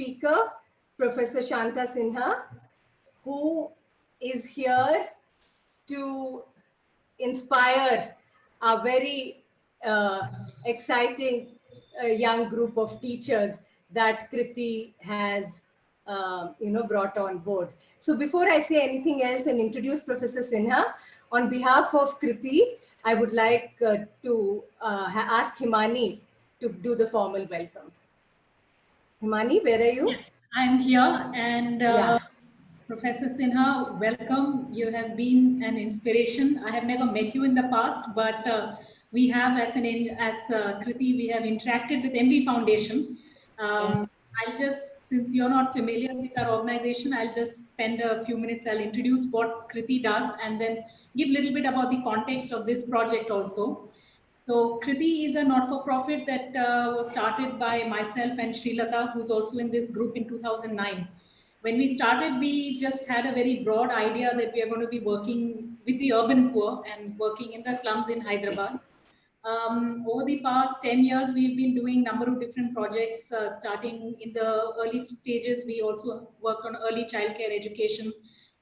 speaker, Professor Shanta Sinha, who is here to inspire a very exciting young group of teachers that Kriti has brought on board. So before I say anything else and introduce Professor Sinha, on behalf of Kriti, I would like to ask Himani to do the formal welcome. Himani, where are you? Yes, I'm here, and Professor Sinha, welcome. You have been an inspiration. I have never met you in the past, but we have, as Kriti, we have interacted with MV Foundation. I'll just, since you're not familiar with our organization, I'll just spend a few minutes. I'll introduce what Kriti does, and then give a little bit about the context of this project also. So Kriti is a not-for-profit that was started by myself and Srilata, who's also in this group, in 2009. When we started, we just had a very broad idea that we are going to be working with the urban poor and working in the slums in Hyderabad. Over the past 10 years, we've been doing a number of different projects, starting in the early stages. We also worked on early childcare education.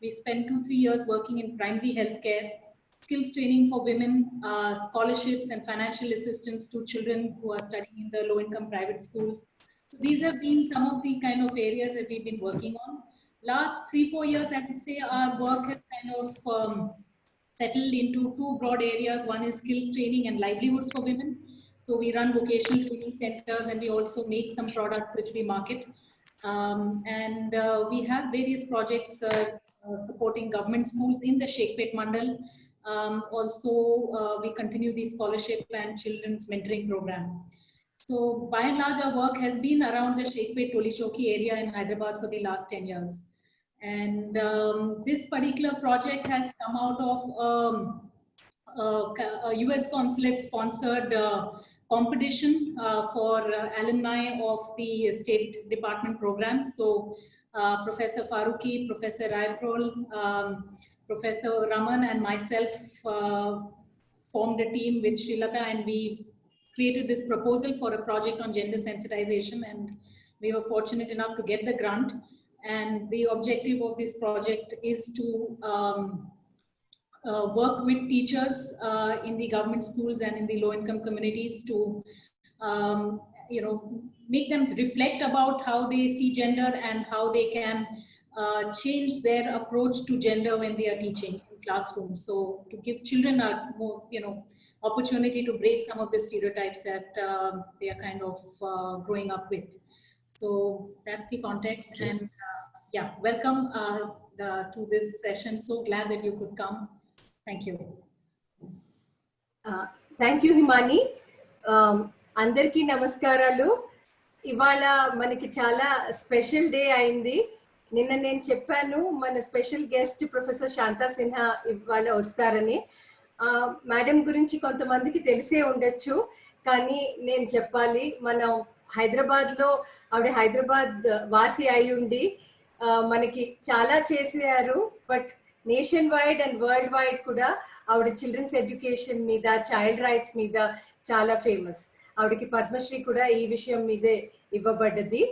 We spent 2-3 years working in primary healthcare, skills training for women, scholarships and financial assistance to children who are studying in the low-income private schools. So these have been some of the kind of areas that we've been working on. Last 3-4 years, I would say our work has kind of settled into two broad areas. One is skills training and livelihoods for women. So we run vocational training centers, and we also make some products which we market. We have various projects supporting government schools in the Sheikhpet Mandal. We continue the scholarship and children's mentoring program. So by and large, our work has been around the Sheikhpet Toli Chowki area in Hyderabad for the last 10 years. And this particular project has come out of a US consulate sponsored competition for alumni of the State Department programs. So Professor Farooqi, Professor Raiprol, Professor Raman and myself formed a team with Srilata, and we created this proposal for a project on gender sensitization, and we were fortunate enough to get the grant. And the objective of this project is to work with teachers in the government schools and in the low-income communities to make them reflect about how they see gender and how they can change their approach to gender when they are teaching in classrooms. So to give children a more opportunity to break some of the stereotypes that they are kind of growing up with. So that's the context, and welcome to this session. So glad that you could come. Thank you. Thank you, Himani. Andarki namaskaralu. Ivala manaki chala special day ayindi. నిన్న నేను చెప్పాను మన special guest professor Shanta Sinha ఇవాళ వస్తారని. Madam గురించి కొంతమందికి తెలిసే ఉండొచ్చు, కానీ నేను చెప్పాలి, మనం హైదరాబాద్లో ఆవిడ హైదరాబాద్ వాసి అయి ఉండి మనకి చాలా చేశారు. But nation wide and world wide కూడా ఆవిడ చిల్డ్రన్స్ ఎడ్యుకేషన్ మీద, చైల్డ్ రైట్స్ మీద చాలా ఫేమస్. ఆవిడకి పద్మశ్రీ కూడా ఈ విషయం మీదే ఇవ్వబడ్డది.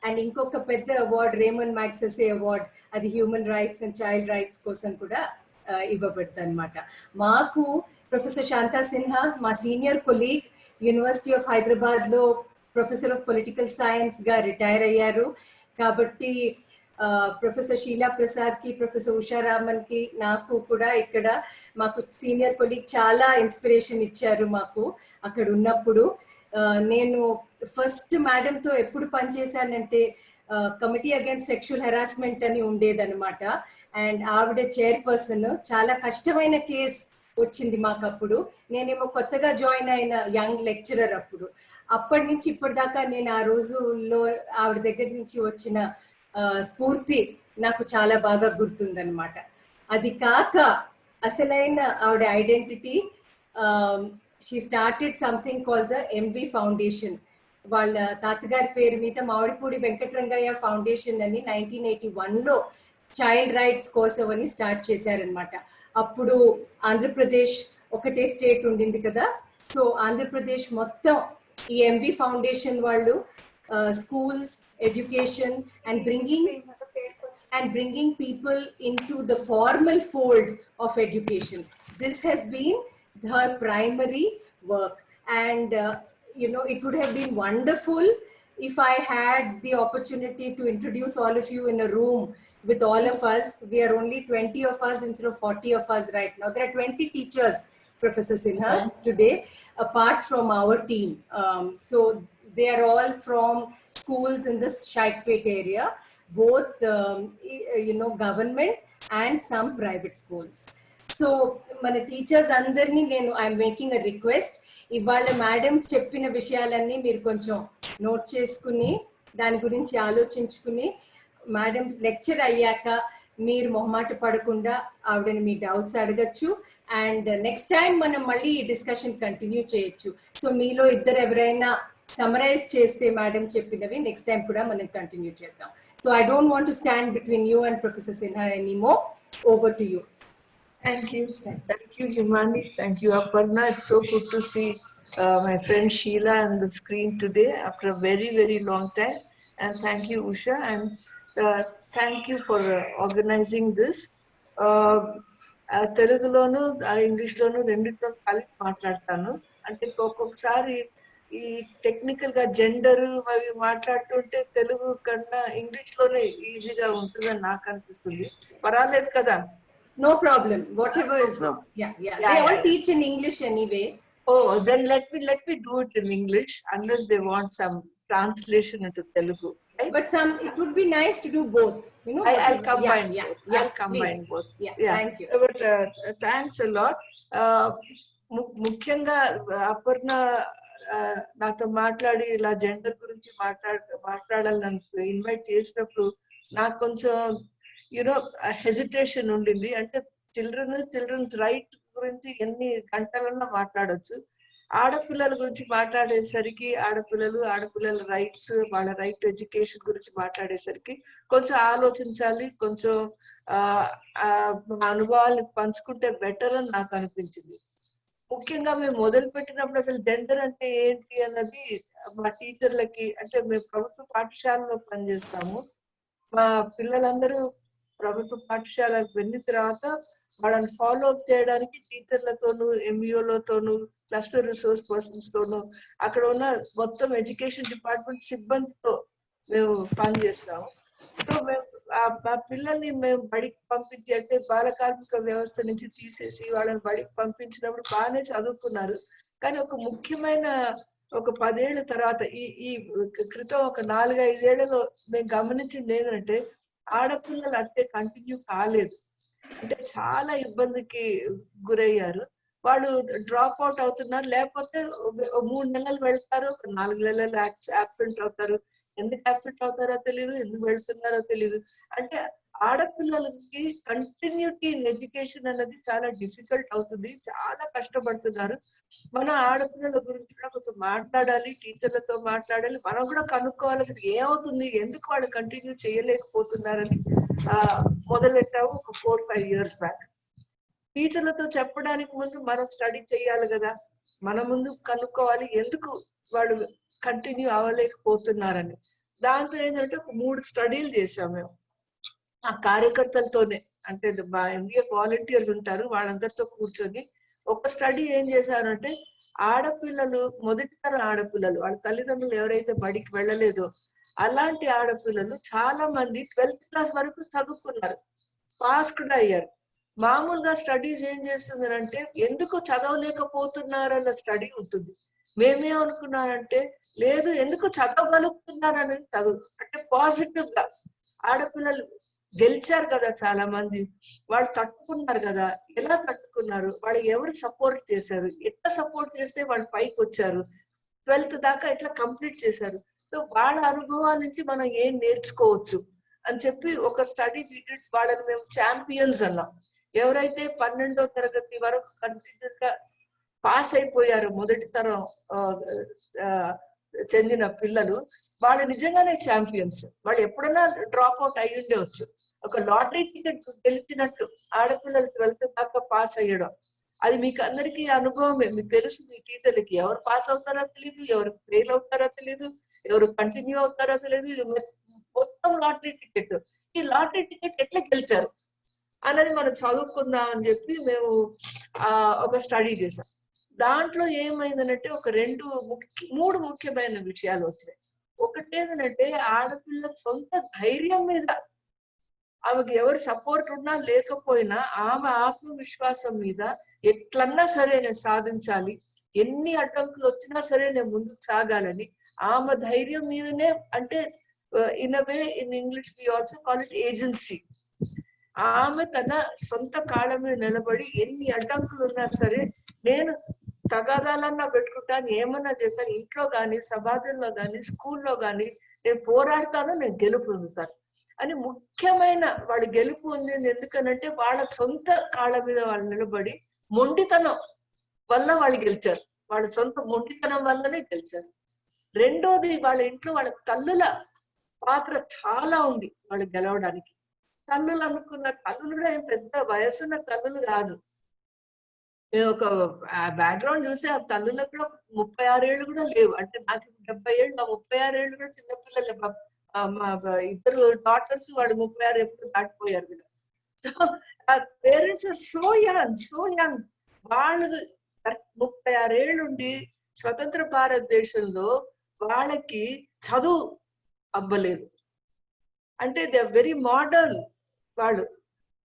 అండ్ ఇంకొక పెద్ద అవార్డ్, రేమన్ మ్యాగ్సెసే అవార్డ్, అది human rights and child rights కోసం కూడా ఇవ్వబడుతుంది అనమాట. మాకు ప్రొఫెసర్ శాంతా సిన్హా మా సీనియర్ కొలీగ్, యూనివర్సిటీ ఆఫ్ హైదరాబాద్లో ప్రొఫెసర్ ఆఫ్ పొలిటికల్ సైన్స్గా రిటైర్ అయ్యారు. కాబట్టి ప్రొఫెసర్ షీలా ప్రసాద్కి, ప్రొఫెసర్ ఉషారామన్కి, నాకు కూడా ఇక్కడ మాకు సీనియర్ కొలీగ్ చాలా ఇన్స్పిరేషన్ ఇచ్చారు మాకు అక్కడ ఉన్నప్పుడు. నేను ఫస్ట్ మేడంతో ఎప్పుడు పనిచేశానంటే కమిటీ అగైన్స్ సెక్షువల్ హెరాస్మెంట్ అని ఉండేదన్నమాట. అండ్ ఆవిడ చైర్పర్సన్. చాలా కష్టమైన కేస్ వచ్చింది మాకు అప్పుడు. నేనేమో కొత్తగా జాయిన్ అయిన యంగ్ లెక్చరర్ అప్పుడు. అప్పటి నుంచి ఇప్పటిదాకా నేను ఆ రోజుల్లో ఆవిడ దగ్గర నుంచి వచ్చిన స్ఫూర్తి నాకు చాలా బాగా గుర్తుందనమాట. అది కాక అసలైన ఆవిడ identity, she started something called the MV foundation. వాళ్ళ తాతగారి పేరు మీద మామిడిపూడి వెంకటరంగయ్య ఫౌండేషన్ అని 1981లో చైల్డ్ రైట్స్ కోసం అని స్టార్ట్ చేశారనమాట. అప్పుడు ఆంధ్రప్రదేశ్ ఒకటే స్టేట్ ఉండింది కదా. సో ఆంధ్రప్రదేశ్ మొత్తం ఈ ఎంవి ఫౌండేషన్ వాళ్ళు schools, education, and bringing people into the formal fold of education. This has been her primary work, and it would have been wonderful if I had the opportunity to introduce all of you in a room with all of us. We are only 20 of us instead of 40 of us right now. There are 20 teachers, Professor Sinha, today, apart from our team. So they are all from schools in this Shaikpet area, both government and some private schools. So మన teachers అందరినీ I'm making a request, ఇవాళ madam చెప్పిన విషయాలన్నీ మీరు కొంచెం note చేసుకుని దాని గురించి ఆలోచించుకుని మేడం లెక్చర్ అయ్యాక మీరు మొహమాట పడకుండా ఆవిడని మీ డౌట్స్ అడగచ్చు. అండ్ నెక్స్ట్ టైం మనం మళ్ళీ ఈ డిస్కషన్ కంటిన్యూ చేయొచ్చు. సో మీలో ఇద్దరు ఎవరైనా సమరైజ్ చేస్తే మేడం చెప్పినవి నెక్స్ట్ టైం కూడా మనం కంటిన్యూ చేద్దాం. So I don't want to stand between you and professor Sinha anymore. Over to you. Thank you. Thank you, Himani. Thank you, Aparna. It's so good to see my friend Sheila on the screen today after a very, very long time. And thank you, Usha. And thank you for organizing this. Telugulonu, Englishlono, రెండిట్లోనూ కలిపి మాట్లాడతాను. అంటే ఒక్కొక్కసారి ఈ technical గా gender అవి మాట్లాడుతుంటే తెలుగు కన్నా ఇంగ్లీష్ లోనే ఈజీగా ఉంటుందని నాకు అనిపిస్తుంది. పర్వాలేదు కదా? No problem. Whatever is, they all teach in English anyway. Oh, then let me do it in English unless they want some translation into Telugu. Right? But it would be nice to do both. I'll combine both. I'll combine both. Yeah. Thank you. But thanks a lot. ముఖ్యంగా అపర్ణ నాతో మాట్లాడి ఇలా gender గురించి మాట్లాడాలని invite చేసినప్పుడు నాకు కొంచెం hesitation ఉండింది. అంటే చిల్డ్రన్స్ రైట్ గురించి ఎన్ని గంటలన్నా మాట్లాడొచ్చు. ఆడపిల్లల గురించి మాట్లాడేసరికి ఆడపిల్లల రైట్స్, వాళ్ళ రైట్ ఎడ్యుకేషన్ గురించి మాట్లాడేసరికి కొంచెం ఆలోచించాలి, కొంచెం అనుభవాన్ని పంచుకుంటే బెటర్ అని నాకు అనిపించింది. ముఖ్యంగా మేము మొదలు పెట్టినప్పుడు అసలు జెండర్ అంటే ఏంటి అన్నది మా టీచర్లకి, అంటే మేము ప్రభుత్వ పాఠశాలలో పనిచేస్తాము, మా పిల్లలందరూ ప్రభుత్వ పాఠశాలకు వెళ్ళిన తర్వాత వాళ్ళని ఫాలో అప్ చేయడానికి టీచర్లతోనూ, ఎంఈఓలతోనూ, క్లస్టర్ రిసోర్స్ పర్సన్స్ తోనూ, అక్కడ ఉన్న మొత్తం ఎడ్యుకేషన్ డిపార్ట్మెంట్ సిబ్బందితో మేము పనిచేస్తాము. సో మేము ఆ పిల్లల్ని మేము బడికి పంపించి, అంటే బాల కార్మిక వ్యవస్థ నుంచి తీసేసి వాళ్ళని బడికి పంపించినప్పుడు బాగానే చదువుకున్నారు. కానీ ఒక ముఖ్యమైన ఒక 10 ఏళ్ల తర్వాత ఈ క్రితం ఒక 4-5 ఏళ్లలో మేము గమనించింది ఏంటంటే ఆడపిల్లలు అంటే కంటిన్యూ కాలేదు, అంటే చాలా ఇబ్బందికి గురయ్యారు. వాళ్ళు డ్రాప్ అవుట్ అవుతున్నారు, లేకపోతే 3 నెలలు వెళ్తారు, 4 నెలలు అబ్సెంట్ అవుతారు. ఎందుకు అబ్సెంట్ అవుతారో తెలియదు, ఎందుకు వెళ్తున్నారో తెలియదు. అంటే ఆడపిల్లలకి కంటిన్యూటీ ఇన్ ఎడ్యుకేషన్ అనేది చాలా డిఫికల్ట్ అవుతుంది, చాలా కష్టపడుతున్నారు. మనం ఆడపిల్లల గురించి కూడా కొంచెం మాట్లాడాలి, టీచర్లతో మాట్లాడాలి, మనం కూడా కనుక్కోవాలి అసలు ఏమవుతుంది, ఎందుకు వాళ్ళు కంటిన్యూ చేయలేకపోతున్నారని మొదలెట్టాము ఒక 4-5 years బ్యాక్. టీచర్లతో చెప్పడానికి ముందు మనం స్టడీ చేయాలి కదా, మన ముందు కనుక్కోవాలి ఎందుకు వాళ్ళు కంటిన్యూ అవ్వలేకపోతున్నారని. దాంతో ఏంటంటే ఒక 3 స్టడీలు చేసాం మేము ఆ కార్యకర్తలతోనే. అంటే మా ఎంబీఏ వాలంటీర్స్ ఉంటారు, వాళ్ళందరితో కూర్చొని ఒక స్టడీ ఏం చేశారంటే ఆడపిల్లలు, మొదటి తరం ఆడపిల్లలు, వాళ్ళ తల్లిదండ్రులు ఎవరైతే బడికి వెళ్ళలేదో అలాంటి ఆడపిల్లలు చాలా మంది 12th క్లాస్ వరకు చదువుకున్నారు, పాస్ కూడా అయ్యారు. మామూలుగా స్టడీస్ ఏం చేస్తుందంటే ఎందుకు చదవలేకపోతున్నారన్న స్టడీ ఉంటుంది. మేమేమనుకున్నారంటే లేదు, ఎందుకు చదవగలుగుతున్నారనేది చదువు, అంటే పాజిటివ్ గా ఆడపిల్లలు గెలిచారు కదా చాలా మంది, వాళ్ళు తట్టుకున్నారు కదా, ఎలా తట్టుకున్నారు, వాళ్ళు ఎవరు సపోర్ట్ చేశారు, ఎట్లా సపోర్ట్ చేస్తే వాళ్ళు పైకి వచ్చారు, 12th దాకా ఎట్లా కంప్లీట్ చేశారు, సో వాళ్ళ అనుభవాల నుంచి మనం ఏం నేర్చుకోవచ్చు అని చెప్పి ఒక స్టడీ పీరియడ్ వాళ్ళని మేము ఛాంపియన్స్ అన్నాం. ఎవరైతే 12వ తరగతి వరకు కంటిన్యూస్ గా పాస్ అయిపోయారు మొదటి తరం చెందిన పిల్లలు, వాళ్ళు నిజంగానే ఛాంపియన్స్. వాళ్ళు ఎప్పుడైనా డ్రాప్ అవుట్ అయ్యి ఉండేవచ్చు, ఒక లాటరీ టికెట్ గెలిచినట్టు ఆడపిల్లలు 12th దాకా పాస్ అయ్యడం. అది మీకు అందరికీ అనుభవమే, మీకు తెలుసు. మీ టీచర్లకి ఎవరు పాస్ అవుతారో తెలియదు, ఎవరు ఫెయిల్ అవుతారో తెలియదు, ఎవరు కంటిన్యూ అవుతారో తెలియదు. ఇది మొత్తం లాటరీ టికెట్. ఈ లాటరీ టికెట్ ఎట్లా గెలిచారు అనేది మనం చదువుకుందాం అని చెప్పి మేము ఒక స్టడీ చేసాం. దాంట్లో ఏమైందనంటే ఒక మూడు ముఖ్యమైన విషయాలు వచ్చినాయి. ఒకటేంటంటే ఆడపిల్ల సొంత ధైర్యం మీద, ఆమెకు ఎవరు సపోర్ట్ ఉన్నా లేకపోయినా ఆమె ఆత్మవిశ్వాసం మీద ఎట్లన్నా సరే నేను సాధించాలి, ఎన్ని అడ్డంకులు వచ్చినా సరే నేను ముందుకు సాగాలని ఆమె ధైర్యం మీదనే, అంటే in a way in English we also call it agency. ఆమె తన సొంత కాళ్ళ మీద నిలబడి ఎన్ని అడ్డంకులు ఉన్నా సరే నేను తగాదాలన్నా పెట్టుకుంటాను, ఏమన్నా చేస్తాను, ఇంట్లో కానీ సమాజంలో కానీ స్కూల్లో కానీ నేను పోరాడతాను, నేను గెలుపు పొందుతాను అని ముఖ్యమైన వాళ్ళు గెలుపు పొందింది. ఎందుకనంటే వాళ్ళ సొంత కాళ్ళ మీద వాళ్ళు నిలబడి మొండితనం వల్ల వాళ్ళు గెలిచారు. వాళ్ళ సొంత మొండితనం వల్లనే గెలిచారు. రెండోది వాళ్ళ ఇంట్లో వాళ్ళ తల్లుల పాత్ర చాలా ఉంది వాళ్ళు గెలవడానికి. తల్లులు అనుకున్న తల్లులు కూడా ఏం పెద్ద వయసున్న తల్లులు కాదు. మేము ఒక బ్యాక్గ్రౌండ్ చూస్తే ఆ తల్లులకు కూడా 36 ఏళ్ళు కూడా లేవు. అంటే నాకు 70 ఏళ్ళు, 36 ఏళ్ళు కూడా చిన్నపిల్లలే. మా ఇద్దరు డాటర్స్ వాళ్ళు 36 ఎప్పుడు దాటిపోయారు కదా. So parents are so young. వాళ్ళు 36 ఏళ్ళు ఉండి స్వతంత్ర భారతదేశంలో వాళ్ళకి చదువు అవ్వలేదు. అంటే దే ఆర్ వెరీ మోడర్న్.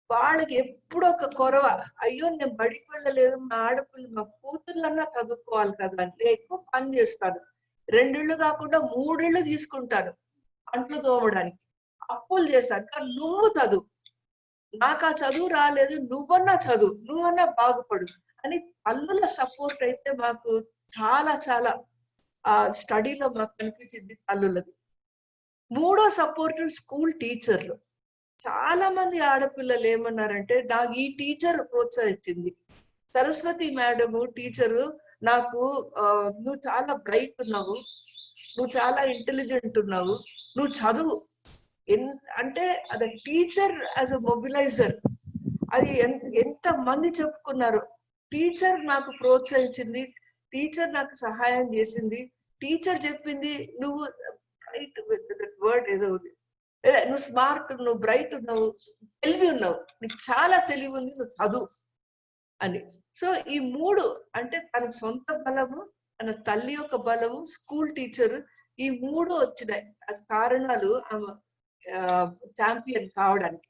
వాళ్ళకి ఎప్పుడు ఒక కొరవ, అయ్యో నేను బడికి వెళ్ళలేదు, మా ఆడపిల్ల మా కూతుర్లన్నా చదువుకోవాలి కదా అని నేను ఎక్కువ పని చేస్తాను. 2 ఇళ్ళు కాకుండా 3 ఇళ్ళు తీసుకుంటాను అంట్లు తోమడానికి, అప్పులు చేశాను. కానీ నువ్వు చదువు, నాకు ఆ చదువు రాలేదు, నువ్వన్నా బాగుపడు అని తల్లుల సపోర్ట్ అయితే మాకు చాలా చాలా ఆ స్టడీలో మాకు కనిపించింది తల్లులది. మూడో సపోర్ట్ స్కూల్ టీచర్లు. చాలా మంది ఆడపిల్లలు ఏమన్నారంటే, నాకు ఈ టీచర్ ప్రోత్సహించింది, సరస్వతి మేడము టీచరు నాకు నువ్వు చాలా బ్రైట్ ఉన్నావు, నువ్వు చాలా ఇంటెలిజెంట్ ఉన్నావు, నువ్వు చదువు. అంటే అది టీచర్ యాజ్ అ మొబిలైజర్. అది ఎంత మంది చెప్పుకున్నారు. టీచర్ నాకు ప్రోత్సహించింది, టీచర్ నాకు సహాయం చేసింది, టీచర్ చెప్పింది నువ్వు బ్రైట్, వర్డ్ ఏదో ఉంది, నువ్వు స్మార్ట్, నువ్వు బ్రైట్ ఉన్నావు, తెలివి ఉన్నావు, నీకు చాలా తెలివి ఉంది, నువ్వు చదువు అని. సో ఈ మూడు, అంటే తన సొంత బలము, తన తల్లి యొక్క బలము, స్కూల్ టీచర్, ఈ మూడు వచ్చినాయి కారణాలు ఆమె ఛాంపియన్ కావడానికి.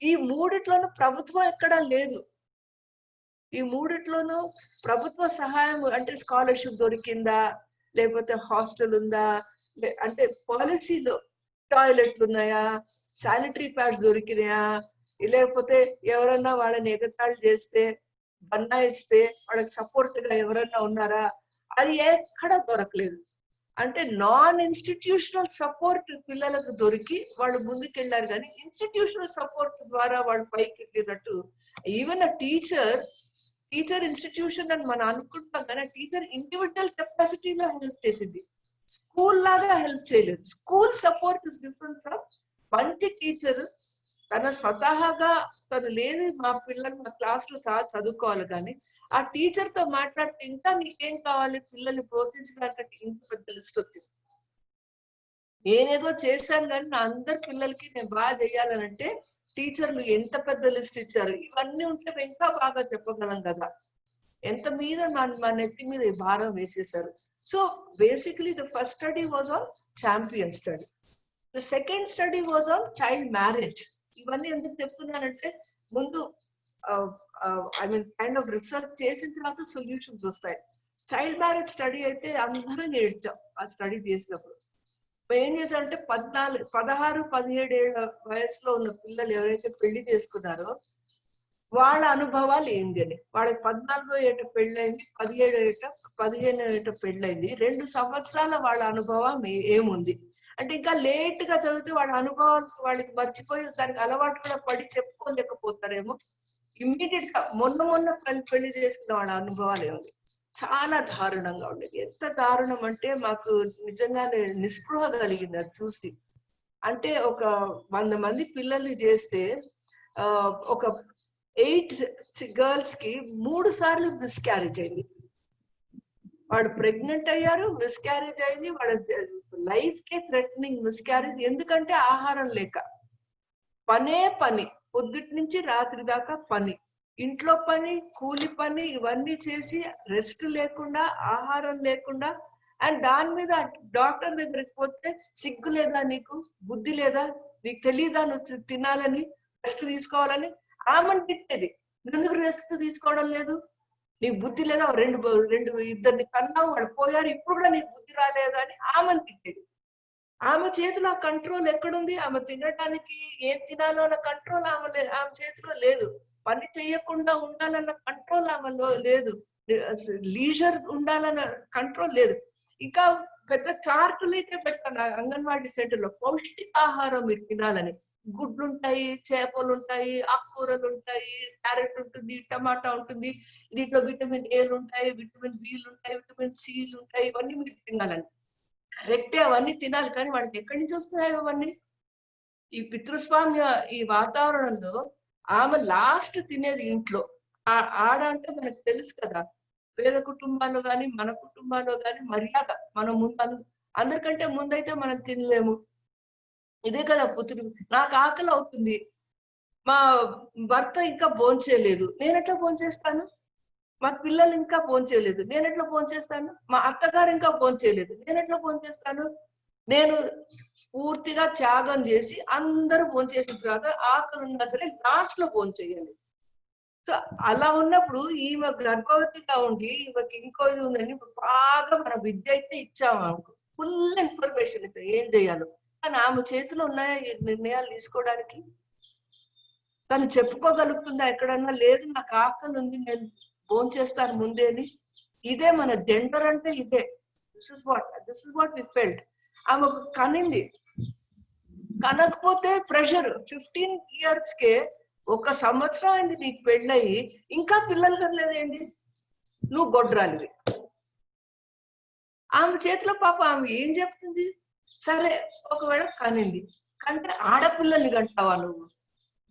ఈ మూడిట్లోనూ ప్రభుత్వం ఎక్కడా లేదు. ఈ మూడిట్లోనూ ప్రభుత్వ సహాయం అంటే స్కాలర్షిప్ దొరికిందా, లేకపోతే హాస్టల్ ఉందా, అంటే పాలసీలో టాయిలెట్లు ఉన్నాయా, శానిటరీ ప్యాడ్స్ దొరికినాయా, లేకపోతే ఎవరన్నా వాళ్ళని ఎగతాళి చేస్తే బన్నాయిస్తే వాళ్ళకి సపోర్ట్ గా ఎవరన్నా ఉన్నారా, అది ఎక్కడ దొరకలేదు. అంటే నాన్ ఇన్స్టిట్యూషనల్ సపోర్ట్ పిల్లలకు దొరికి వాళ్ళు ముందుకెళ్ళారు, కానీ ఇన్స్టిట్యూషనల్ సపోర్ట్ ద్వారా వాళ్ళు పైకి వెళ్ళినట్టు. ఈవెన్ అ టీచర్ ఇన్స్టిట్యూషన్ అని మనం అనుకుంటాం, కానీ టీచర్ ఇండివిజువల్ కెపాసిటీలో హెల్ప్ చేసింది, స్కూల్ లాగా హెల్ప్ చేయలేదు. School support is different from మంచి టీచర్ తన స్వతహాగా తను లేదు, మా పిల్లలు మా క్లాస్ లో చాలా చదువుకోవాలి, కానీ ఆ టీచర్ తో మాట్లాడితే ఇంకా నీకేం కావాలి, పిల్లల్ని ప్రోత్సహించడానికి ఇంత పెద్ద లిస్ట్ వచ్చింది. నేనేదో చేశాను కానీ నా అందరి పిల్లలకి నేను బాగా చేయాలనంటే టీచర్లు ఎంత పెద్ద లిస్ట్ ఇచ్చారు. ఇవన్నీ ఉంటే ఇంకా బాగా చెప్పగలం కదా. ఎంత మీద మన నెత్తి మీద భారం వేసేశారు. So basically the first study was on champion study. The second study was on child marriage. ఇవన్నీ ఎందుకు చెప్తున్నానంటే, ముందు I mean kind of research చేసిన తర్వాత సొల్యూషన్స్ వస్తాయి. చైల్డ్ మ్యారేజ్ స్టడీ అయితే అందరం ఏడ్చాం ఆ స్టడీ చేసినప్పుడు. ఏం చేశారంటే 16-17 ఏళ్ల వయసులో ఉన్న పిల్లలు ఎవరైతే పెళ్లి చేసుకున్నారో వాళ్ళ అనుభవాలు ఏంది అని. వాళ్ళకి 14వ ఏట పెళ్ళైంది, 15వ ఏట పెళ్ళైంది, 2 సంవత్సరాల వాళ్ళ అనుభవం ఏముంది అంటే, ఇంకా లేట్ గా చదివితే వాళ్ళ అనుభవాలు వాళ్ళకి మర్చిపోయి దానికి అలవాటు కూడా పడి చెప్పుకోలేకపోతారేమో. ఇమ్మీడియట్ గా మొన్న పెళ్లి చేసుకున్న వాళ్ళ అనుభవాలు ఏముంది, చాలా దారుణంగా ఉండేది. ఎంత దారుణం అంటే మాకు నిజంగానే నిస్పృహ కలిగింది అది చూసి. అంటే ఒక 100 మంది పిల్లల్ని చేస్తే ఒక 8 గర్ల్స్ కి 3 సార్లు మిస్క్యారేజ్ అయింది. వాడు ప్రెగ్నెంట్ అయ్యారు, మిస్క్యారేజ్ అయింది, వాళ్ళ లైఫ్ కే థ్రెటనింగ్ మిస్క్యారేజ్. ఎందుకంటే ఆహారం లేక. పని పొద్దుటి నుంచి రాత్రి దాకా పని, ఇంట్లో పని, కూలి పని, ఇవన్నీ చేసి రెస్ట్ లేకుండా, ఆహారం లేకుండా, అండ్ దాని మీద డాక్టర్ దగ్గరికి పోతే సిగ్గు లేదా నీకు, బుద్ధి లేదా, నీకు తెలియదా నువ్వు తినాలని, రెస్ట్ తీసుకోవాలని ఆమెను తిట్టేది. ఎందుకు రెస్ట్ తీసుకోవడం లేదు, నీకు బుద్ధి లేదా, ఇద్దరిని కన్నావు, వాళ్ళు పోయారు, ఇప్పుడు కూడా నీకు బుద్ధి రాలేదా అని ఆమెను తిట్టేది. ఆమె చేతిలో ఆ కంట్రోల్ ఎక్కడుంది? ఆమె తినడానికి ఏం తినాలో అన్న కంట్రోల్ ఆమె చేతిలో లేదు. పని చేయకుండా ఉండాలన్న కంట్రోల్ ఆమెలో లేదు. లీజర్ ఉండాలన్న కంట్రోల్ లేదు. ఇంకా పెద్ద చార్టులు అయితే పెట్టాను అంగన్వాడీ సెంటర్ లో, పౌష్టికాహారం మీరు తినాలని. గుడ్లు ఉంటాయి, చేపలు ఉంటాయి, ఆకుకూరలు ఉంటాయి, క్యారెట్ ఉంటుంది, టమాటా ఉంటుంది, దీంట్లో విటమిన్ ఏలు ఉంటాయి, విటమిన్ బిలు ఉంటాయి, విటమిన్ సిలు ఉంటాయి, ఇవన్నీ మీరు తినాలని. కరెక్టే, అవన్నీ తినాలి. కానీ వాళ్ళకి ఎక్కడి నుంచి వస్తున్నాయి అవన్నీ? ఈ పితృస్వామ్య ఈ వాతావరణంలో ఆమె లాస్ట్ తినేది ఇంట్లో. ఆడ అంటే మనకు తెలుసు కదా, పేద కుటుంబాల్లో గాని మన కుటుంబాల్లో గాని మర్యాద, మనం ముందు అందరికంటే ముందైతే మనం తినలేము. ఇదే కదా పుత్రుడు, నాకు ఆకలి అవుతుంది, మా భర్త ఇంకా భోంచేయలేదు, నేను ఎట్లా భోంచేస్తాను? మా పిల్లలు ఇంకా భోంచేయలేదు, నేను ఎట్లా భోంచేస్తాను? మా అత్తగారు ఇంకా భోంచేయలేదు, నేను ఎట్లా భోంచేస్తాను? నేను పూర్తిగా త్యాగం చేసి అందరూ భోంచేసిన తర్వాత ఆకలి ఉన్నా సరే లాస్ట్ లో భోంచేయాలి. సో అలా ఉన్నప్పుడు ఈమె గర్భవతిగా ఉండి ఈమెకి ఇంకో ఇది ఉందని బాగా మన విద్య అయితే ఇచ్చాము ఆమెకు, ఫుల్ ఇన్ఫర్మేషన్ అయితే ఏం చేయాలో. కానీ ఆమె చేతిలో ఉన్నాయా ఈ నిర్ణయాలు తీసుకోవడానికి? తను చెప్పుకోగలుగుతుందా ఎక్కడన్నా? లేదు, నాకు ఆకలి ఉంది, నేను భోంచేస్తాను ముందేని. ఇదే మన జెండర్ అంటే ఇదే. This is what we felt. ఆమె కనింది, కనకపోతే ప్రెషర్. 15 years కే, 1 సంవత్సరం అయింది నీకు పెళ్ళయి, ఇంకా పిల్లలు కనలేదేంటి, నువ్వు గొడ్రాలివి. ఆమె చేతిలో పాప ఆమె ఏం చెప్తుంది? సరే ఒకవేళ కనింది, కంటే ఆడపిల్లల్ని కంటావా నువ్వు?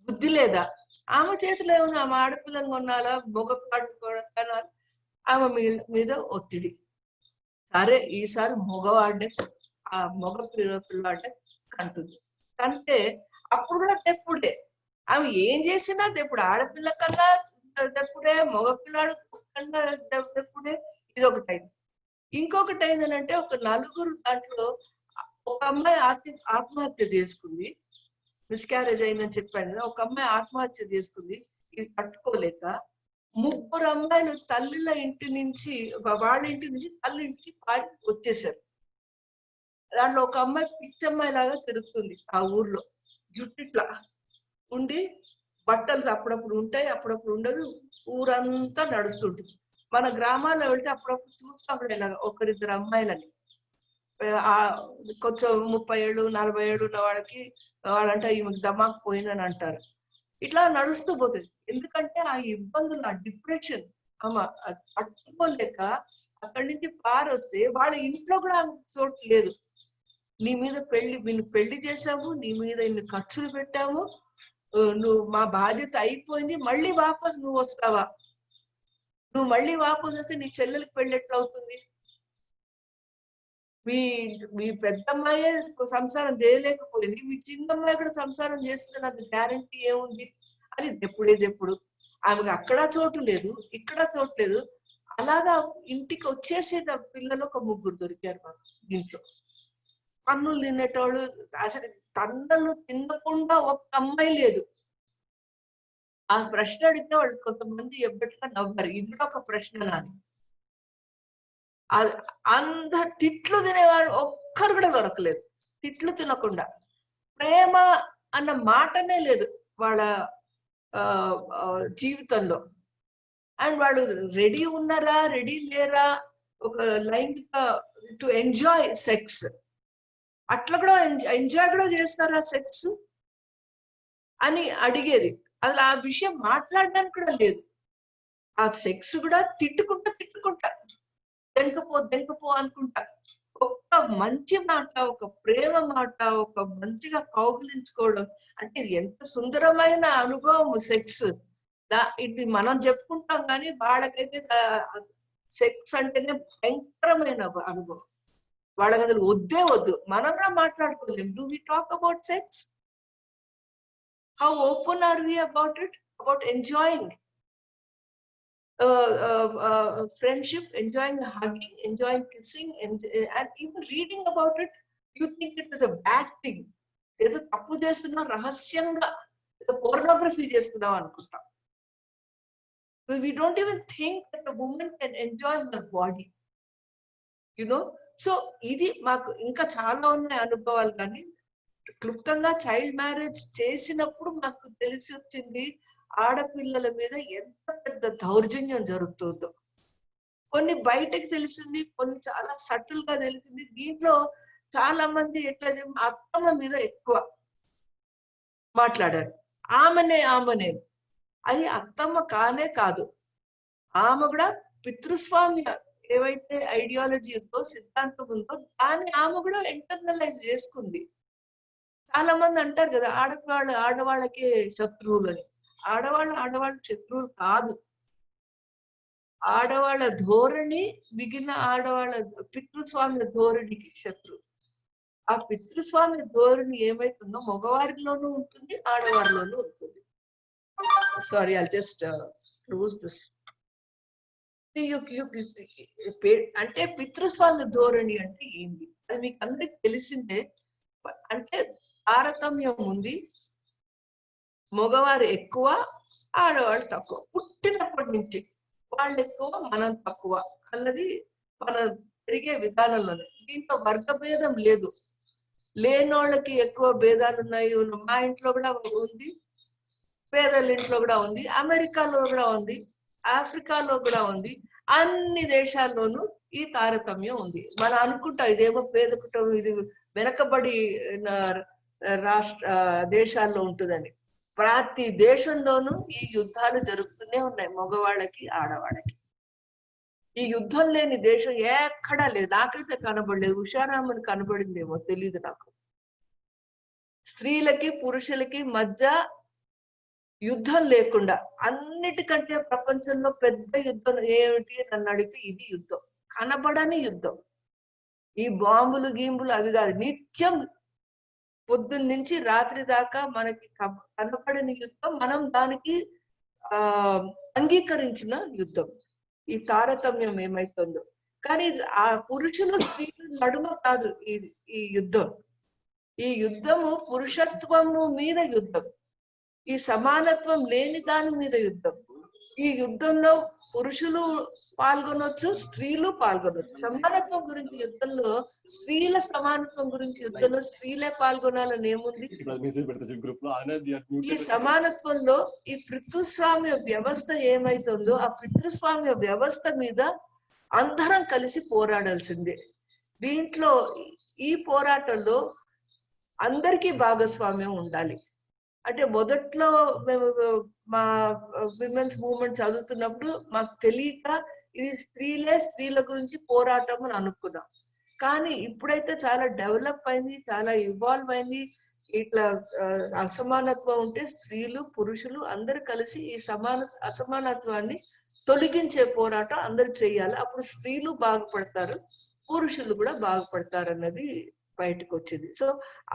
బుద్ధి లేదా? ఆమె చేతిలో ఏముంది? ఆమె ఆడపిల్లని కొనాలా, మగపిల్లాడు కనాలి, ఆమె మీద ఒత్తిడి. సరే ఈసారి మగవాడే, ఆ మగ పిల్లాడే కంటుంది. కంటే అప్పుడు కూడా తెప్పుడే. ఆమె ఏం చేసినా తెప్పుడు. ఆడపిల్ల కన్నా తెప్పుడే, మగపిల్లాడు కన్నా తెప్పుడే. ఇది ఒకటైంది. ఇంకొకటి ఏంటంటే, ఒక నలుగురు దాంట్లో ఒక అమ్మాయి ఆత్మహత్య చేసుకుంది. మిస్క్యారేజ్ అయిందని చెప్పాను కదా, ఒక అమ్మాయి ఆత్మహత్య చేసుకుంది. ఇది తట్టుకోలేక 3 అమ్మాయిలు తల్లిల ఇంటి నుంచి, వాళ్ళ ఇంటి నుంచి తల్లి ఇంటికి పారి వచ్చేసారు. దాంట్లో ఒక అమ్మాయి పిచ్చమ్మాయి లాగా తిరుగుతుంది ఆ ఊర్లో, జుట్టిట్లా ఉండి, బట్టలు అప్పుడప్పుడు ఉంటాయి, అప్పుడప్పుడు ఉండదు, ఊరంతా నడుస్తుంటుంది. మన గ్రామాల్లో వెళ్తే అప్పుడప్పుడు చూస్తాం ఇలాగా ఒకరిద్దరు అమ్మాయిలని, కొంచెం 30 ఏళ్ళు 40 ఏళ్ళు ఉన్న వాళ్ళంటే ఈమెకు దమాక్ పోయిందని అంటారు. ఇట్లా నడుస్తూ పోతుంది. ఎందుకంటే ఆ ఇబ్బందులు, ఆ డిప్రెషన్ ఆమె తట్టుకోలేక అక్కడి నుంచి పారొస్తే వాళ్ళ ఇంట్లో కూడా ఆమెకు చోటు లేదు. నీ మీద నిన్ను పెళ్లి చేసాము, నీ మీద ఇన్ని ఖర్చులు పెట్టాము, నువ్వు మా బాధ్యత అయిపోయింది, మళ్ళీ వాపస్ నువ్వు వస్తావా? నువ్వు మళ్ళీ వాపస్ వస్తే నీ చెల్లెలకి పెళ్లి ఎట్లా అవుతుంది? మీ పెద్దమ్మాయే సంసారం చేయలేకపోయింది, మీ చిన్నమ్మాయి కూడా సంసారం చేస్తే నాకు గ్యారంటీ ఏముంది అని దెప్పుడు. ఆమెకు అక్కడ చోటు లేదు, ఇక్కడ చోటు లేదు. అలాగా ఇంటికి వచ్చేసిన పిల్లలు ఒక 3 దొరికారు మాకు దీంట్లో. పన్నులు తినేటోళ్ళు, అసలు తన్నులు తినకుండా ఒక్క అమ్మాయి లేదు. ఆ ప్రశ్న అడిగితే వాళ్ళు కొంతమంది ఎప్పటిగా నవ్వారు. ఇది కూడా ఒక ప్రశ్న నాది. అంత తిట్లు తినేవాడు ఒక్కరు కూడా దొరకలేదు. తిట్లు తినకుండా, ప్రేమ అన్న మాటనే లేదు వాళ్ళ జీవితంలో. అండ్ వాళ్ళు రెడీ ఉన్నారా, రెడీ లేరా, ఒక లైంగిక టు ఎంజాయ్ సెక్స్, అట్లా కూడా ఎంజాయ్ కూడా చేస్తారా సెక్స్ అని అడిగేది. అసలు ఆ విషయం మాట్లాడడానికి కూడా లేదు. ఆ సెక్స్ కూడా తిట్టుకుంటా దెంకపో అనుకుంటా. ఒక్క మంచి మాట, ఒక ప్రేమ మాట, ఒక మంచిగా కౌగిలించుకోవడం అంటే ఇది ఎంత సుందరమైన అనుభవం సెక్స్. ఇది మనం చెప్పుకుంటాం కానీ వాళ్ళకైతే సెక్స్ అంటేనే భయంకరమైన అనుభవం. వాళ్ళకి అసలు వద్దే వద్దు. మనం కూడా మాట్లాడుకోలేం. Do we talk about sex? How open are we about it? About enjoying friendship, enjoying hugging, enjoying kissing, and even reading about it, you think it is a bad thing. ఏదో తప్పు చేస్తున్నాం, రహస్యంగా ఏదో పోర్నోగ్రఫీ చేస్తున్నాం అనుకుంటాం. We don't even think that a woman can enjoy her body. You know? So ఇది మాకు ఇంకా చాలా ఉన్నాయి అనుభవాలు. కానీ క్లుప్తంగా చైల్డ్ మ్యారేజ్ చేసినప్పుడు మాకు తెలిసి వచ్చింది ఆడపిల్లల మీద ఎంత పెద్ద దౌర్జన్యం జరుగుతుందో. కొన్ని బయటకు తెలిసింది, కొన్ని చాలా సటిల్ గా తెలిసింది. దీంట్లో చాలా మంది ఎట్లా అత్తమ్మ మీద ఎక్కువ మాట్లాడారు. ఆమెనే అది అత్తమ్మ కానే కాదు. ఆమె కూడా పితృస్వామ్య ఏవైతే ఐడియాలజీ ఉందో, సిద్ధాంతం ఉందో, దాన్ని ఆమె కూడా ఇంటర్నలైజ్ చేసుకుంది. చాలా మంది అంటారు కదా, ఆడవాళ్ళకే శత్రువులు అని. ఆడవాళ్ళ శత్రువులు కాదు. ఆడవాళ్ళ ధోరణి మిగిలిన ఆడవాళ్ళ పితృస్వామ్య ధోరణికి శత్రు. ఆ పితృస్వామ్య ధోరణి ఏమైతుందో మగవారిలోనూ ఉంటుంది, ఆడవారిలోనూ ఉంటుంది. Sorry, I just close this. అంటే పితృస్వామ్య ధోరణి అంటే ఏంది? అది మీకు అందరికి తెలిసిందే. అంటే తారతమ్యం ఉంది. మగవారు ఎక్కువ, ఆడవాళ్ళు తక్కువ. పుట్టినప్పటి నుంచి వాళ్ళు ఎక్కువ, మనం తక్కువ అన్నది మన పెరిగే విధానంలోనే. దీంట్లో వర్గ భేదం లేదు. లేనోళ్ళకి ఎక్కువ భేదాలు ఉన్నాయి. మా ఇంట్లో కూడా ఉంది, పేదల ఇంట్లో కూడా ఉంది, అమెరికాలో కూడా ఉంది, ఆఫ్రికాలో కూడా ఉంది. అన్ని దేశాల్లోనూ ఈ తారతమ్యం ఉంది. మనం అనుకుంటాం ఇదేమో పేద కుటుంబం, ఇది వెనకబడి దేశాల్లో ఉంటుందని. ప్రతి దేశంలోనూ ఈ యుద్ధాలు జరుగుతూనే ఉన్నాయి, మగవాళ్ళకి ఆడవాళ్ళకి. ఈ యుద్ధం లేని దేశం ఎక్కడా లేదు. నాకైతే కనబడలేదు. ఉషారామన్ కనబడిందేమో తెలియదు నాకు. స్త్రీలకి పురుషులకి మధ్య యుద్ధం లేకుండా, అన్నిటికంటే ప్రపంచంలో పెద్ద యుద్ధం ఏమిటి నన్ను అడిగితే ఇది యుద్ధం. కనబడని యుద్ధం. ఈ బాంబులు గీంబులు అవి కాదు. నిత్యం పొద్దున్న నుంచి రాత్రి దాకా మనకి కనపడని యుద్ధం, మనం దానికి అంగీకరించిన యుద్ధం. ఈ తారతమ్యం ఏమైతుందో. కానీ ఆ పురుషులు స్త్రీలు నడుమ కాదు ఈ యుద్ధం. ఈ యుద్ధము పురుషత్వము మీద యుద్ధం. ఈ సమానత్వం లేని దాని మీద యుద్ధం. ఈ యుద్ధంలో పురుషులు పాల్గొనొచ్చు, స్త్రీలు పాల్గొనొచ్చు. సమానత్వం గురించి యుద్ధంలో, స్త్రీల సమానత్వం గురించి యుద్ధంలో స్త్రీలే పాల్గొనాలని ఏముంది? ఈ సమానత్వంలో ఈ పితృస్వామ్య వ్యవస్థ ఏమైతుందో, ఆ పితృస్వామ్య వ్యవస్థ మీద అందరం కలిసి పోరాడాల్సిందే. దీంట్లో ఈ పోరాటంలో అందరికీ భాగస్వామ్యం ఉండాలి. అంటే మొదట్లో మేము మా విమెన్స్ మూవ్మెంట్ చదువుతున్నప్పుడు మాకు తెలియక ఇది స్త్రీల గురించి పోరాటం అని అనుకున్నాం. కానీ ఇప్పుడైతే చాలా డెవలప్ అయింది, చాలా ఇవాల్వ్ అయింది. ఇట్లా అసమానత్వం ఉంటే స్త్రీలు పురుషులు అందరు కలిసి ఈ అసమానత్వాన్ని తొలగించే పోరాటం అందరు చెయ్యాలి. అప్పుడు స్త్రీలు బాగుపడతారు, పురుషులు కూడా బాగుపడతారు అన్నది బయటకు వచ్చింది. సో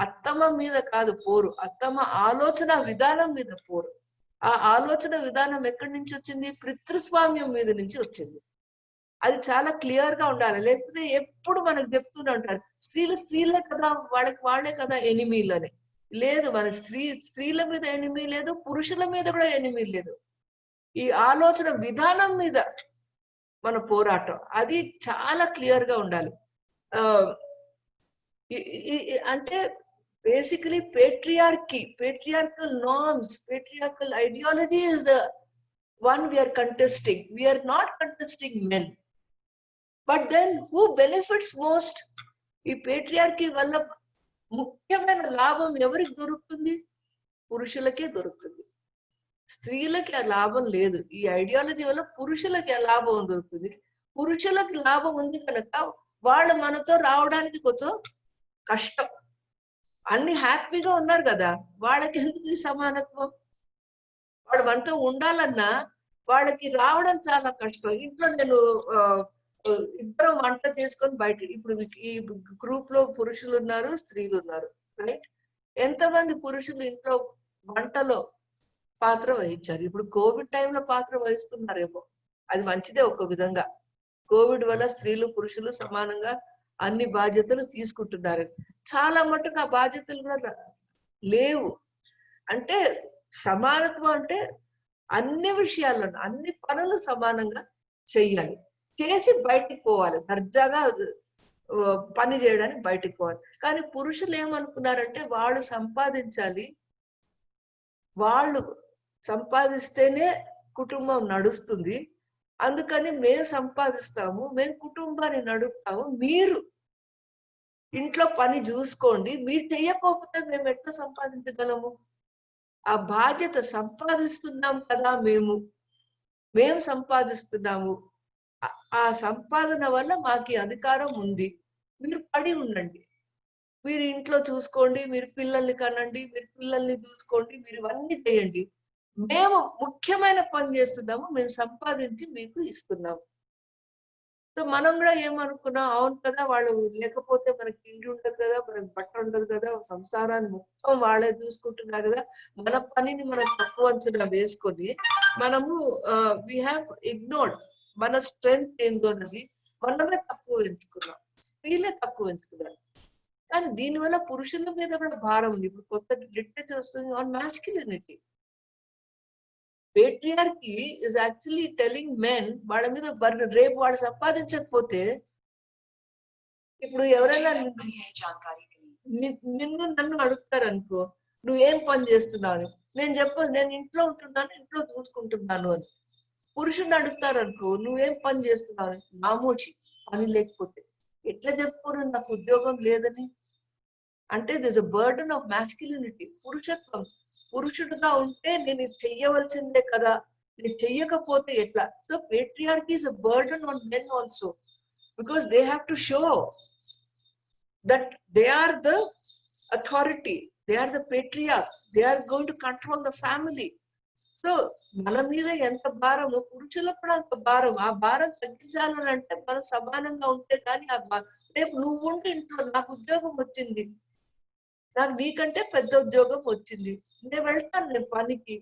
అత్తమ్మ మీద కాదు పోరు, అత్తమ్మ ఆలోచన విధానం మీద పోరు. ఆ ఆలోచన విధానం ఎక్కడి నుంచి వచ్చింది? పితృస్వామ్యం మీద నుంచి వచ్చింది. అది చాలా క్లియర్ గా ఉండాలి. లేకపోతే ఎప్పుడు మనకు చెప్తూనే ఉంటారు స్త్రీలే కదా, వాళ్ళే కదా ఎనిమీలని. లేదు, మన స్త్రీల మీద ఎనిమీ లేదు, పురుషుల మీద కూడా ఎనిమీ లేదు. ఈ ఆలోచన విధానం మీద మన పోరాటం అది చాలా క్లియర్ గా ఉండాలి. అంటే basically patriarchal norms, patriarchal ideology is the one we are contesting. We are not contesting men. But then who benefits most? ఈ patriarchy వల్ల ముఖ్యమైన లాభం ఎవరికి దొరుకుతుంది? పురుషులకే దొరుకుతుంది. స్త్రీలకి ఆ లాభం లేదు. ఈ ఐడియాలజీ వల్ల పురుషులకి ఆ లాభం దొరుకుతుంది. పురుషులకి లాభం ఉంది కనుక వాళ్ళు మనతో రావడానికి కొంచెం కష్టం. అన్ని హ్యాపీగా ఉన్నారు కదా, వాళ్ళకి ఎందుకు ఈ సమానత్వం? వాళ్ళు మనతో ఉండాలన్నా వాళ్ళకి రావడం చాలా కష్టం. ఇంట్లో నేను ఇద్దరు వంట చేసుకొని బయట, ఇప్పుడు ఈ గ్రూప్ లో పురుషులు ఉన్నారు, స్త్రీలు ఉన్నారు, రైట్? ఎంతమంది పురుషులు ఇంట్లో వంటలో పాత్ర వహించారు? ఇప్పుడు కోవిడ్ టైంలో పాత్ర వహిస్తున్నారేమో, అది మంచిదే ఒక విధంగా. కోవిడ్ వల్ల స్త్రీలు పురుషులు సమానంగా అన్ని బాధ్యతలు తీసుకుంటున్నారు. చాలా మటుకు ఆ బాధ్యతలు కూడా లేవు. అంటే సమానత్వం అంటే అన్ని విషయాలను, అన్ని పనులు సమానంగా చెయ్యాలి, చేసి బయటికి పోవాలి, దర్జాగా పని చేయడానికి బయటికి పోవాలి. కానీ పురుషులు ఏమనుకున్నారంటే వాళ్ళు సంపాదించాలి, వాళ్ళు సంపాదిస్తేనే కుటుంబం నడుస్తుంది, అందుకని మేము సంపాదిస్తాము, మేము కుటుంబాన్ని నడుపుతాము, మీరు ఇంట్లో పని చూసుకోండి, మీరు చెయ్యకపోతే మేము ఎట్లా సంపాదించగలము? ఆ బాధ్యత, సంపాదిస్తున్నాం కదా, మేము సంపాదిస్తున్నాము, ఆ సంపాదన వల్ల మాకు అధికారం ఉంది, మీరు పడి ఉండండి, మీరు ఇంట్లో చూసుకోండి, మీరు పిల్లల్ని కనండి, మీరు పిల్లల్ని చూసుకోండి, మీరు ఇవన్నీ చేయండి, మేము ముఖ్యమైన పని చేస్తున్నాము, మేము సంపాదించి మీకు ఇస్తున్నాము. సో మనం కూడా ఏమనుకున్నాం, అవును కదా, వాళ్ళు లేకపోతే మనకి ఇల్లు ఉండదు కదా, మనకి బట్ట ఉండదు కదా, సంసారాన్ని మొత్తం వాళ్ళే చూసుకుంటున్నారు కదా, మన పనిని మనం తక్కువ అంచనా వేసుకొని మనము వీ హ్యావ్ ఇగ్నోర్డ్ మన స్ట్రెంగ్త్ ఏందో అన్నది మనమే తక్కువ ఎంచుకున్నాం, స్త్రీలే తక్కువ ఎంచుకున్నారు. కానీ దీనివల్ల పురుషుల మీద కూడా భారం ఉంది. ఇప్పుడు కొత్త లిటరేచర్ వస్తుంది on masculinity. Patriarchy is actually telling men వాళ్ళ మీద బర్డెన్. రేపు వాళ్ళు సంపాదించకపోతే, ఇప్పుడు ఎవరైనా నిన్ను నన్ను అడుగుతారు అనుకో, నువ్వేం పని చేస్తున్నావు, నేను చెప్పను, నేను ఇంట్లో ఉంటున్నాను, ఇంట్లో చూసుకుంటున్నాను అని. పురుషుడిని అడుగుతారు అనుకో, నువ్వేం పని చేస్తున్నావు, నామోషి, పని లేకపోతే. ఎట్లా చెప్పుకోరు నాకు ఉద్యోగం లేదని? అంటే this a burden of masculinity. పురుషత్వం, పురుషుడుగా ఉంటే నేను ఇది చెయ్యవలసిందే కదా, నేను చెయ్యకపోతే ఎట్లా? So patriarchy is a burden on men also, because they have to show that they are the authority, they are the patriarch, they are going to control the family. So మన మీద ఎంత భారమో పురుషులకు కూడా అంత భారం. ఆ భారం తగ్గించాలని అంటే మనం సమానంగా ఉంటే కానీ రేపు నువ్వు ఉంటే ఇంట్లో నాకు ఉద్యోగం వచ్చింది, నాకు నీకంటే పెద్ద ఉద్యోగం వచ్చింది, నేను వెళ్తాను, నేను పనికి,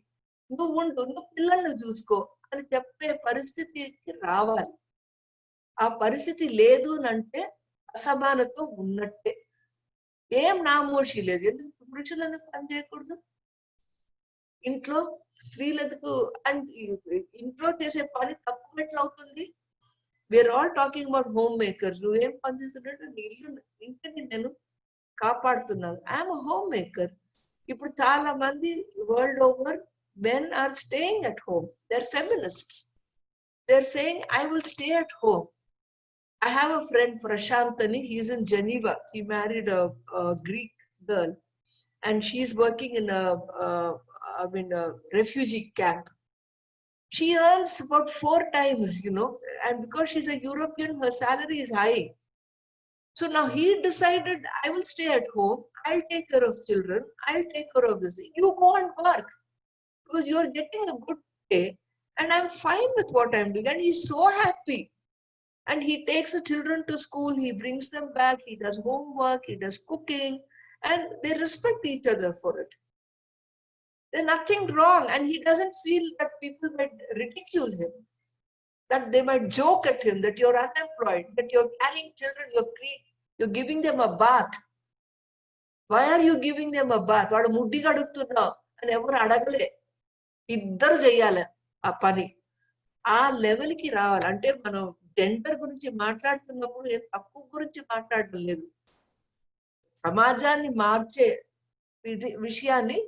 నువ్వు ఉండు, నువ్వు పిల్లల్ని చూసుకో అని చెప్పే పరిస్థితికి రావాలి. ఆ పరిస్థితి లేదు అంటే అసమానత్వం ఉన్నట్టే. ఏం నామోషి లేదు. ఎందుకు పురుషులు ఎందుకు పని చేయకూడదు ఇంట్లో, స్త్రీలు ఎందుకు? అండ్ ఇంట్లో చేసే పని తక్కువ ఎట్లా అవుతుంది? We're all talking about home makers. నువ్వేం పని చేస్తున్నట్టు నీ ఇంటిని నేను కాపాడుతున్నాను, ఐఎమ్ హోమ్ మేకర్. ఇప్పుడు చాలా మంది world over men are staying at home, they're feminists, they're saying I will stay at home. I have a friend Prashantani, he's in Geneva, he married a Greek girl and she's working in a refugee camp. She earns about 4 times, and because she's a European, her salary is high. So now he decided, I will stay at home, I'll take care of children, I'll take care of this. You go and work because you're getting a good pay and I'm fine with what I'm doing. And he's so happy. And he takes the children to school, he brings them back, he does homework, he does cooking, and they respect each other for it. There's nothing wrong, and he doesn't feel that people might ridicule him, that they might joke at him, that you're unemployed, that you're carrying children, you're giving them a bath. Why are you giving them a bath? వాడు ముడ్డి కడుగుతున్నావు అని ఎవరు అడగలే. ఇద్దరు చెయ్యాలి ఆ పని. ఆ లెవెల్కి రావాలి. అంటే మనం జెండర్ గురించి మాట్లాడుతున్నప్పుడు ఏం తక్కువ గురించి మాట్లాడడం లేదు, సమాజాన్ని మార్చే విషయాన్ని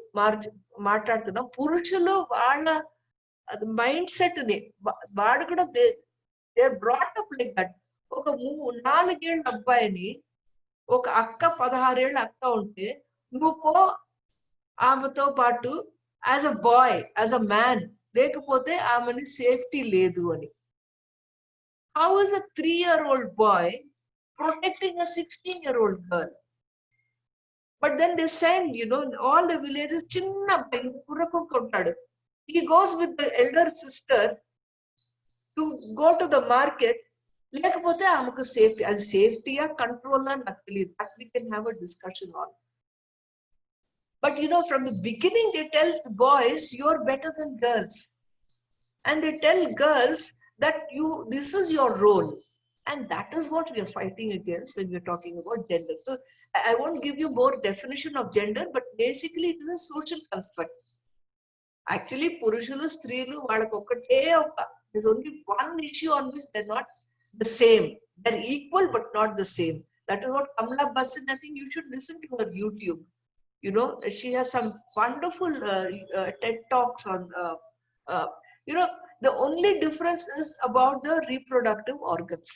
మాట్లాడుతున్నాం. పురుషులు వాళ్ళ మైండ్ సెట్ ని వాడు కూడా they are brought up like that. ఒక 4 ఏళ్ల అబ్బాయిని, ఒక అక్క 16 ఏళ్ల అక్క ఉంటే నువ్వు పో ఆమెతో పాటు as a boy, as a man, లేకపోతే ఆమెని సేఫ్టీ లేదు అని. How is a 3-year-old boy protecting a 16-year-old girl? But then they send, in all the villages, chinna kurrakunku untadu. He goes with the elder sister to go to the market, లేకపోతే ఆమెకు safety, అది సేఫ్టీయా control అని నాకు తెలియదు. That we can have a discussion on. But from the beginning they tell the boys you're better than girls, and they tell girls that this is your role, and that is what we are fighting against when we're talking about gender. So I won't give you more definition of gender, but basically it is a social construct. Actually purushulu streelu vaalaki okate there's only one issue on which they're not the same. They're equal but not the same. That is what Kamala Basin, I think you should listen to her YouTube. She has some wonderful TED Talks on, the only difference is about the reproductive organs.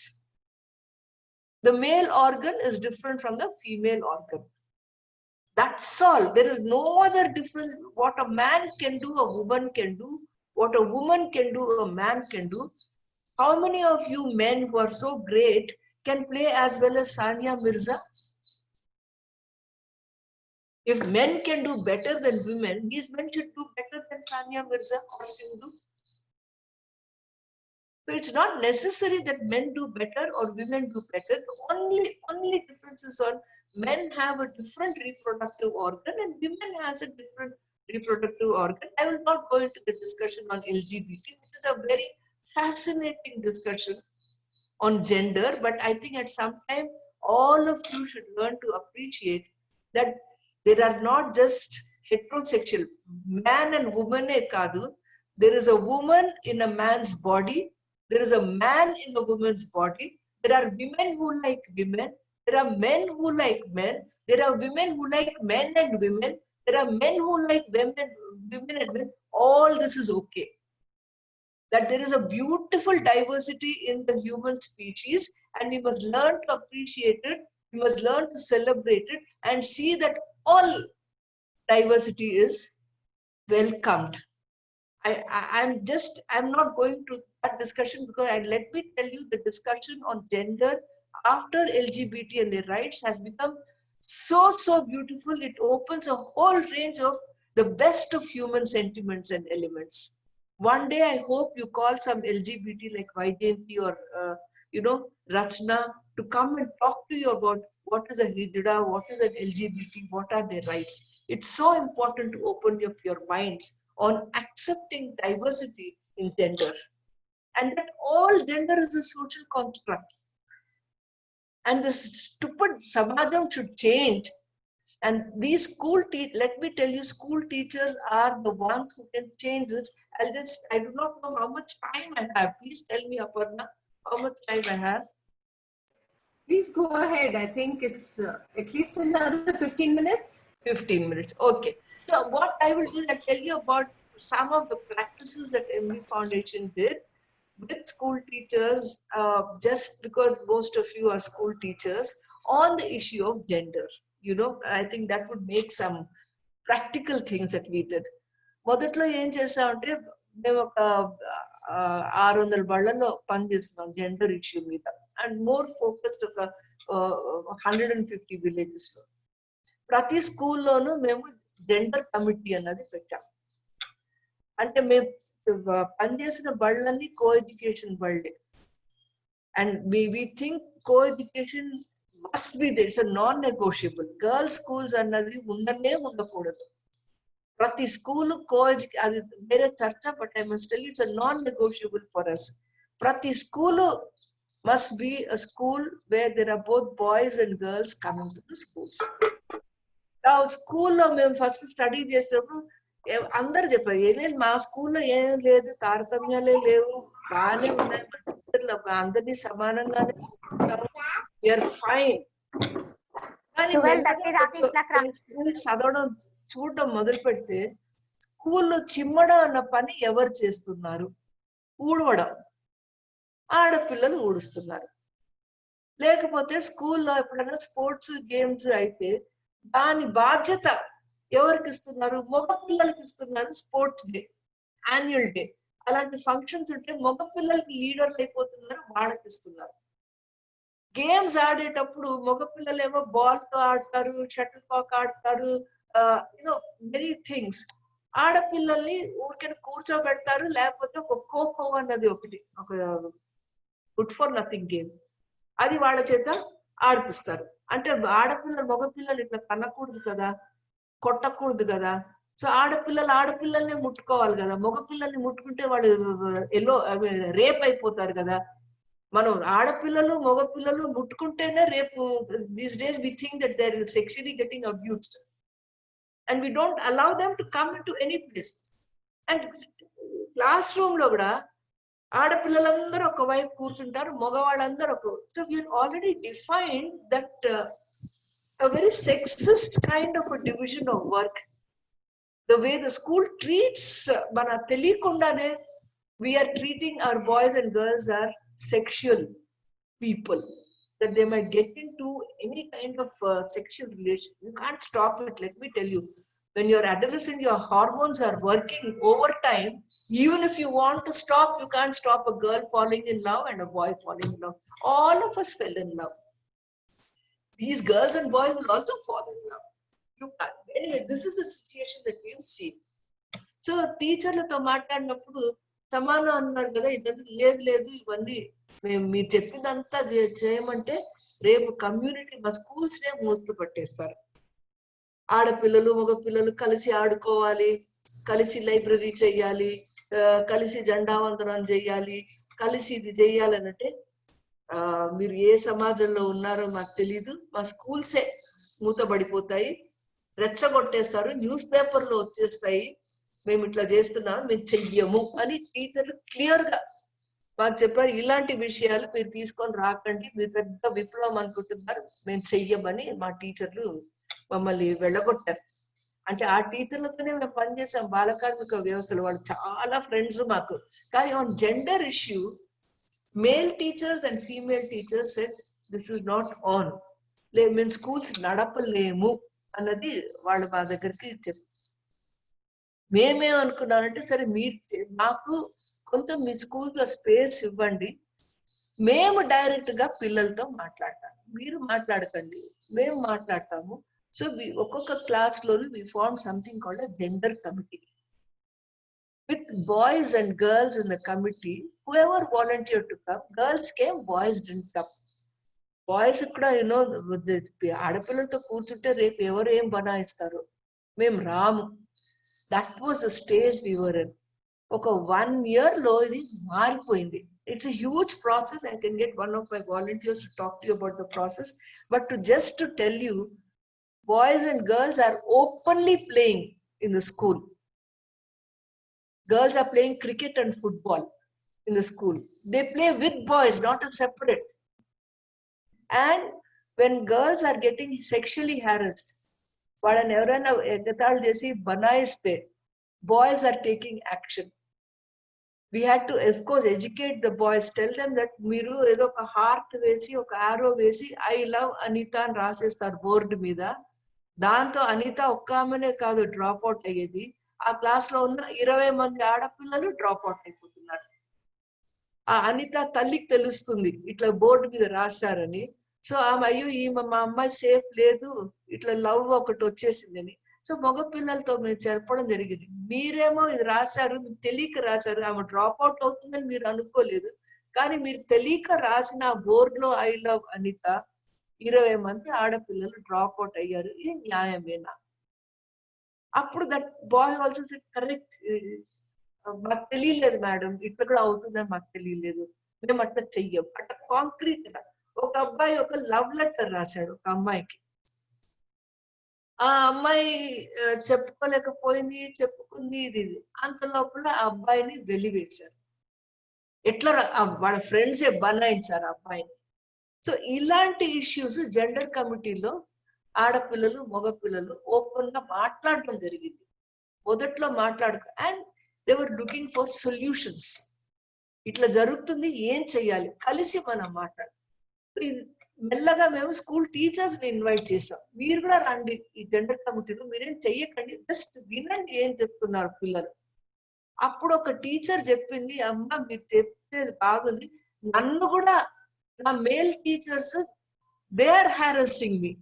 The male organ is different from the female organ. That's all. There is no other difference. What a man can do, a woman can do. What a woman can do, a man can do. How many of you men who are so great can play as well as Sania Mirza? If men can do better than women, these men should do better than Sania Mirza or Sindhu. So it's not necessary that men do better or women do better. The only difference is on men have a different reproductive organ and women has a different reproductive organ. I will not go into the discussion on LGBT, which is a very fascinating discussion on gender, but I think at some time all of you should learn to appreciate that there are not just heterosexual man and woman kadu. There is a woman in a man's body. There is a man in a woman's body. There are women who like women. There are men who like men. There are women who like men and women. There are men who like women and men. All this is okay. That there is a beautiful diversity in the human species, and we must learn to appreciate it. We must learn to celebrate it and see that all diversity is welcomed. I'm not going to that discussion because let me tell you, the discussion on gender after LGBT and their rights has become so beautiful. It opens a whole range of the best of human sentiments and elements. One day I hope you call some LGBT like Vaijayanti or Rachna to come and talk to you about what is a Hijra, what is an LGBT, what are their rights. It's so important to open up your minds on accepting diversity in gender, and that all gender is a social construct. And this stupid samadham should change. And these let me tell you, school teachers are the ones who can change this. I do not know how much time I have. Please tell me, Aparna, how much time I have. Please go ahead. I think it's at least another 15 minutes. 15 minutes. Okay. So what I will do is I'll tell you about some of the practices that MB Foundation did with school teachers, just because most of you are school teachers, on the issue of gender. I think that would make some practical things that we did. మొదట్లో ఏం చేసామంటే మేము ఒక 600 బళ్ళలో పనిచేస్తున్నాం gender issue మీద, and more focused ఒక 150 villages లో. ప్రతి స్కూల్లోనూ మేము జెండర్ కమిటీ అన్నది పెట్టాం. అంటే మేము పనిచేసిన బళ్ళన్నీ కో ఎడ్యుకేషన్ బళ్ళే, and we think co-education must be there. It's a non-negotiable. Girls schools అన్నది ఉండకూడదు. ప్రతి స్కూల్ అది వేరే చర్చ, but I must tell it's a non-negotiable for us. ప్రతి school must be a school where there are both boys and girls coming to the schools. Now స్కూల్లో మేము first study చేసినప్పుడు అందరు చెప్పారు, మా స్కూల్లో ఏం లేదు, తారతమ్యాలే లేవు, బాగానే ఉన్నాయి, అందరినీ సమానంగానే ఫైన్. కానీ స్కూల్ చూడడం మొదలు పెడితే స్కూల్లో చిమ్మడం అన్న పని ఎవరు చేస్తున్నారు? ఊడవడం. ఆడపిల్లలు ఊడుస్తున్నారు. లేకపోతే స్కూల్లో ఎప్పుడైనా స్పోర్ట్స్ గేమ్స్ అయితే దాని బాధ్యత ఎవరికి ఇస్తున్నారు? మగ పిల్లలకి ఇస్తున్నారు. స్పోర్ట్స్ డే, యాన్యువల్ డే, అలాంటి ఫంక్షన్స్ ఉంటే మగ పిల్లలకి లీడర్లు అయిపోతున్నారు, వాళ్ళకి ఇస్తున్నారు. గేమ్స్ ఆడేటప్పుడు మగ పిల్లలు ఏమో బాల్ తో ఆడతారు, షటిల్ కాక్ ఆడతారు, మెనీ థింగ్స్. ఆడపిల్లల్ని ఊరికే కూర్చోబెడతారు, లేకపోతే ఒక ఖోఖో అన్నది ఒకటి, ఒక గుడ్ ఫర్ నథింగ్ గేమ్. అది వాళ్ళ చేత ఆడిపిస్తారు. అంటే ఆడపిల్లలు మగపిల్లలు ఇట్లా కనకూడదు కదా, కొట్టకూడదు కదా. సో ఆడపిల్లల్నే ముట్టుకోవాలి కదా, మగపిల్లల్ని ముట్టుకుంటే వాళ్ళు రేప్ అయిపోతారు కదా. మనం ఆడపిల్లలు మగపిల్లలు ముట్టుకుంటేనే రేపు. These days we think that they are sexually getting abused and we don't allow them to come in to any place. And classroom లో కూడా ఆడపిల్లలందరూ ఒక వైపు కూర్చుంటారు, మగవాళ్ళందరూ ఒక. So we already defined that a very sexist kind of a division of work. The way the school treats mana telikundane, we are treating our boys and girls are sexual people, that they might get into any kind of sexual relation. You can't stop it. Let me tell you, when you're adolescent, your hormones are working overtime. Even if you want to stop, you can't stop a girl falling in love and a boy falling in love. All of us fell in love. These girls and boys will also fall in love. Anyway, this is the situation that we'll see. So టీచర్లతో మాట్లాడినప్పుడు సమానం అన్నారు కదా, ఇదంతా లేదు ఇవన్నీ మీరు చెప్పిందంతా చేయమంటే రేపు కమ్యూనిటీ మా స్కూల్స్ నే మూతలు పట్టేస్తారు. ఆడపిల్లలు మగపిల్లలు కలిసి ఆడుకోవాలి, కలిసి లైబ్రరీ చెయ్యాలి, కలిసి జెండా వందనం చెయ్యాలి, కలిసి ఇది చెయ్యాలనంటే మీరు ఏ సమాజంలో ఉన్నారో మాకు తెలీదు. మా స్కూల్సే మూతబడిపోతాయి, రెచ్చగొట్టేస్తారు, న్యూస్ పేపర్లో వచ్చేస్తాయి, మేము ఇట్లా చేస్తున్నాం, మేము చెయ్యము అని టీచర్లు క్లియర్ గా మాకు చెప్పారు. ఇలాంటి విషయాలు మీరు తీసుకొని రాకండి, మీరు పెద్ద విప్లవం అనుకుంటున్నారు, మేము చెయ్యమని మా టీచర్లు మమ్మల్ని వెళ్ళగొట్టారు. అంటే ఆ టీచర్లతోనే మేము పనిచేసాం బాలకార్మిక వ్యవస్థలో. వాళ్ళు చాలా ఫ్రెండ్స్ మాకు. కానీ on gender issue, male teachers and female teachers said this is not on. మేము స్కూల్స్ నడపలేము అన్నది వాళ్ళు మా దగ్గరికి చెప్పారు. మేమేమనుకున్నానంటే, సరే మీరు మాకు కొంత మీ స్కూల్స్ లో స్పేస్ ఇవ్వండి, మేము డైరెక్ట్ గా పిల్లలతో మాట్లాడతాము, మీరు మాట్లాడకండి, మేము మాట్లాడతాము. సో ఒక్కొక్క క్లాస్ లోను we form something called a gender committee with boys and girls in the committee. Whoever volunteered to come, girls came, boys didn't come. Boys ikkada ఆడపిల్లలతో కూర్చుంటే రేపు ఎవరు ఏం బనాయిస్తారు, మేము రాము. That was the stage we were in. ఒక 1 year లో ఇది మారిపోయింది. It's a huge process. I can get one of my volunteers to talk to you about the process. But just to tell you, boys and girls are openly playing in the school. Girls are playing cricket and football in the school. They play with boys, not as separate. And when girls are getting sexually harassed, వాళ్ళని ఎవరైనా ఎగతాళి చేసి బనాయిస్తే, boys are taking action. We had to, of course, educate the boys, tell them that మీరు ఏదో ఒక heart వేసి ఒక ఆరో వేసి ఐ లవ్ అనిత అని రాసేస్తారు బోర్డు మీద. దాంతో అనిత ఒక్క ఆమెనే కాదు డ్రాప్ అవుట్ అయ్యేది, ఆ క్లాస్ లో ఉన్న 20 మంది ఆడపిల్లలు డ్రాప్ అవుట్ అయిపోతున్నారు. ఆ అనిత తల్లికి తెలుస్తుంది ఇట్లా బోర్డు మీద రాశారని. సో ఆమె అయ్యో ఈమె మా అమ్మాయి సేఫ్ లేదు, ఇట్లా లవ్ ఒకటి వచ్చేసిందని. సో మగ పిల్లలతో మేము చెప్పడం జరిగింది, మీరేమో ఇది రాశారు, మీకు తెలియక రాశారు, ఆమె డ్రాప్ అవుట్ అవుతుందని మీరు అనుకోలేదు, కానీ మీరు తెలియక రాసిన ఆ బోర్డులో ఐ లవ్ అనిత 20 మంది ఆడపిల్లలు డ్రాప్ అవుట్ అయ్యారు, ఇది న్యాయమేనా? అప్పుడు that boy also said correct, మాకు తెలియలేదు మేడం, ఇట్లా కూడా అవుతుందని మాకు తెలియలేదు, మేము అట్లా చెయ్యం. అట్లా కాంక్రీట్ గా ఒక అబ్బాయి ఒక లవ్ లెటర్ రాశాడు ఒక అమ్మాయికి. ఆ అమ్మాయి చెప్పుకోలేకపోయింది, చెప్పుకుంది, ఇది అంత లోపల ఆ అబ్బాయిని వెలివేశారు. ఎట్లా వాళ్ళ ఫ్రెండ్సే బనాయించారు ఆ అబ్బాయిని. సో ఇలాంటి ఇష్యూస్ జెండర్ కమిటీలో ఆడపిల్లలు మగపిల్లలు ఓపెన్ గా మాట్లాడడం జరిగింది. మొదట్లో and they were looking for solutions. ఇట్లా జరుగుతుంది, ఏం చెయ్యాలి, కలిసి మనం మాట్లాడాలి. మెల్లగా మేము స్కూల్ టీచర్స్ ని ఇన్వైట్ చేసాం, మీరు కూడా రండి ఈ జెండర్ కమిటీలో, మీరేం చెయ్యకండి, జస్ట్ వినండి ఏం చెప్తున్నారు పిల్లలు. అప్పుడు ఒక టీచర్ చెప్పింది, అమ్మ మీరు చెప్పేది బాగుంది, నన్ను కూడా నా మేల్ టీచర్స్ దే ఆర్ హారసింగ్ మీ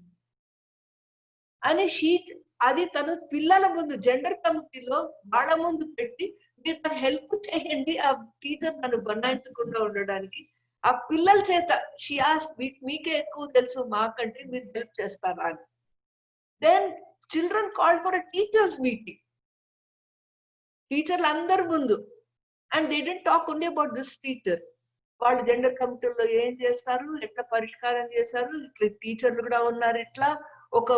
అని అది తను పిల్లల ముందు జెండర్ కమిటీలో వాళ్ళ ముందు పెట్టి, మీరు హెల్ప్ చేయండి ఆ టీచర్ నన్ను బనాయించకుండా ఉండడానికి ఆ పిల్లల చేత షీ ఆస్క్ మీకే ఎక్కువ తెలుసు మాకంటే మీరు హెల్ప్ చేస్తారా అని. Then children called for a teachers meeting, టీచర్లు అందరి ముందు. And they didn't talk only about this teacher. వాళ్ళు జెండర్ కమిటీలో ఏం చేస్తారు, ఎట్లా పరిష్కారం చేశారు, ఇట్లా టీచర్లు కూడా ఉన్నారు. ఇట్లా ఒక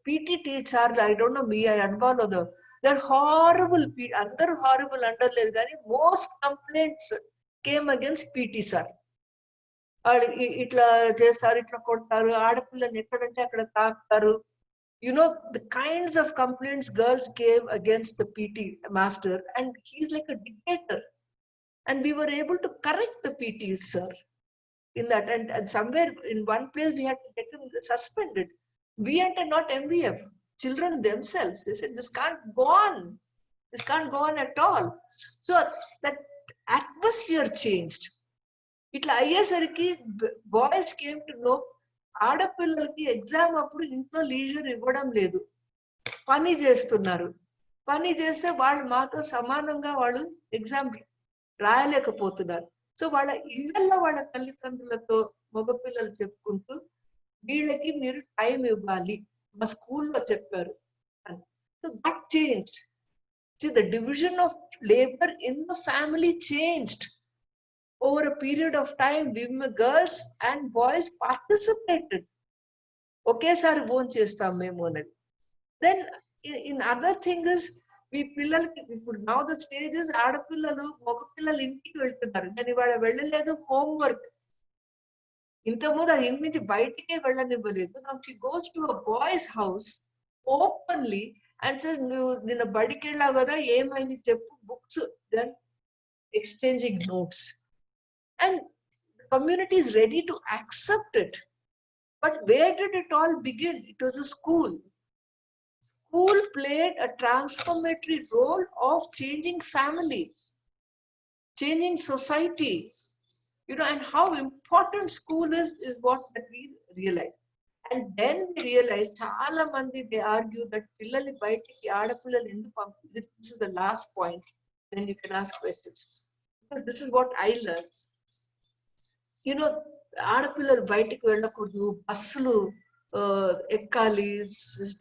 PT teacher, I don't know మీ అనుభవం, దర్ హారబుల్, అందరూ హారబుల్ అంటలేదు కానీ most complaints came against PT sir. వాళ్ళు ఇట్లా చేస్తారు, ఇట్లా కొడతారు, ఆడపిల్లని ఎక్కడంటే అక్కడ తాకుతారు. You know, the kinds of complaints girls gave against the PT master, and he's like a dictator. And we were able to correct the PT sir in that. And somewhere in one place we had to get him suspended. We enter not MVF, children themselves. They said, this can't go on. This can't go on at all. So that atmosphere changed. ఇట్లా అయ్యేసరికి boys came to know, ఆడపిల్లలకి exam అప్పుడు ఇంట్లో leisure ఇవ్వడం లేదు, పని చేస్తున్నారు. పని చేస్తే వాళ్ళు మాతో సమానంగా వాళ్ళు ఎగ్జామ్ రాయలేకపోతున్నారు. సో వాళ్ళ ఇళ్లలో వాళ్ళ తల్లిదండ్రులతో మగపిల్లలు చెప్పుకుంటూ వీళ్ళకి మీరు టైం ఇవ్వాలి, మా స్కూల్లో చెప్పారు అని. So that changed. See, the division of labor in the family changed. Over a period of time, women, girls and boys participated. Okay, sir, won't chestam memo anadi. Then in other thing is, we pillalki, now the stage is aadapillalu moga pillalu intiki veltunnaru kani vaalla vellaledu, homework ఇంతకుముందు ఆ ఇంటి నుంచి బయటికే వెళ్ళనివ్వలేదు. Now she goes to a boy's house openly and says, నువ్వు నిన్న బడికి వెళ్ళావు కదా, ఏమైంది చెప్పు, books, then exchanging notes. And the community is ready to accept it. But where did it all begin? It was a school. School played a transformatory role of changing family, changing society. You know, and how important school is what that we realized. And then we realized, chaala mandi they argue that pillali bayatiki aadapillali endu panpinచారు. This is the last point. Then you can ask questions. Because this is what I learned. You know, ఆడపిల్లలు బయటికి వెళ్ళకూడదు, బస్సులు ఎక్కాలి,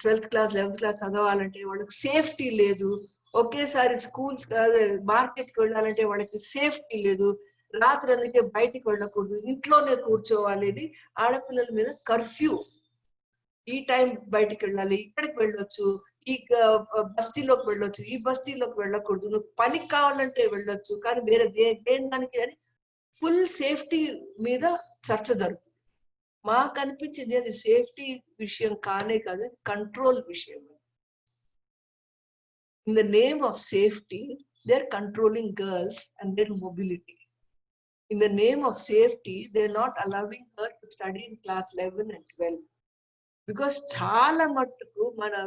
12th class 11th class చదవాలంటే వాళ్ళకి safety లేదు, ఒకేసారి schools మార్కెట్కి వెళ్ళాలంటే వాళ్ళకి సేఫ్టీ లేదు, రాత్రి అందుకే బయటికి వెళ్ళకూడదు, ఇంట్లోనే కూర్చోవాలి అని ఆడపిల్లల మీద కర్ఫ్యూ. ఈ టైం బయటికి వెళ్ళాలి, ఇక్కడికి వెళ్ళొచ్చు, ఈ బస్తీలోకి వెళ్ళొచ్చు, ఈ బస్తీలోకి వెళ్ళకూడదు, నువ్వు పనికి కావాలంటే వెళ్ళొచ్చు, కానీ వేరే దేని దానికి అని ఫుల్ సేఫ్టీ మీద చర్చ జరుగుతుంది. మాకు అనిపించింది అది సేఫ్టీ విషయం కానే కాదు, కంట్రోల్ విషయం. In the name of safety they are controlling girls and their mobility. In the name of safety, they're not allowing her to study in class 11 and 12. Because chala mattuku mana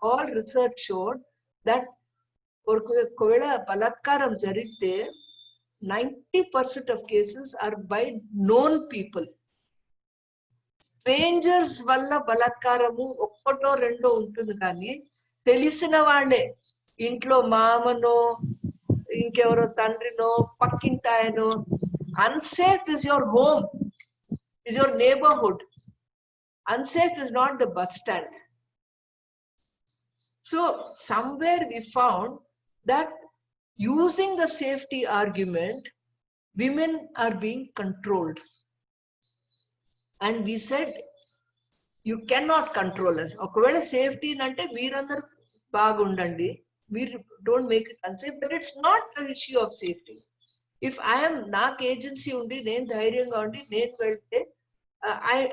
all research showed that ఒకవేళ బలాత్కారం జరిగితే 90% of cases are by known people. Strangers వల్ల బలాత్కారము ఒక్కటో రెండో ఉంటుంది, కానీ తెలిసిన వాళ్ళే, ఇంట్లో మామనో ఇంకెవరో తండ్రినో పక్కింటాయనో. Unsafe is your home, is your neighborhood. Unsafe is not the bus stand. So somewhere we found that using the safety argument, women are being controlled. And we said, you cannot control us. Okavela safety nante meerandaru baagundandi, మీరు don't make it unsafe, but it's not the issue of safety. If I am నాకు agency ఉండి నేను ధైర్యంగా ఉండి నేను వెళ్తే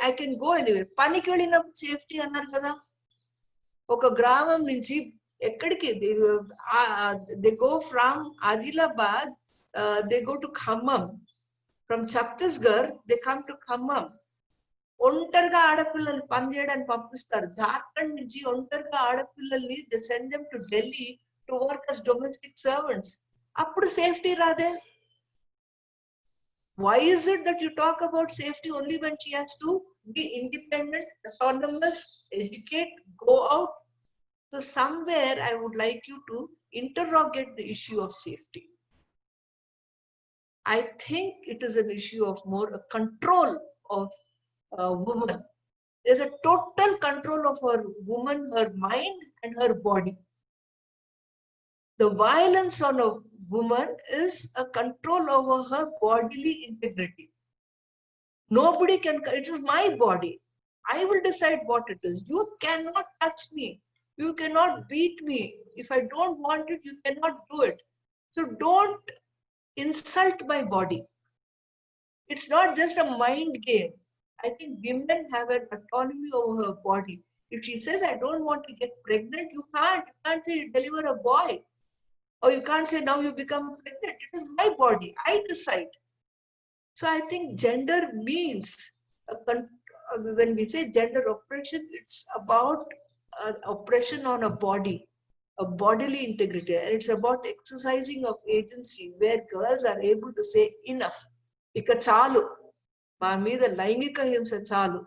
I can go anywhere. పనికి వెళ్ళినప్పుడు సేఫ్టీ అన్నారు కదా, ఒక గ్రామం నుంచి ఎక్కడికి they go from Adilabad, they go to Khammam, from Chhattisgarh they come to Khammam. ఒంటరిగా ఆడపిల్లలు పని చేయడానికి పంపిస్తారు. జార్ఖండ్ నుంచి ఒంటరిగా ఆడపిల్లల్ని they send them to Delhi to work as domestic servants. అప్పుడు సేఫ్టీ రాదే. Why is it that you talk about safety only when she has to be independent, autonomous, educate, go out? So somewhere I would like you to interrogate the issue of safety. I think it is an issue of more a control of a woman. There's a total control of her woman, her mind and her body. The violence on a woman is a control over her bodily integrity. Nobody can, it is my body. I will decide what it is. You cannot touch me. You cannot beat me. If I don't want it, you cannot do it. So don't insult my body. It's not just a mind game. I think women have an autonomy over her body. If she says, I don't want to get pregnant, you can't. You can't say you deliver a boy. Or you can't say now you become pregnant. It is my body. I decide. So I think gender means, when we say gender oppression, it's about oppression on a body, a bodily integrity. And it's about exercising of agency where girls are able to say enough. ఇక చాలు, మా మీద లైంగిక హింస చాలు,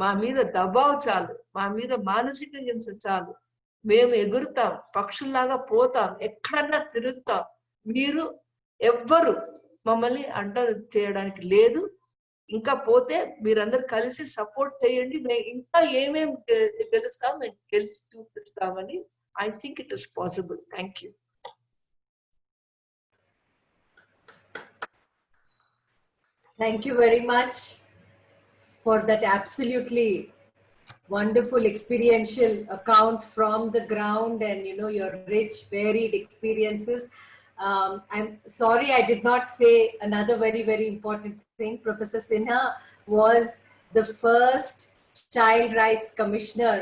మా మీద దబావ్ చాలు, మా మీద మానసిక హింస చాలు. మేము ఎగురుతాం, పక్షుల్లాగా పోతాం, ఎక్కడన్నా తిరుగుతాం. మీరు ఎవ్వరు మమ్మల్ని అంటర్ చేయడానికి లేదు. ఇంకా పోతే మీరందరూ కలిసి సపోర్ట్ చేయండి. మేము ఇంకా ఏమేం గెలుస్తాం, మేము గెలిచి చూపిస్తామని. I think it is possible. Thank you. Thank you very much for that absolutely wonderful experiential account from the ground, and your rich, varied experiences. I'm sorry I did not say another very, very important thing. Professor Sinha was the first Child Rights Commissioner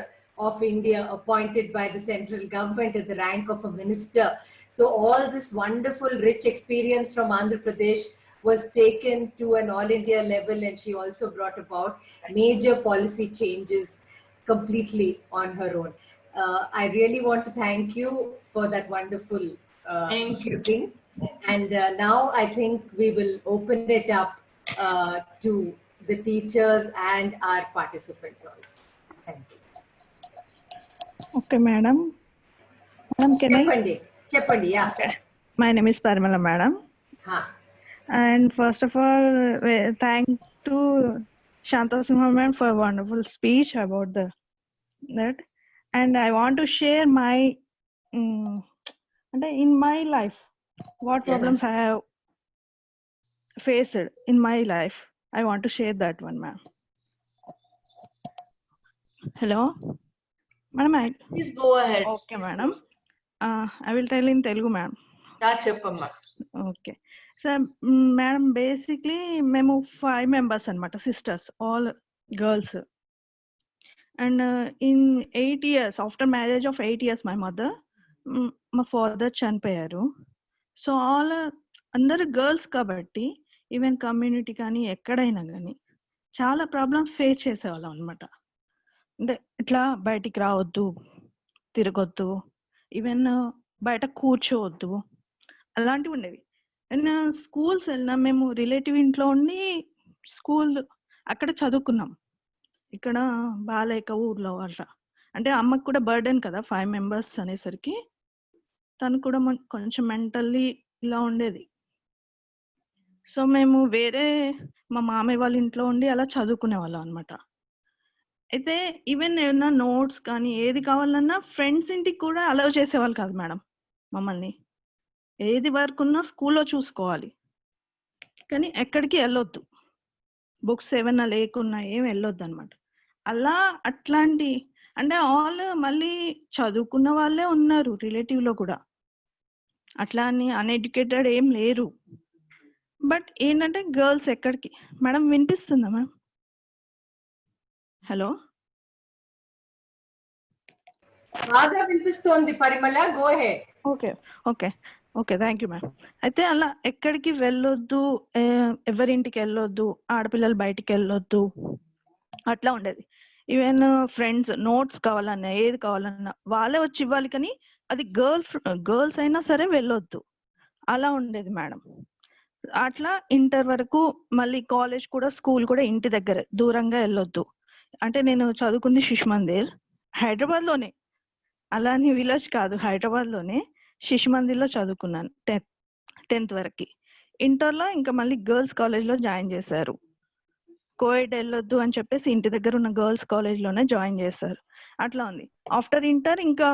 of India appointed by the central government at the rank of a minister. So all this wonderful, rich experience from Andhra Pradesh was taken to an all India level, and she also brought about major policy changes completely on her own. I really want to thank you for that wonderful thing. And now I think we will open it up to the teachers and our participants also. Thank you. Okay, madam. Madam, can Cheppandi, yeah. Okay. My name is Parimala, madam. Huh. And first of all, thank to Shanta Sinha ma'am for a wonderful speech about that. And I want to share my, in my life, what problems I have faced in my life. I want to share that one, ma'am. Hello, madam. Please go ahead. Okay, madam. I will tell in Telugu, ma'am. Cheppamma. Okay. So, madam, basically, మేము 5 members అనమాట, sisters, all girls. And in 8 years, after marriage of 8 years, my mother, my father చనిపోయారు. So అందరు girls కాబట్టి even community కానీ ఎక్కడైనా కానీ చాలా problems face చేసేవాళ్ళం అనమాట. అంటే ఇట్లా బయటికి రావద్దు, తిరగొద్దు, ఈవెన్ బయట కూర్చోవద్దు, అలాంటివి ఉండేవి. అండ్ స్కూల్స్ వెళ్ళినా మేము రిలేటివ్ ఇంట్లో ఉండి స్కూల్ అక్కడ చదువుకున్నాం. ఇక్కడ బాలేక ఊర్లో అట్లా, అంటే అమ్మకు కూడా బర్డెన్ కదా 5 members అనేసరికి, తను కూడా కొంచెం మెంటల్లీ ఇలా ఉండేది. సో మేము వేరే మా మామయ్య వాళ్ళ ఇంట్లో ఉండి అలా చదువుకునే వాళ్ళం అనమాట. అయితే ఈవెన్ ఏమన్నా నోట్స్ కానీ ఏది కావాలన్నా ఫ్రెండ్స్ ఇంటికి కూడా అలౌ చేసేవాళ్ళు కాదు మేడం మమ్మల్ని. ఏది వర్క్ ఉన్నా స్కూల్లో చూసుకోవాలి, కానీ ఎక్కడికి వెళ్ళొద్దు, బుక్స్ ఏమన్నా లేకున్నా ఏం వెళ్ళొద్దు అనమాట. అట్లాంటి అంటే ఆల్ మళ్ళీ చదువుకున్న వాళ్ళే ఉన్నారు రిలేటివ్లో కూడా, అట్లా అని అన్ఎడ్యుకేటెడ్ ఏం లేరు. బట్ ఏంటంటే గర్ల్స్ ఎక్కడికి, మేడం వినిపిస్తుందా మ్యామ్? హలో, బాగా వినిపిస్తోంది Parimala, go ahead. Okay okay okay, thank you ma'am. అయితే అలా ఎక్కడికి వెళ్ళొద్దు, ఎవరింటికి వెళ్ళొద్దు, ఆడపిల్లలు బయటికి వెళ్ళొద్దు, అట్లా ఉండేది. ఈవెన్ ఫ్రెండ్స్ నోట్స్ కావాలన్నా ఏది కావాలన్నా వాళ్ళే వచ్చి ఇవ్వాలి, కానీ అది గర్ల్స్ అయినా సరే వెళ్ళొద్దు, అలా ఉండేది మేడం. అట్లా ఇంటర్ వరకు, మళ్ళీ కాలేజ్ కూడా స్కూల్ కూడా ఇంటి దగ్గర, దూరంగా వెళ్ళొద్దు. అంటే నేను చదువుకుంది శిశు మందిర్ హైదరాబాద్లోనే, అలా అని విలేజ్ కాదు, హైదరాబాద్లోనే శిశు మందిర్లో చదువుకున్నాను 10th వరకు. ఇంటర్లో ఇంకా మళ్ళీ గర్ల్స్ కాలేజ్లో జాయిన్ చేశారు. కోఎడ్ వెళ్ళొద్దు అని చెప్పేసి ఇంటి దగ్గర ఉన్న గర్ల్స్ కాలేజ్లోనే జాయిన్ చేశారు. అట్లా ఉంది. ఆఫ్టర్ ఇంటర్ ఇంకా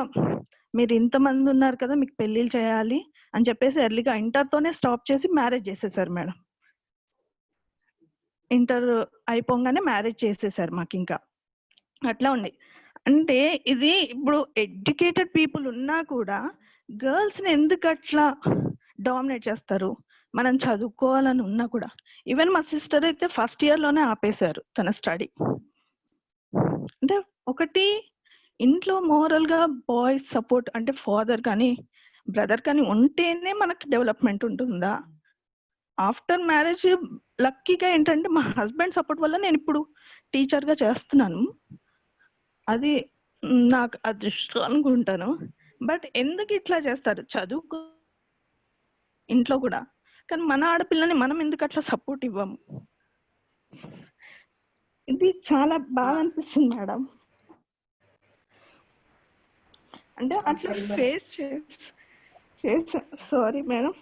మీరు ఇంతమంది ఉన్నారు కదా, మీకు పెళ్ళిళ్ళు చేయాలి అని చెప్పేసి ఎర్లీగా ఇంటర్తోనే స్టాప్ చేసి మ్యారేజ్ చేసేసారు మేడం. ఇంటర్ అయిపోగానే మ్యారేజ్ చేసేసారు మాకు. ఇంకా అట్లా ఉంది. అంటే ఇది ఇప్పుడు ఎడ్యుకేటెడ్ పీపుల్ ఉన్నా కూడా గర్ల్స్ని ఎందుకు అట్లా డామినేట్ చేస్తారు? మనం చదువుకోవాలని ఉన్నా కూడా. ఈవెన్ మా సిస్టర్ అయితే ఫస్ట్ ఇయర్లోనే ఆపేశారు తన స్టడీ. అంటే ఒకటి ఇంట్లో మోరల్గా బాయ్స్ సపోర్ట్ అంటే ఫాదర్ కానీ బ్రదర్ కానీ ఉంటేనే మనకు డెవలప్మెంట్ ఉంటుందా? ఆఫ్టర్ మ్యారేజ్ లక్కీగా ఏంటంటే మా హస్బెండ్ సపోర్ట్ వల్ల నేను ఇప్పుడు టీచర్గా చేస్తున్నాను. అది నాకు అదృష్టం అనుకుంటాను. బట్ ఎందుకు ఇట్లా చేస్తారు? చదువుకో ఇంట్లో కూడా, కానీ మన ఆడపిల్లని మనం ఎందుకు అట్లా సపోర్ట్ ఇవ్వము? ఇది చాలా బాగా అనిపిస్తుంది మేడం. అంటే అట్లా ఫేస్ చేసి సారీ మేడం.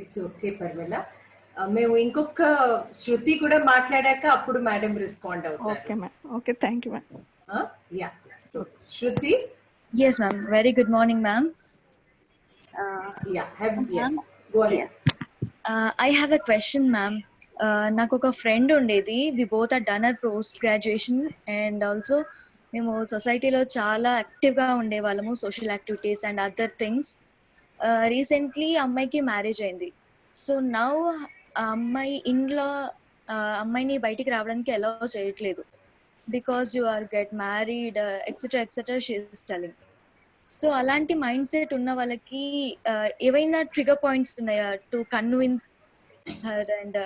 ఇట్స్ ఓకే పర్వాలా. మేము ఇంకొక శృతి కూడా మాట్లాడాక అప్పుడు మేడం రెస్పాండ్ అవుతారు. Okay ma'am. Okay, thank you ma'am. Yeah Shruti. Yes, ma'am. Very good morning, ma'am. Yeah, yes. Go ahead. Yes. I have a question, ma'am. నాకు ఒక ఫ్రెండ్ ఉండేది. We both are done our post graduation and also మేము సొసైటీలో చాలా యాక్టివ్గా ఉండేవాళ్ళము, social activities and other things. Recently అమ్మాయికి marriage అయింది. సో నౌ అమ్మాయి ఇంట్లో అమ్మాయిని బయటికి రావడానికి అలౌ చేయట్లేదు. Because you are get married etcetera etcetera she is telling. So అలాంటి మైండ్ సెట్ ఉన్న వాళ్ళకి ఏవైనా ట్రిగర్ పాయింట్స్ ఉన్నాయా టు కన్విన్స్ హర్? అండ్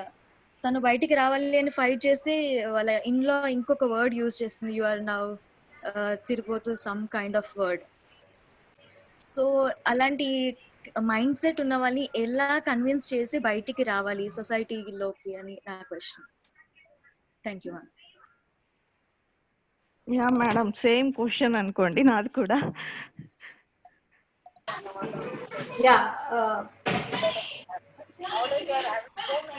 తను బయటికి రావాలి అని ఫైట్ చేస్తే వాళ్ళ ఇంట్లో ఇంకొక వర్డ్ యూజ్ చేస్తుంది, యు ఆర్ నౌ తిరిగిపోతూ some kind of word. So అలాంటి మైండ్ సెట్ ఉన్న వాళ్ళని ఎలా కన్విన్స్ చేసి బయటికి రావాలి సొసైటీలోకి అని నా question. Thank you ma'am. Yeah madam, same question అనుకోండి నాది కూడా. Yeah.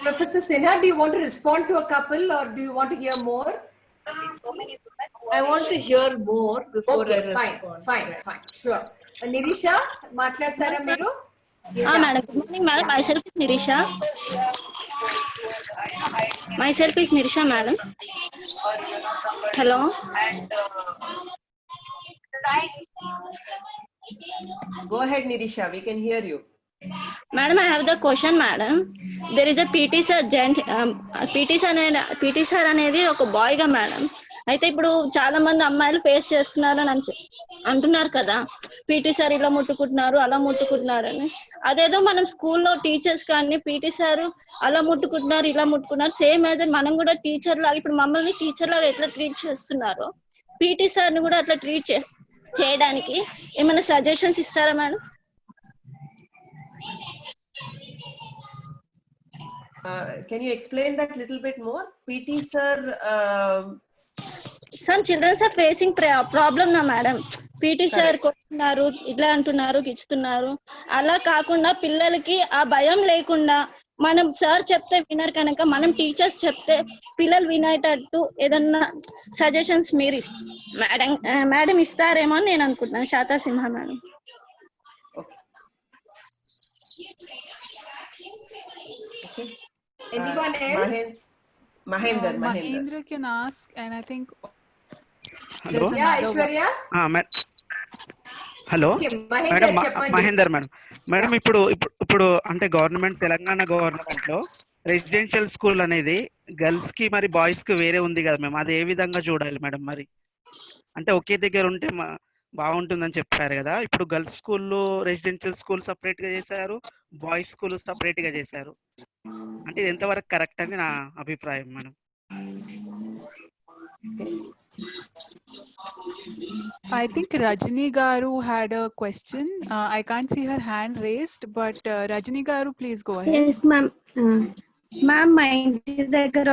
Professor Sinha, do you want to respond to a couple or do you want to hear more? I want to hear more before Okay, I respond. fine. Sure. Nirisha, మాట్లాడతారా మీరు? Madam, good morning, madam. Myself is Nirisha. Madam. Hello. Go ahead, Nirisha. We can hear you. Madam, I have the question, madam. There is a PT sir అనేది ఒక bye గా madam. అయితే ఇప్పుడు చాలా మంది అమ్మాయిలు ఫేస్ చేస్తున్నారు అని అంటున్నారు కదా, పీటీ సార్ ఇలా ముట్టుకుంటున్నారు అలా ముట్టుకుంటున్నారు అని. అదేదో మనం స్కూల్లో టీచర్స్ కానీ పీటీ సార్ అలా ముట్టుకుంటున్నారు ఇలా ముట్టుకున్నారు సేమ్ యాజ్ మనం కూడా టీచర్ లాగా ఇప్పుడు మమ్మల్ని టీచర్ లాగా ఎట్లా ట్రీట్ చేస్తున్నారో పీటీ సార్ని కూడా అట్లా ట్రీట్ చేయడానికి ఏమైనా సజెషన్స్ ఇస్తారా madam? Can you explain that little bit more? PT sir, some children are facing problem na madam. PT sir కొట్టున్నారు ఇట్లా అంటున్నారు గిచ్చుతున్నారు. అలా కాకుండా పిల్లలకి ఆ భయం లేకుండా మనం సార్ చెప్తే వినరు కనుక మనం టీచర్స్ చెప్తే పిల్లలు వినేటట్టు ఏదన్నా సజెషన్స్ మీరు మేడం ఇస్తారేమో అని నేను అనుకుంటున్నాను. శాతా సింహ madam. Anyone else? Mahendra can ask, and I think. Hello. Yeah, Aishwarya. Hello madam, Mahender madam. Madam, Yeah. ఇప్పుడు అంటే గవర్నమెంట్ తెలంగాణ గవర్నమెంట్ లో రెసిడెన్షియల్ స్కూల్ అనేది గర్ల్స్ కి మరి బాయ్స్ కి వేరే ఉంది కదా మేము, అది ఏ విధంగా చూడాలి మేడం? మరి అంటే ఒకే దగ్గర ఉంటే బాగుంటుందని చెప్పారు కదా. ఇప్పుడు గర్ల్స్ స్కూల్లో రెసిడెన్షియల్ స్కూల్ సపరేట్ గా చేశారు, బాయ్స్ స్కూల్ సపరేట్ గా చేశారు. అంటే ఇది ఎంతవరకు కరెక్ట్ అని నా అభిప్రాయం madam. I think Rajni Garu had a question. I can't see her hand raised, but Rajni Garu, please go ahead. Yes, ma'am. Ma'am, మా ఇంటి దగ్గర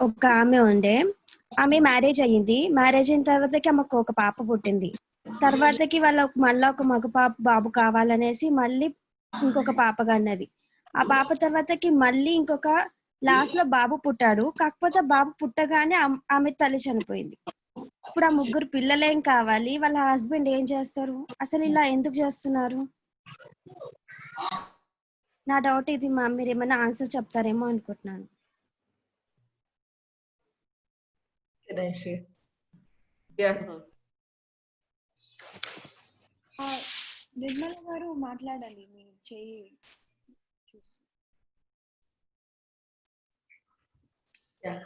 ఒక ఆమె ఉండే. ఆమె మ్యారేజ్ అయ్యింది. మ్యారేజ్ అయిన తర్వాతకి ఆమెకు ఒక పాప పుట్టింది. తర్వాతకి వాళ్ళకు మళ్ళీ ఒక మగ బాబు కావాలనేసి మళ్ళీ ఇంకొక పాప కన్నది. ఆ పాప తర్వాతకి మళ్ళీ ఇంకొక లాస్ట్ లో బాబు పుట్టాడు. కాకపోతే బాబు పుట్టగానే ఆమె తల్లి చనిపోయింది. ఇప్పుడు ఆ ముగ్గురు పిల్లలేం కావాలి, వాళ్ళ హస్బెండ్ ఏం చేస్తారు? అసలు ఇలా ఎందుకు చేస్తున్నారు? నా డౌట్ ఇది మా, మీరు ఏమైనా ఆన్సర్ చెప్తారేమో అనుకుంటున్నాను. నిర్మల గారు మాట్లాడాలి, మీరు చేయి చూసి.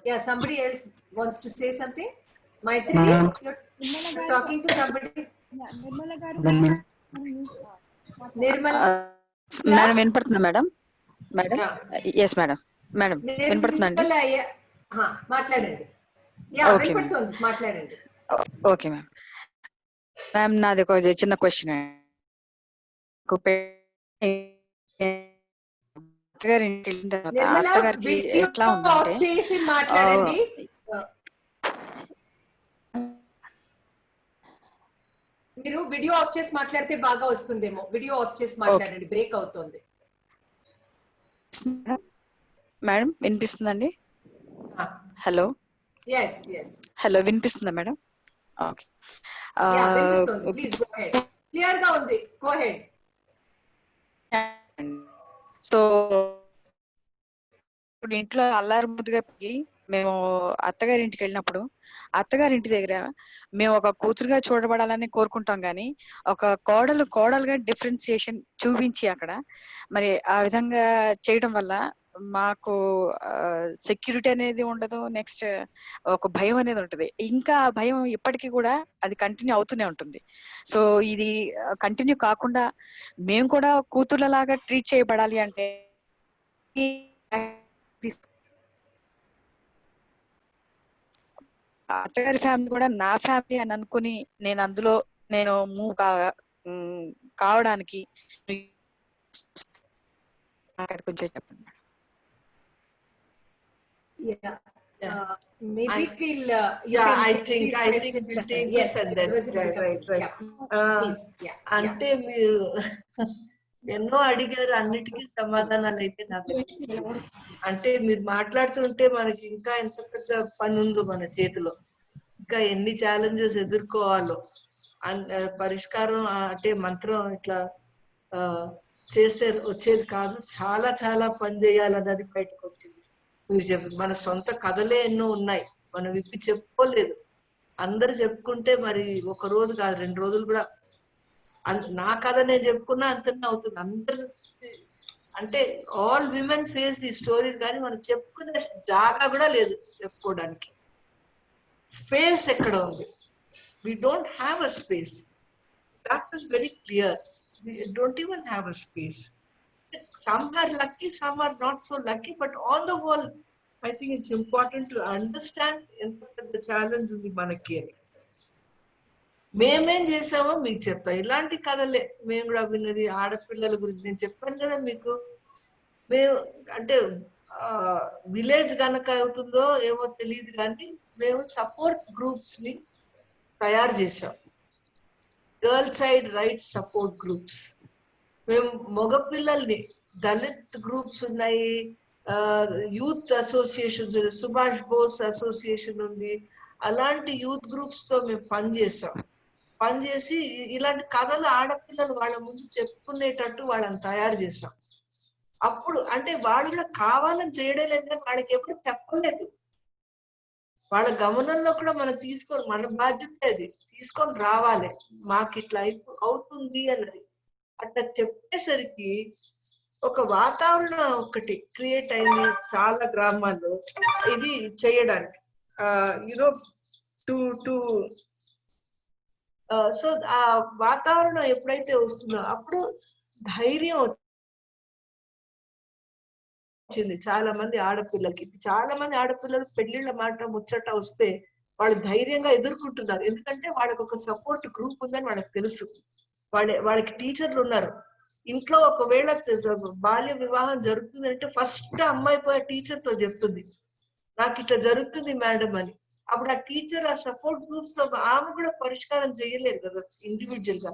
Yeah, somebody else wants to say something. Maitri, you're talking to somebody. Nirmala గారు నిర్మల మేడం వినపడుతుందా madam? Madam yes madam. Madam వినపడుతుందండి? మాట్లాడండి. ఓకే మాట్లాడండి. Okay ma'am. మ్యామ్ నాది ఒక చిన్న క్వశ్చన్. అత్తగారింటికి వెళ్ళిన తర్వాత అత్తగారికి ఎట్లా ఉందంటే మీరు వీడియో ఆఫ్ చేసి మాట్లాడితే బాగా వస్తుందేమో. వీడియో ఆఫ్ చేసి మాట్లాడండి, బ్రేక్ అవుతుంది. మేడం వినిపిస్తుందండి? హలో హలో వినిపిస్తుందా మేడం? ఓకే క్లియర్ గా ఉంది. Go head. సో ఇప్పుడు ఇంట్లో అల్లారు ముద్దుగా మేము అత్తగారింటికి వెళ్ళినప్పుడు అత్తగారింటి దగ్గర మేము ఒక కూతురుగా చూడబడాలని కోరుకుంటాం, కానీ ఒక కోడలుగా డిఫరెన్సియేషన్ చూపించి అక్కడ మరి ఆ విధంగా చేయడం వల్ల మాకు సెక్యూరిటీ అనేది ఉండదు. నెక్స్ట్ ఒక భయం అనేది ఉంటుంది. ఇంకా ఆ భయం ఇప్పటికీ కూడా అది కంటిన్యూ అవుతూనే ఉంటుంది. సో ఇది కంటిన్యూ కాకుండా మేము కూడా కూతుర్లలాగా ట్రీట్ చేయబడాలి అంటే అత్తగారి ఫ్యామిలీ కూడా నా ఫ్యామిలీ అని అనుకుని నేను అందులో మూవ్ కావడానికి కొంచెం చెప్పండి madam. Maybe we'll I think we'll take this and then right. అంటే మీరు ఎన్నో అడిగారు, అన్నిటికీ సమాధానాలు అయితే నాకు అంటే మీరు మాట్లాడుతుంటే మనకి ఇంకా ఎంత పెద్ద పని ఉందో మన చేతిలో, ఇంకా ఎన్ని ఛాలెంజెస్ ఎదుర్కోవాలో. పరిష్కారం అంటే మంత్రం ఇట్లా చేసే వచ్చేది కాదు, చాలా చాలా పని చేయాలన్నది బయటకు వచ్చింది. మీరు మన సొంత కథలే ఎన్నో ఉన్నాయి, మనం విప్పి చెప్పుకోలేదు. అందరు చెప్పుకుంటే మరి ఒక రోజు కాదు 2 రోజులు కూడా నా కథ నేను చెప్పుకున్నా అంతనే అవుతుంది. అందరు అంటే all women face the stories, కానీ మనం చెప్పుకునే జాగా కూడా లేదు చెప్పుకోవడానికి. స్పేస్ ఎక్కడ ఉంది? we don't have a space. That is very clear. We don't even have a space. Some are lucky, some are not so lucky, but on the whole I think it's important to understand the challenge ఉంది మనకి. మేమేం చేసామో మీకు చెప్తా. ఇలాంటి కథలే మేము కూడా విన్నది. ఆడపిల్లల గురించి నేను చెప్పాను కదా మీకు. మేము అంటే విలేజ్ కనుక అవుతుందో ఏమో తెలియదు, కానీ మేము సపోర్ట్ గ్రూప్స్ ని తయారు చేసాం. Girl child rights support groups. మేము మగపిల్లల్ని, దళిత్ గ్రూప్స్ ఉన్నాయి, youth associations, Subhash Bose association ఉంది, అలాంటి యూత్ గ్రూప్స్ తో మేము పనిచేసి ఇలాంటి కథలు ఆడపిల్లలు వాళ్ళ ముందు చెప్పుకునేటట్టు వాళ్ళని తయారు చేసాం. అప్పుడు అంటే వాళ్ళు కూడా కావాలని చేయడం లేదు, కానీ వాళ్ళకి ఎప్పుడు చెప్పలేదు. వాళ్ళ గమనంలో కూడా మనం తీసుకొని, మన బాధ్యత అది తీసుకొని రావాలి. మాకు ఇట్లా అవుతుంది అన్నది అట్లా చెప్పేసరికి ఒక వాతావరణం ఒకటి క్రియేట్ అయింది చాలా గ్రామాల్లో ఇది చేయడానికి. యూనో సో ఆ వాతావరణం ఎప్పుడైతే వస్తుందో అప్పుడు ధైర్యం వచ్చింది చాలా మంది ఆడపిల్లలకి. చాలా మంది ఆడపిల్లలు పెళ్లిళ్ళ మాట ముచ్చట వస్తే వాళ్ళు ధైర్యంగా ఎదుర్కొంటున్నారు, ఎందుకంటే వాళ్ళకి ఒక సపోర్ట్ గ్రూప్ ఉందని వాళ్ళకి తెలుసు. వాళ్ళకి టీచర్లు ఉన్నారు. ఇంట్లో ఒకవేళ బాల్య వివాహం జరుగుతుంది అంటే ఫస్ట్ అమ్మాయి పోయే టీచర్ తో చెప్తుంది, నాకు ఇట్లా జరుగుతుంది మేడం అని. అప్పుడు ఆ టీచర్ ఆ సపోర్ట్ గ్రూప్స్ తో ఆమె కూడా పరిష్కారం చేయలేదు కదా ఇండివిజువల్ గా.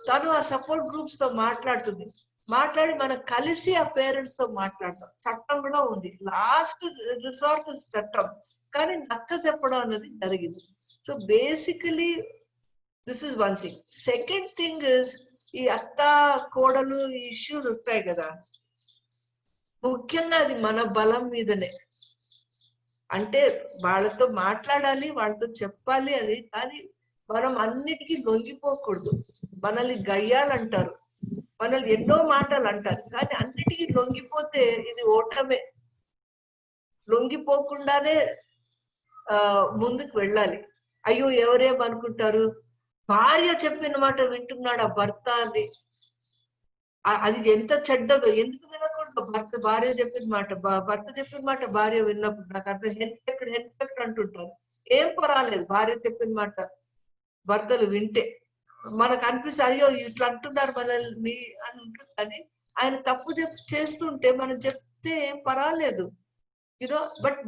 తను ఆ సపోర్ట్ గ్రూప్స్ తో మాట్లాడుతుంది. మాట్లాడి మనం కలిసి ఆ పేరెంట్స్ తో మాట్లాడతాం. చట్టం కూడా ఉంది, లాస్ట్ రిసార్ట్ చట్టం, కానీ నచ్చ చెప్పడం అన్నది జరిగింది. So basically this is one thing. Second thing is ఈ అత్త కోడలు ఇష్యూస్ వస్తాయి కదా, ముఖ్యంగా అది మన బలం మీదనే. అంటే వాళ్ళతో మాట్లాడాలి, వాళ్ళతో చెప్పాలి అది, కానీ మనం అన్నిటికీ లొంగిపోకూడదు. మనల్ని గయ్యాలంటారు, మనల్ని ఎన్నో మాటలు అంటారు, కానీ అన్నిటికీ లొంగిపోతే ఇది ఓటమే. లొంగిపోకుండానే ముందుకు వెళ్ళాలి. అయ్యో ఎవరేమనుకుంటారు, భార్య చెప్పిన మాట వింటున్నాడు ఆ భర్త అని, అది ఎంత చెడ్డదో. ఎందుకు వినకూడదు? భార్య చెప్పిన మాట, భర్త చెప్పిన మాట భార్య విన్నప్పుడు నాకు అర్థం హెల్ప్ అంటుంటారు. ఏం పర్వాలేదు భార్య చెప్పిన మాట భర్తలు వింటే. మనకు అనిపిస్తే అయ్యో ఇట్లా అంటున్నారు మనల్ని అని ఉంటుంది, కానీ ఆయన తప్పు చేస్తుంటే మనం చెప్తే ఏం పర్వాలేదు యూనో. బట్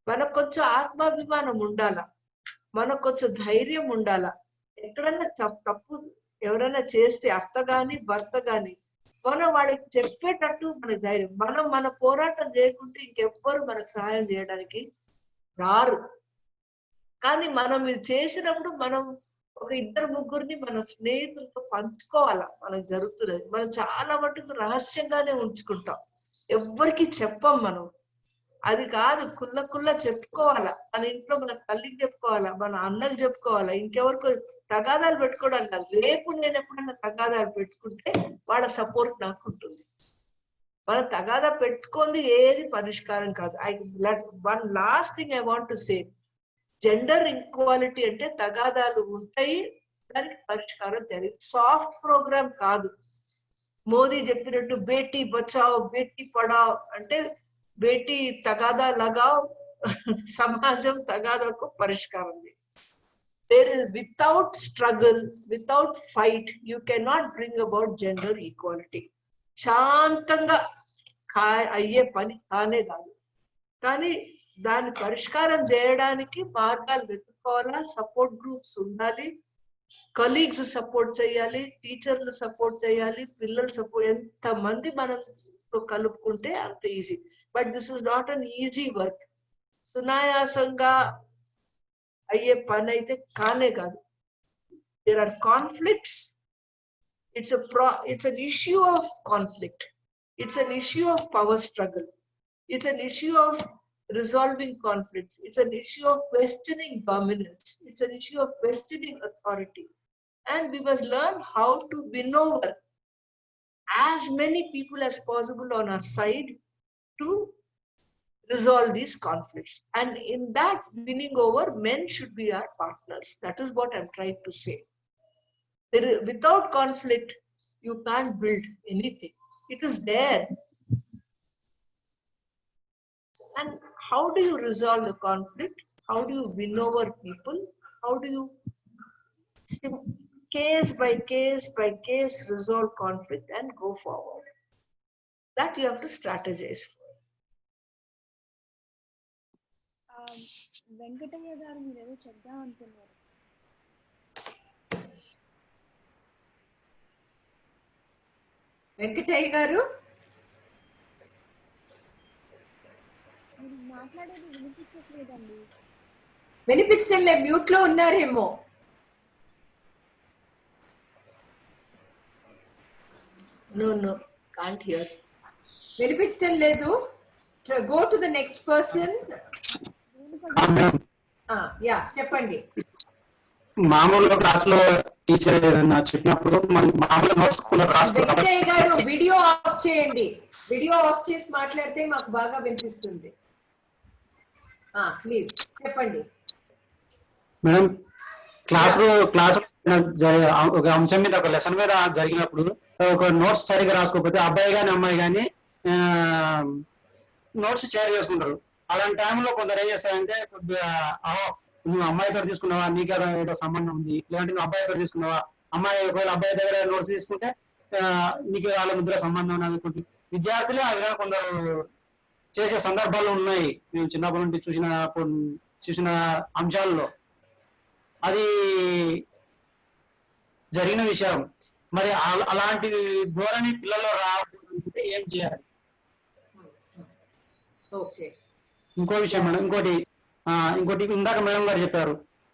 మనకు కొంచెం ఆత్మాభిమానం ఉండాలా, మనకు కొంచెం ధైర్యం ఉండాలా. ఎక్కడన్నా తప్పు ఎవరైనా చేస్తే అత్త గాని భర్త గాని మనం వాడికి చెప్పేటట్టు మన ధైర్యం. మన పోరాటం చేయకుంటే ఇంకెవ్వరు మనకు సహాయం చేయడానికి రారు. కానీ మనం ఇది చేసినప్పుడు మనం ఒక ఇద్దరు ముగ్గురిని మన స్నేహితులతో పంచుకోవాలా మనకు జరుగుతున్నది. మనం చాలా మటుకు రహస్యంగానే ఉంచుకుంటాం, ఎవ్వరికి చెప్పం మనం. అది కాదు, కుల్ల చెప్పుకోవాలా. మన ఇంట్లో మన తల్లికి చెప్పుకోవాలా, మన అన్నకి చెప్పుకోవాలా, ఇంకెవరికో తగాదాలు పెట్టుకోవడానికి కాదు. రేపు నేను ఎప్పుడైనా తగాదాలు పెట్టుకుంటే వాళ్ళ సపోర్ట్ నాకు ఉంటుంది. మన తగాదా పెట్టుకుంది ఏది పరిష్కారం కాదు. One last thing I want to say, gender equality అంటే తగాదాలు ఉంటాయి, దానికి పరిష్కారం తెలియదు. సాఫ్ట్ ప్రోగ్రామ్ కాదు. మోదీ చెప్పినట్టు బేటీ బచావ్ బేటీ పడావ్ అంటే బేటీ తగాదా లగావ్, సమాజం తగాదాకు పరిష్కారం లేదు. There is, without struggle, without fight, you cannot bring about gender equality. శాంతంగా అయ్యే పని కానే కాదు. కానీ దాన్ని పరిష్కారం చేయడానికి మార్గాలు వెతుక్కోవాలా, సపోర్ట్ గ్రూప్స్ ఉండాలి, కలీగ్స్ సపోర్ట్ చేయాలి, టీచర్లు సపోర్ట్ చేయాలి, పిల్లలు సపోర్ట్, ఎంతమంది మనతో కలుపుకుంటే అంత easy. But this is not an easy work. సునాయాసంగా అయ్యే పని అయితే కానే కాదు. There are conflicts. It's an issue of conflict. It's an issue of power struggle. It's an issue of resolving conflicts. It's an issue of questioning dominance. It's an issue of questioning authority. And we must learn how to win over as many people as possible on our side to resolve these conflicts. And in that winning over, men should be our partners. That is what I'm trying to say. Without conflict, you can't build anything. It is there. And how do you resolve the conflict? How do you win over people? How do you case by case resolve conflict and go forward? That you have to strategize for. Venkataiah గారు మీరేదో చెప్దాం అనుకున్నారు. వెంకటయ్య గారు మీరు మాట్లాడేది వినిపించట్లేదండి. వినిపించడం లేదు, mute లో ఉన్నారేమో. No, can't hear. వినిపించడం లేదు. Go to the next person. Yeah చెప్పండి. మామూలుగా క్లాస్ లో టీచర్ ఏదైనా చెప్పినప్పుడు మామూలు నోట్స్ కూడా వెంకటయ్య గారు వీడియో ఆఫ్ చేయండి. వీడియో ఆఫ్ చేసి మాట్లాడితే మాకు బాగా వినిపిస్తుంది. ప్లీజ్ చెప్పండి మేడం. క్లాస్ ఒక అంశం మీద ఒక లెసన్ మీద జరిగినప్పుడు ఒక నోట్స్ సరిగా రాసుకోకపోతే అబ్బాయి కానీ అమ్మాయి కానీ నోట్స్ షేర్ చేసుకుంటారు. అలాంటి టైంలో కొందరు ఏం చేస్తారంటే కొద్దిగా నువ్వు అమ్మాయితో తీసుకున్నావా, నీకు ఏదో సంబంధం ఉంది, లేదంటే నువ్వు అబ్బాయితో తీసుకున్నావా, అమ్మాయి ఒకవేళ అబ్బాయి దగ్గర నోట్స్ తీసుకుంటే నీకు వాళ్ళ ముద్ర సంబంధం ఉన్నది. విద్యార్థులు ఆ విధంగా కొందరు చేసే సందర్భాలు ఉన్నాయి. మేము చిన్నప్పటి నుండి చూసిన చూసిన అంశాలలో అది జరిగిన విషయం. మరి అలాంటి ధోరణి పిల్లల్లో రావాలంటే ఏం చేయాలి? ఇంకో విషయం మేడం, ఇంకోటి ఇందాక మేడం గారు చెప్పారు,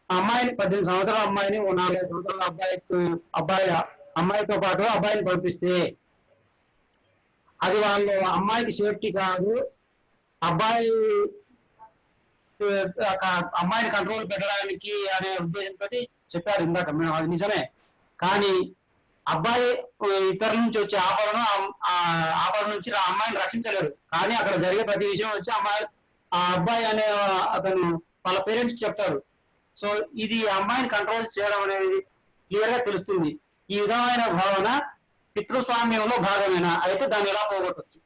అమ్మాయిని 18 సంవత్సరాల అమ్మాయిని 4 సంవత్సరాల అమ్మాయితో పాటు అబ్బాయిని పంపిస్తే అది వాళ్ళు అమ్మాయికి సేఫ్టీ కాదు, అమ్మాయిని కంట్రోల్ పెట్టడానికి అనే ఉద్దేశంతో చెప్పారు ఇందాక మేము, అది నిజమే. కానీ అబ్బాయి ఇతరుల నుంచి వచ్చే ఆపదన నుంచి ఆ అమ్మాయిని రక్షించలేరు. కానీ అక్కడ జరిగే ప్రతి విషయం వచ్చి ఆ అబ్బాయి అనే అతను వాళ్ళ పేరెంట్స్ చెప్తారు. సో ఇది అమ్మాయిని కంట్రోల్ చేయడం అనేది క్లియర్ గా తెలుస్తుంది. ఈ విధమైన భావన పితృస్వామ్యంలో భాగమేనా? అయితే దాన్ని ఎలా పోగొట్టచ్చు?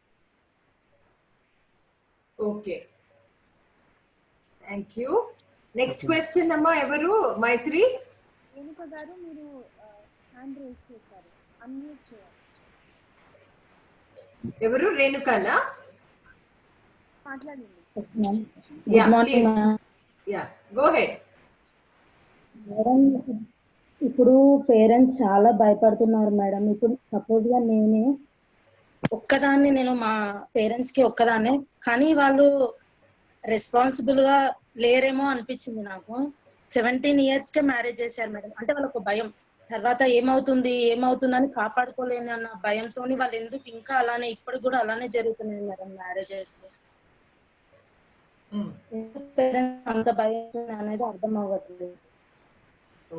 Okay, thank you. Next question అమ్మా, ఎవరు? మైత్రి రేణుక గారు, మీరు హ్యాండ్ రేస్ చేశారు, అన్మ్యూట్ చేయాలి. ఎవరు? రేణుకనా? మాట్లాడండి. Go head. మేడం, ఇప్పుడు పేరెంట్స్ చాలా భయపడుతున్నారు మేడం. ఇప్పుడు సపోజ్ గా నేను మా పేరెంట్స్ కి ఒక్కదాన్నే, కానీ వాళ్ళు రెస్పాన్సిబుల్ గా లేరేమో అనిపించింది నాకు. 17 years కే మ్యారేజ్ చేశారు మేడం. అంటే వాళ్ళకు భయం, తర్వాత ఏమవుతుందని కాపాడుకోలేని అన్న భయంతో వాళ్ళు ఎందుకు ఇంకా అలానే ఇప్పుడు కూడా అలానే జరుగుతున్నాయి మేడం మ్యారేజెస్. పేరెంట్స్ అంత భయం అనేది అర్థం అవ్వట్లేదు.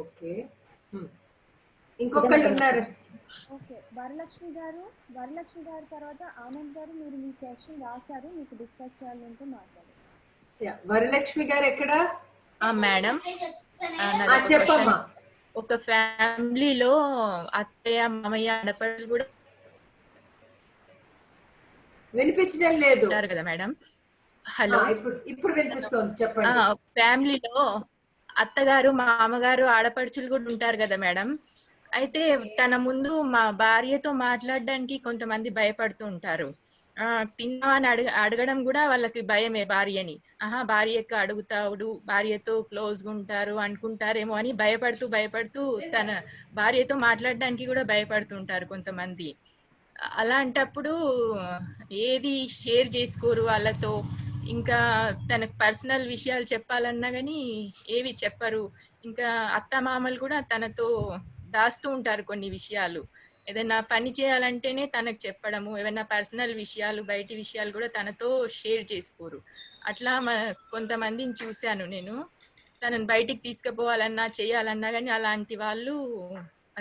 ఓకే, ఇంకొకళ్ళు ఉన్నారు. ఓకే, వరలక్ష్మి గారు తర్వాత ఆనంద్ గారు, మీరు మీ క్వశ్చన్ రాశారు, మీకు డిస్కస్ చేయాలంటే మాట్లాడండి. వరలక్ష్మి గారు ఎక్కడ? మేడం, చెప్పమ్మా. ఒక ఫ్యామిలీలో అత్తయ్య మామయ్య ఆడపడులు కూడా వినిపించడం లేదు కదా మేడం. హలో, ఇప్పుడు వినిపిస్తోంది, చెప్పండి. ఫ్యామిలీలో అత్తగారు మామగారు ఆడపడుచులు కూడా ఉంటారు కదా మేడం. అయితే తన ముందు మా భార్యతో మాట్లాడడానికి కొంతమంది భయపడుతూ ఉంటారు. తిన్నా అని అడగడం కూడా వాళ్ళకి భయమే భార్యని. భార్యకు అడుగుతాడు, భార్యతో క్లోజ్ గా ఉంటారు అనుకుంటారేమో అని భయపడుతూ తన భార్యతో మాట్లాడడానికి కూడా భయపడుతుంటారు కొంతమంది. అలాంటప్పుడు ఏది షేర్ చేసుకోరు వాళ్ళతో. ఇంకా తనకు పర్సనల్ విషయాలు చెప్పాలన్నా కానీ ఏవి చెప్పరు. ఇంకా అత్తమామలు కూడా తనతో దాస్తూ ఉంటారు కొన్ని విషయాలు. ఏదైనా పని చేయాలంటేనే తనకు చెప్పడము, ఏమైనా పర్సనల్ విషయాలు బయటి విషయాలు కూడా తనతో షేర్ చేసుకోరు. అట్లా కొంతమందిని చూశాను నేను. తనని బయటికి తీసుకుపోవాలన్నా చేయాలన్నా కానీ అలాంటి వాళ్ళు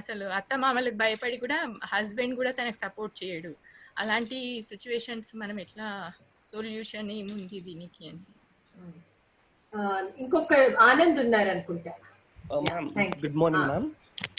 అసలు అత్తమామలకు భయపడి కూడా హస్బెండ్ కూడా తనకు సపోర్ట్ చేయడు. అలాంటి సిచ్యువేషన్స్ మనం ఎట్లా, సొల్యూషన్ ఏముంది దీనికి అని? ఇంకొక ఆనంద్ ఉన్నారు అనుకుంటా. Good morning ma'am.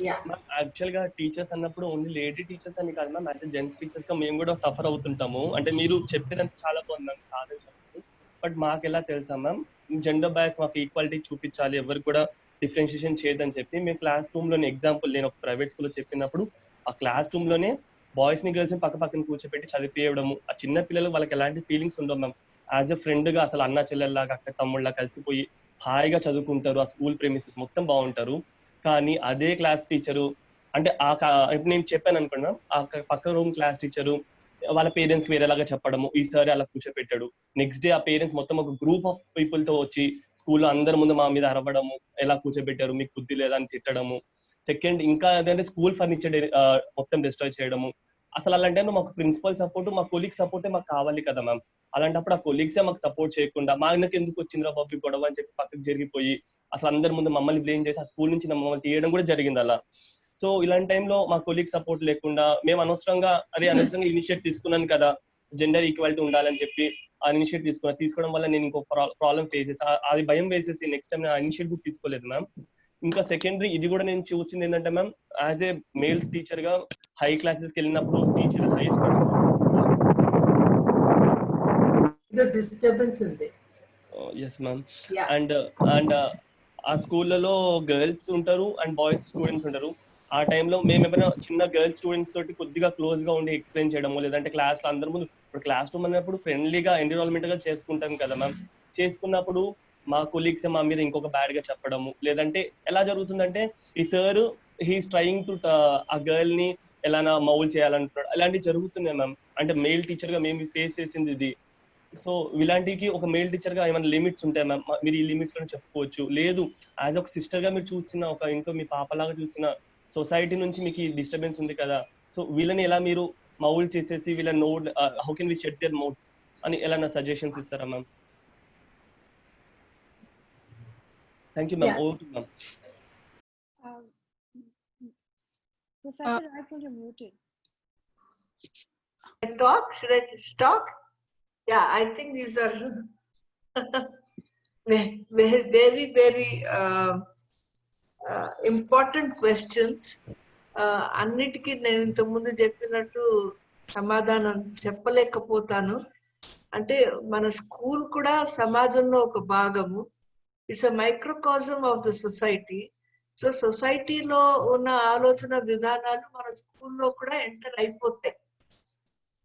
యాక్చువల్ గా టీచర్స్ అన్నప్పుడు ఓన్లీ లేడీ టీచర్స్ అని కాదు మ్యామ్, యాజ్ జెంట్స్ టీచర్స్ గా మేము కూడా సఫర్ అవుతుంటాము. అంటే మీరు చెప్పేదంతా చాలా బాగుంది మ్యామ్, కాదని చెప్పండి. బట్ మాకు ఎలా తెలుసా మ్యామ్, జెండర్ బయాస్ మాకు ఈక్వాలిటీ చూపించాలి, ఎవరు కూడా డిఫరెన్షియేషన్ చేయదని చెప్పి మేము క్లాస్ రూమ్ లోనే, ఎగ్జాంపుల్ నేను ఒక ప్రైవేట్ స్కూల్లో చెప్పినప్పుడు ఆ క్లాస్ రూమ్ లోనే బాయ్స్ ని గర్ల్స్ ని పక్క పక్కన కూర్చోపెట్టి చదివేయడము. ఆ చిన్న పిల్లలు వాళ్ళకి ఎలాంటి ఫీలింగ్స్ ఉండవు మ్యామ్. యాజ్ ఎ ఫ్రెండ్ గా అసలు అన్న చెల్లెల్లాగా అక్క తమ్ముళ్ళ కలిసిపోయి హాయిగా చదువుకుంటారు. ఆ స్కూల్ ప్రెమిసెస్ మొత్తం బాగుంటారు. కానీ అదే క్లాస్ టీచరు, అంటే ఇప్పుడు నేను చెప్పాను అనుకున్నా, ఆ పక్క రూమ్ క్లాస్ టీచరు వాళ్ళ పేరెంట్స్ కి వేరేలాగా చెప్పడము, ఈసారి అలా కూర్చోపెట్టాడు. నెక్స్ట్ డే ఆ పేరెంట్స్ మొత్తం ఒక గ్రూప్ ఆఫ్ పీపుల్ తో వచ్చి స్కూల్లో అందరి ముందు మా మీద అరవడము, ఎలా కూర్చోబెట్టారు, మీకు బుద్ధి లేదా అని తిట్టడము. సెకండ్ ఇంకా ఏంటంటే స్కూల్ ఫర్నిచర్ మొత్తం డిస్ట్రాయ్ చేయడము. అసలు అలాంటి మాకు ప్రిన్సిపల్ సపోర్ట్, మా కొలీగ్ సపోర్టే మాకు కావాలి కదా మ్యామ్. అలాంటప్పుడు ఆ కొలీగ్సే మాకు సపోర్ట్ చేయకుండా మా ఆయనకి ఎందుకు వచ్చిందిరా బాబు గొడవ అని చెప్పి పక్కకు జరిగిపోయి అసలు అందరి ముందు మమ్మల్ని బ్లేమ్ చేసి ఆ స్కూల్ నుంచి మమ్మల్ని తీయడం కూడా జరిగింది అలా. సో ఇలాంటి టైంలో మా కొలీగ్ సపోర్ట్ లేకుండా మేము అనవసరంగా ఇనిషియేట్ తీసుకున్నాను కదా, జెండర్ ఈక్వాలిటీ ఉండాలని చెప్పి ఆ ఇనిషియేట్ తీసుకోవడం వల్ల నేను ఇంకో ప్రాబ్లం ఫేస్ చేసి అది భయం వేసేసి నెక్స్ట్ టైం ఆ ఇనిషియేట్ కూడా తీసుకోలేదు మ్యామ్. ఇంకా సెకండరీ ఇది కూడా నేను చూసింది ఏంటంటే ma'am, as a male teacher గా హై క్లాసెస్కి వెళ్ళినప్పుడు టీచర్ హై డిస్టర్బెన్స్ ఉంది. Yes ma'am. అండ్ ఆ స్కూళ్ళలో గర్ల్స్ ఉంటారు అండ్ బాయ్స్ స్టూడెంట్స్ ఉంటారు. ఆ టైంలో మేము ఏమైనా చిన్న గర్ల్స్ స్టూడెంట్స్ తోటి కొద్దిగా క్లోజ్ గా ఉండి ఎక్స్ప్లెయిన్ చేయడము, లేదంటే క్లాస్ లో అందరి ముందు, ఇప్పుడు క్లాస్ రూమ్ అన్నప్పుడు ఫ్రెండ్లీగా ఎన్విరాన్మెంట్ గా చేసుకుంటాం కదా మ్యామ్. చేసుకున్నప్పుడు మా కొలీగ్స్ మా మీద ఇంకొక బ్యాడ్ గా చెప్పడము, లేదంటే ఎలా జరుగుతుందంటే ఈ సార్ హీస్ ట్రయింగ్ టు ఆ గర్ల్ ని ఎలానా మౌల్ చేయాలంటున్నాడు, అలాంటివి జరుగుతున్నాయి మ్యామ్. అంటే మెయిల్ టీచర్ గా మేము ఫేస్ చేసింది ఇది. సో ఇలాంటికి ఒక మెయిల్ టీచర్ గా ఏమైనా లిమిట్స్ ఉంటాయి మ్యామ్, మీరు ఈ లిమిట్స్ లో చెప్పుకోవచ్చు. లేదు యాజ్ ఒక సిస్టర్ గా మీరు చూసిన, ఒక ఇంట్లో మీ పాపలాగా చూసిన సొసైటీ నుంచి మీకు ఈ డిస్టర్బెన్స్ ఉంది కదా, సో వీళ్ళని ఎలా మీరు మౌల్ చేసేసి వీళ్ళ నోట్ how can we shut their mouths అని ఎలా సజెషన్స్ ఇస్తారా ma'am? Thank you ma'am. Over to ma'am. Professor Rifle, you're muted. Talk? Should I talk? Yeah, I think these are very, very important questions. అన్నిటికీ నేను ఇంతకుముందు చెప్పినట్టు సమాధానం చెప్పలేకపోతాను. అంటే మన స్కూల్ కూడా సమాజంలో ఒక భాగము. It's a microcosm of the society. So సొసైటీలో ఉన్న ఆలోచన విధానాలు మన స్కూల్లో కూడా ఎంటర్ అయిపోతాయి.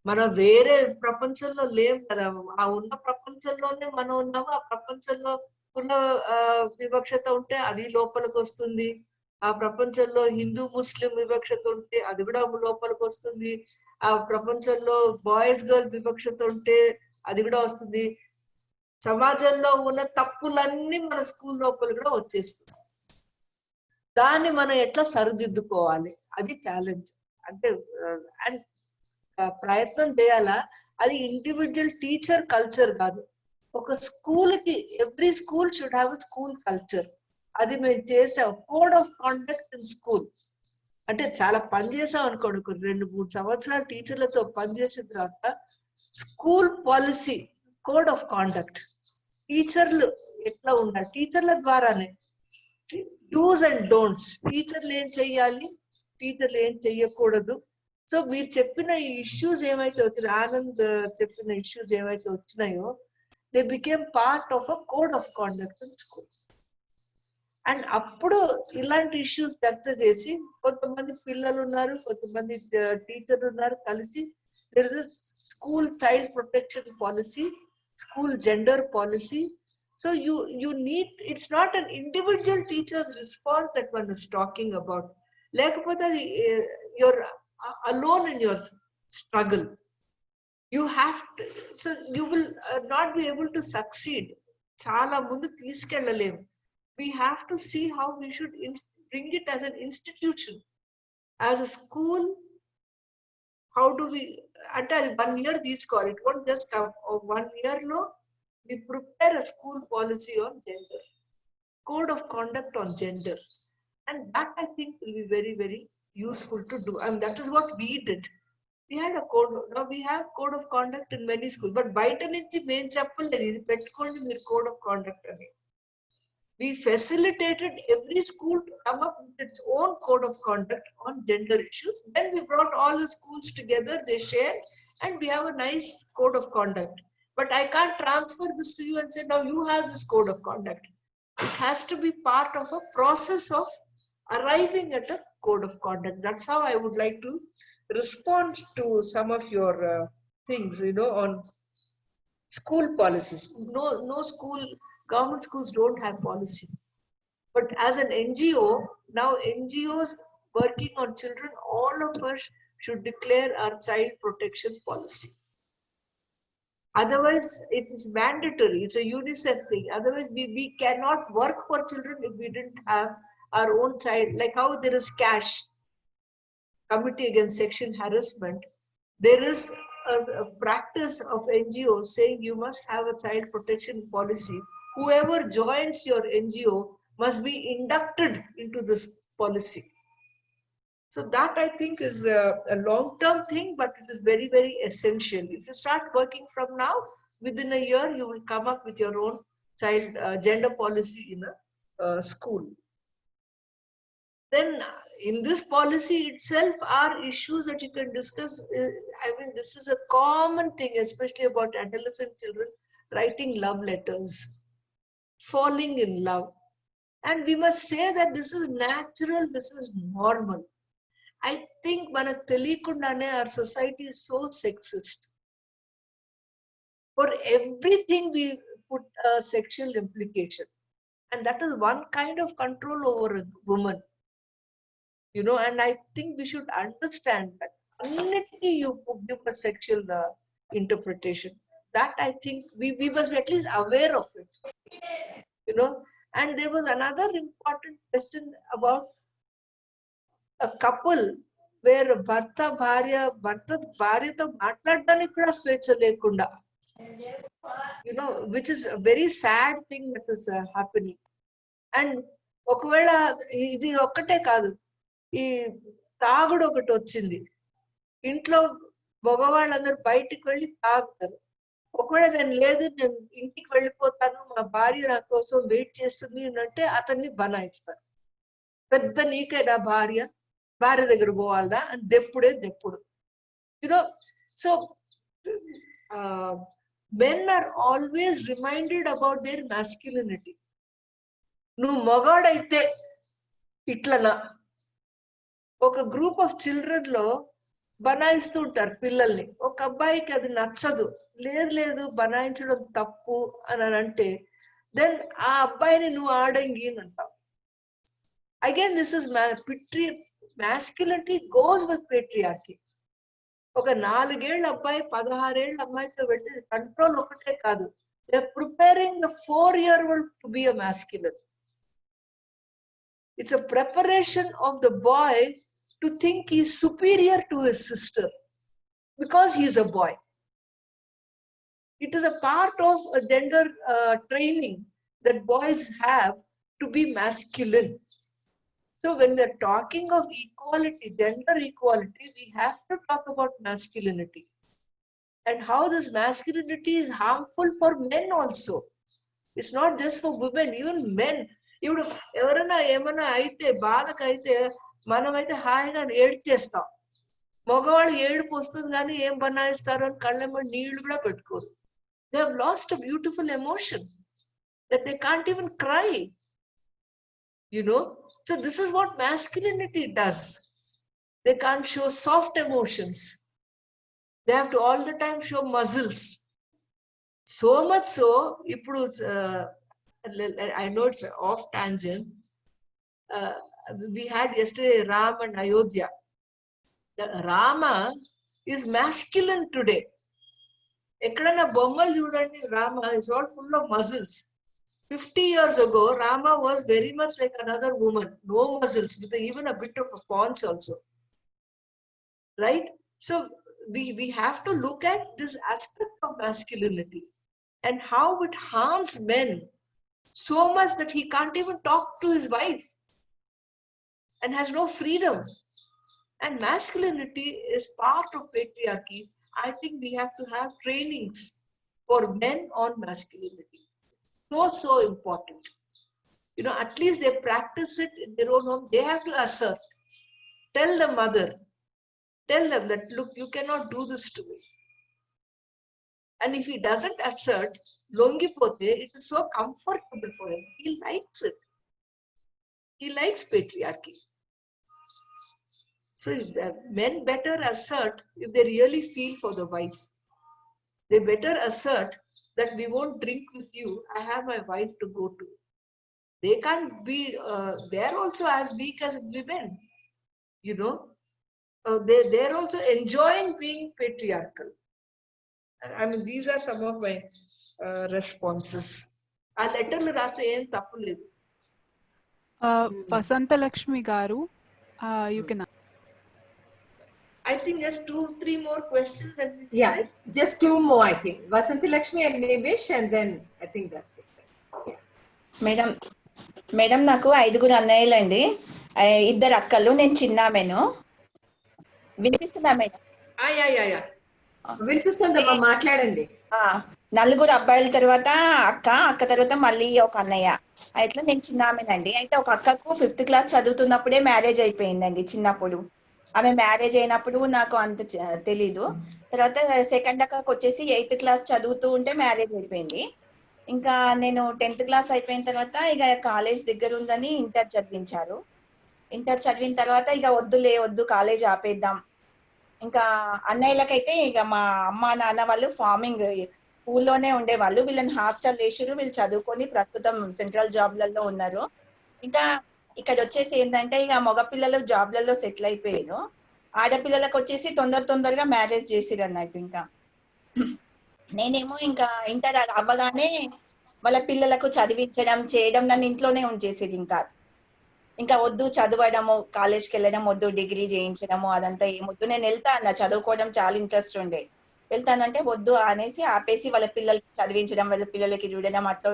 మనం వేరే ప్రపంచంలో లేం కదా, ఆ ఉన్న ప్రపంచంలోనే మనం ఉన్నాము. ఆ ప్రపంచంలో కుల వివక్షత ఉంటే అది లోపలికి వస్తుంది. ఆ ప్రపంచంలో హిందూ ముస్లిం వివక్షత ఉంటే అది కూడా లోపలికి వస్తుంది. ఆ ప్రపంచంలో బాయ్స్ గర్ల్ వివక్షత ఉంటే అది కూడా వస్తుంది. సమాజంలో ఉన్న తప్పులన్నీ మన స్కూల్ లోపల కూడా వచ్చేస్తుంది. దాన్ని మనం ఎట్లా సరిదిద్దుకోవాలి, అది ఛాలెంజ్. అంటే అండ్ ప్రయత్నం చేయాలా. అది ఇండివిజువల్ టీచర్ కల్చర్ కాదు. ఒక స్కూల్ కి every school should have school culture. అది మేము చేసాం. Code of conduct in school అంటే చాలా పనిచేసాం అనుకోండి. 2-3 సంవత్సరాలు టీచర్లతో పనిచేసిన తర్వాత school policy, code of conduct, టీచర్లు ఎట్లా ఉండాలి, టీచర్ల ద్వారానే డూస్ అండ్ డోంట్స్, టీచర్లు ఏం చెయ్యాలి, టీచర్లు ఏం చెయ్యకూడదు. సో మీరు చెప్పిన ఈ ఇష్యూస్ ఏమైతే వచ్చినాయో, ఆనంద్ చెప్పిన ఇష్యూస్ ఏమైతే వచ్చినాయో, they became part of a code of conduct in school. And అప్పుడు ఇలాంటి ఇష్యూస్ చర్చ చేసి, కొంతమంది పిల్లలు ఉన్నారు, కొంతమంది టీచర్లు ఉన్నారు, కలిసి there is a school child protection policy, school gender policy. So you need, it's not an individual teacher's response that one is talking about. Lekapothe you're alone in your struggle. You have to, so you will not be able to succeed. Chala mundu teeskellalem. We have to see how we should bring it as an institution, as a school. How do we, at 1 year తీసుకోవాలి. It won't just come. 1 year లో we prepare a school policy on gender, code of conduct on gender, and that I think will be very, very useful to do. And that is what we did. We had a code. Now we have code of conduct in many schools, but బయట నుంచి మేము చెప్పలేదు ఇది పెట్టుకోండి మీరు code of conduct అని. We facilitated every school to come up with its own code of conduct on gender issues. Then we brought all the schools together, they shared, and we have a nice code of conduct. But I can't transfer this to you and say, now you have this code of conduct. It has to be part of a process of arriving at a code of conduct. That's how I would like to respond to some of your things, on school policies. No school, government schools don't have policy. But as an NGO, now NGOs working on children, all of us should declare our child protection policy. Otherwise, it is mandatory. It's a UNICEF thing. Otherwise, we cannot work for children if we didn't have our own child. Like how there is CASH, Committee Against Sexual Harassment. There is a practice of NGOs saying you must have a child protection policy. Whoever joins your NGO must be inducted into this policy. So that I think is a long-term thing, but it is very, very essential. If you start working from now, within a year, you will come up with your own child gender policy in a school. Then in this policy itself are issues that you can discuss. I mean, this is a common thing, especially about adolescent children, writing love letters, falling in love. And we must say that this is natural, this is normal. I think manaku teliyakundane our society is so sexist. For everything we put a sexual implication. And that is one kind of control over a woman. You know, and I think we should understand that unity you give a sexual interpretation. That I think we must be at least aware of it. You know, and there was another important question about a couple where Bharta Bharyato మాట్లాడడానికి కూడా స్వేచ్ఛ లేకుండా, you know, which is a very sad thing that is happening. And ఒకవేళ ఇది ఒక్కటే కాదు, ఈ తాగుడు ఒకటి వచ్చింది, ఇంట్లో మగవాళ్ళందరూ బయటికి వెళ్ళి తాగుతారు. ఒకవేళ నేను లేదు, నేను ఇంటికి వెళ్ళిపోతాను, మా భార్య నా కోసం వెయిట్ చేస్తుంది అంటే అతన్ని బనాయిస్తారు. పెద్ద నీకేనా భార్య దగ్గర పోవాలా అని దెప్పుడు. You know, so men are always reminded about their masculinity. నువ్వు మగాడైతే ఇట్లనా. ఒక గ్రూప్ ఆఫ్ చిల్డ్రన్ లో బనాయిస్తూ ఉంటారు పిల్లల్ని. ఒక అబ్బాయికి అది నచ్చదు, లేదు బనాయించడం తప్పు అని అంటే దెన్ ఆ అబ్బాయిని నువ్వు ఆడంగి అని అంటావు. Again this is masculinity goes with patriarchy. ఒక 4 ఏళ్ల అబ్బాయి 16 ఏళ్ల అమ్మాయితో పెడితే కంట్రోల్ ఒకటే కాదు, they are preparing the 4-year-old to be a masculine. It's a preparation of the boy to think he is superior to his sister because he is a boy. It is a part of a gender training that boys have to be masculine. So when we are talking of equality, gender equality, we have to talk about masculinity and how this masculinity is harmful for men also. It's not just for women, even men. ఇప్పుడు ఎవరైనా ఏమైనా అయితే బాధకైతే మనమైతే హాయిగా ఏడ్చేస్తాం. మగవాళ్ళు ఏడుపు వస్తుంది కానీ ఏం బనాయిస్తారు అని కళ్ళెమ్మ నీళ్లు కూడా పెట్టుకోరు. They have lost a beautiful emotion that they can't even cry. You know, so this is what masculinity does. They can't show soft emotions. They have to all the time show muscles. So much so, ఇప్పుడు I know it's off tangent. We had yesterday Ram and Ayodhya. Rama is masculine today. Ekkadana bommal chudandi, Rama is all full of muscles. 50 years ago, Rama was very much like another woman, no muscles, with even a bit of a paunch also. Right? So we have to look at this aspect of masculinity and how it harms men so much that he can't even talk to his wife and has no freedom. And masculinity is part of patriarchy. I think we have to have trainings for men on masculinity. So important. You know, at least they practice it in their own home. They have to assert. Tell the mother. Tell them that, look, you cannot do this to me. And if he doesn't assert, longipote, it is so comfortable for him. He likes it. He likes patriarchy. So men better assert if they really feel for the wife. They better assert that we won't drink with you. I have my wife to go to. They can't be, they're also as weak as women. You know, they're also enjoying being patriarchal. I mean, these are some of my responses. A letter lo rase em tappu ledu. Vasanta Lakshmi garu, you can. I think just 2-3 more questions. And yeah, just 2 more, I think. Vasanti Lakshmi and Nevish, and then I think that's it. Yeah. Madam నాకు 5 అన్నయ్యలు అండి, 2 అక్కలు, నేను చిన్నామెను. వినిపిస్తుందా madam? వినిపిస్తుందమ్మా, మాట్లాడండి. 4 అబ్బాయిల తర్వాత అక్క తర్వాత మళ్ళీ ఒక అన్నయ్య. అట్లా నేను చిన్నామెనండి. అయితే ఒక అక్కకు 5th క్లాస్ చదువుతున్నప్పుడే మ్యారేజ్ అయిపోయిందండి. చిన్నప్పుడు ఆమె మ్యారేజ్ అయినప్పుడు నాకు అంత తెలీదు. తర్వాత సెకండ్ అక్కకు వచ్చేసి 8th క్లాస్ చదువుతూ ఉంటే మ్యారేజ్ అయిపోయింది. ఇంకా నేను 10th క్లాస్ అయిపోయిన తర్వాత ఇక కాలేజ్ దగ్గర ఉందని ఇంటర్ చదివించారు. ఇంటర్ చదివిన తర్వాత ఇక వద్దు కాలేజ్ ఆపేద్దాం. ఇంకా అన్నయ్యలకైతే ఇక మా అమ్మ నాన్న వాళ్ళు ఫార్మింగ్ స్కూల్లోనే ఉండేవాళ్ళు. వీళ్ళని హాస్టల్ వేసిరు, వీళ్ళు చదువుకొని ప్రస్తుతం సెంట్రల్ జాబ్లలో ఉన్నారు. ఇంకా ఇక్కడ వచ్చేసి ఏంటంటే ఇక మగపిల్లలు జాబ్లలో సెటిల్ అయిపోయారు. ఆడపిల్లలకు వచ్చేసి తొందరగా మ్యారేజ్ చేసిరు అన్నట్టు. ఇంకా నేనేమో ఇంకా ఇంటర్ అవ్వగానే వాళ్ళ పిల్లలకు చదివించడం చేయడం నన్ను ఇంట్లోనే ఉంచేసేది. ఇంకా వద్దు చదవడము, కాలేజ్కి వెళ్ళడం వద్దు, డిగ్రీ చేయించడము అదంతా ఏమొద్దు, నేను వెళ్తా అన్న, చదువుకోవడం చాలా ఇంట్రెస్ట్ ఉండే, వెళ్తానంటే వద్దు అనేసి ఆపేసి వాళ్ళ పిల్లలకి చదివించడం, వాళ్ళ పిల్లలకి చూడడం అట్లా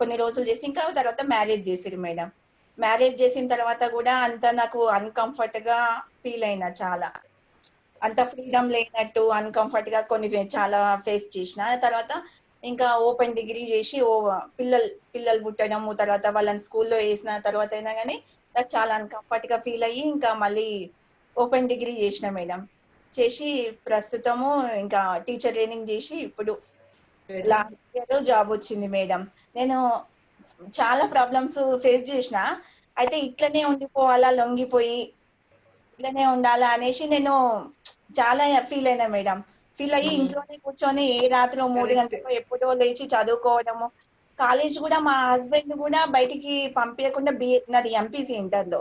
కొన్ని రోజులు చేసి ఇంకా తర్వాత మ్యారేజ్ చేసిరు మేడం. మ్యారేజ్ చేసిన తర్వాత కూడా అంత నాకు అన్కంఫర్ట్ గా ఫీల్ అయినా, చాలా అంత ఫ్రీడమ్ లేనట్టు అన్కంఫర్ట్ గా కొన్ని చాలా ఫేస్ చేసిన. తర్వాత ఇంకా ఓపెన్ డిగ్రీ చేసి పిల్లలు పుట్టడము, తర్వాత వాళ్ళని స్కూల్లో వేసిన తర్వాత అయినా కానీ నాకు చాలా అన్కంఫర్ట్ గా ఫీల్ అయ్యి ఇంకా మళ్ళీ ఓపెన్ డిగ్రీ చేసిన మేడం. చేసి ప్రస్తుతము ఇంకా టీచర్ ట్రైనింగ్ చేసి ఇప్పుడు లాస్ట్ ఇయర్ జాబ్ వచ్చింది మేడం. నేను చాలా ప్రాబ్లమ్స్ ఫేస్ చేసిన, అయితే ఇట్లనే ఉండిపోవాలా, లొంగిపోయి ఇట్లనే ఉండాలా అనేసి నేను చాలా ఫీల్ అయినా మేడం. ఫీల్ అయ్యి ఇంట్లోనే కూర్చొని ఏ రాత్రి 3 గంటలకు ఎప్పుడో లేచి చదువుకోవడము. కాలేజ్ కూడా మా హస్బెండ్ కూడా బయటికి పంపించకుండా నాది ఎంపీసీ ఇంటర్లో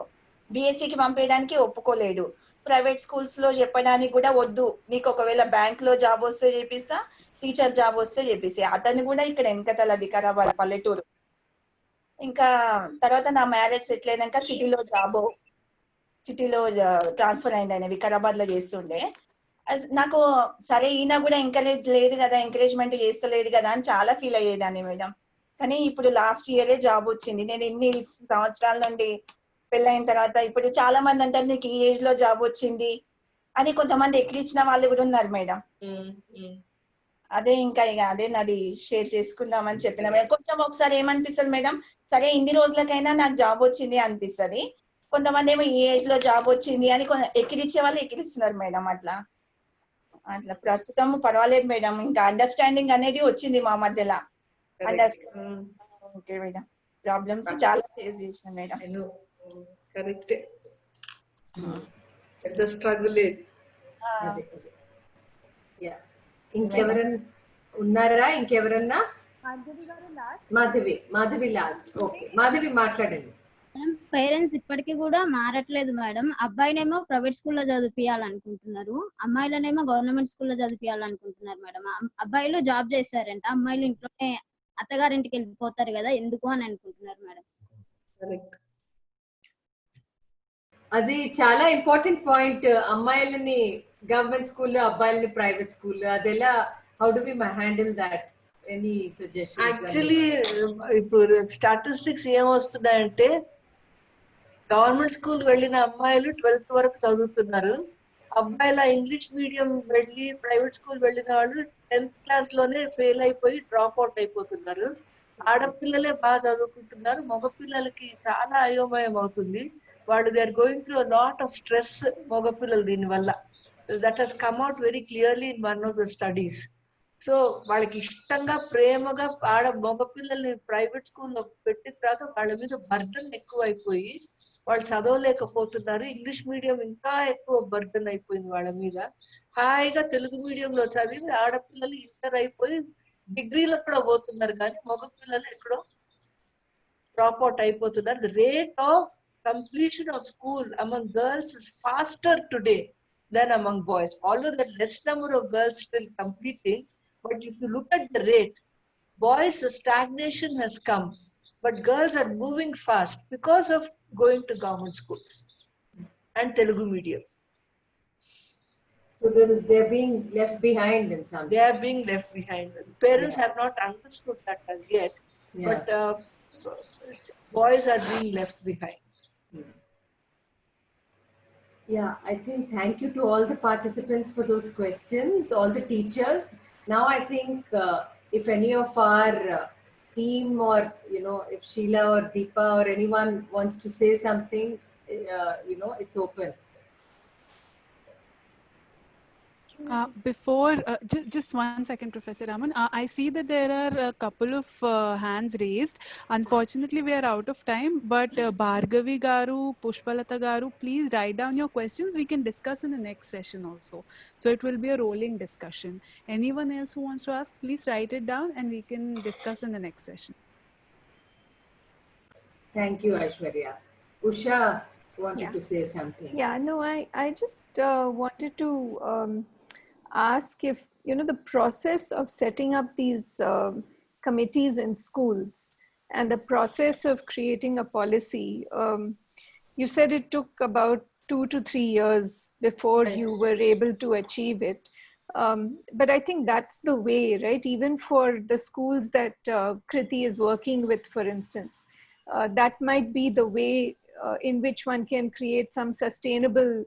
బిఎస్సికి పంపించడానికి ఒప్పుకోలేడు. ప్రైవేట్ స్కూల్స్ లో చెప్పడానికి కూడా వద్దు, నీకు ఒకవేళ బ్యాంక్ లో జాబ్ వస్తే చేపిస్తా, టీచర్ జాబ్ వస్తే చేపిస్తా. అతను కూడా ఇక్కడ వెనకతల వికారాబాద్ పల్లెటూరు. ఇంకా తర్వాత నా మ్యారేజ్ సెటిల్ అయినాక సిటీలో ట్రాన్స్ఫర్ అయింది, ఆయన వికారాబాద్ లో చేస్తుండే. నాకు సరే ఈయన కూడా ఎంకరేజ్మెంట్ చేస్తలేదు కదా అని చాలా ఫీల్ అయ్యేదాన్ని మేడం. కానీ ఇప్పుడు లాస్ట్ ఇయరే జాబ్ వచ్చింది. నేను ఇన్ని సంవత్సరాల నుండి పెళ్ళైన తర్వాత ఇప్పుడు చాలా మంది అంటారు నీకు ఈ ఏజ్ లో జాబ్ వచ్చింది అని, కొంతమంది ఎక్కిరించిన వాళ్ళు కూడా ఉన్నారు మేడం. అదే ఇంకా అదే నాది షేర్ చేసుకుందామని చెప్పిన మేడం. కొంచెం ఒకసారి ఏమనిపిస్తుంది మేడం, సరే ఇన్ని రోజులకైనా నాకు జాబ్ వచ్చింది అనిపిస్తుంది. కొంతమంది ఏమో ఈ ఏజ్ లో జాబ్ వచ్చింది అని ఎక్కిరించే వాళ్ళు ఎక్కిరిస్తున్నారు మేడం. అట్లా ప్రస్తుతం పర్వాలేదు మేడం, ఇంకా అండర్స్టాండింగ్ అనేది వచ్చింది మా మధ్యలో. ఓకే మేడం, ప్రాబ్లమ్స్ చాలా ఫేస్ చేసిన మేడం. కరెక్టే, పెద్ద స్ట్రగుల్. ఇంకెవరన్నా ఉన్నారా? ఇంకెవరన్నా? మాధవి లాస్ట్. ఓకే మాధవి మాట్లాడండి. పేరెంట్స్ ఇప్పటికీ కూడా మారట్లేదు మేడం. అబ్బాయినేమో ప్రైవేట్ స్కూల్లో చదివించాలనుకుంటున్నారు, అమ్మాయిలనేమో గవర్నమెంట్ స్కూల్లో చదివించాలనుకుంటున్నారు మేడం. అబ్బాయిలు జాబ్ చేస్తారంట, అమ్మాయిలు ఇంట్లోనే అత్తగారింటికి వెళ్ళిపోతారు కదా, ఎందుకు అని అనుకుంటున్నారు మేడం. అది చాలా ఇంపార్టెంట్ పాయింట్. అమ్మాయిలని గవర్నమెంట్ స్కూల్లో, అబ్బాయిలని ప్రైవేట్ స్కూల్లో, అదెలా, how do we handle that? Any suggestions? Actually ఇప్పుడు స్టాటిస్టిక్స్ ఏమొస్తున్నాయంటే గవర్నమెంట్ స్కూల్ వెళ్ళిన అమ్మాయిలు 12th వరకు చదువుతున్నారు, అబ్బాయిల ఇంగ్లీష్ మీడియం వెళ్ళి ప్రైవేట్ స్కూల్ వెళ్ళిన వాళ్ళు 10th క్లాస్ లోనే ఫెయిల్ అయిపోయి డ్రాప్ అవుట్ అయిపోతున్నారు. ఆడపిల్లలే బాగా చదువుకుంటున్నారు, మగపిల్లలకి చాలా అయోమయం అవుతుంది. వాళ్ళు they are going through lot of stress, మగపిల్లలు దీనివల్ల. That has come out very clearly in one of the studies. So వాళ్ళకి ఇష్టంగా ప్రేమగా మగపిల్లల్ని ప్రైవేట్ స్కూల్లో పెట్టిన తర్వాత వాళ్ళ మీద బర్డన్ ఎక్కువ అయిపోయి వాళ్ళు చదవలేకపోతున్నారు. ఇంగ్లీష్ మీడియం ఇంకా ఎక్కువ బర్డన్ అయిపోయింది వాళ్ళ మీద. హాయిగా తెలుగు మీడియంలో చదివి ఆడపిల్లలు ఇంటర్ అయిపోయి డిగ్రీలకు కూడా పోతున్నారు, కానీ మగపిల్లలు ఎక్కడో డ్రాప్ అవుట్ అయిపోతున్నారు. The rate of completion of school among girls is faster today than among boys, although the less number of girls still completing. But if you look at the rate, boys stagnation has come, but girls are moving fast because of going to government schools and Telugu medium. So they're being left behind in some sense. They are being left behind. Parents have not understood that as yet, but boys are being left behind. Yeah, I think thank you to all the participants for those questions, all the teachers. Now I think if any of our team or, if Sheila or Deepa or anyone wants to say something, it's open. Just 1 second, Professor Raman. I see that there are a couple of hands raised. Unfortunately, we are out of time, but Bhargavi Garu, Pushpalata Garu, please write down your questions. We can discuss in the next session also. So it will be a rolling discussion. Anyone else who wants to ask, please write it down and we can discuss in the next session. Thank you, Aishwarya. Usha wanted to say something. Yeah, no, I just wanted to ask if, the process of setting up these committees in schools and the process of creating a policy, you said it took about 2 to 3 years before you were able to achieve it. But I think that's the way, right? Even for the schools that Kriti is working with, for instance, that might be the way in which one can create some sustainable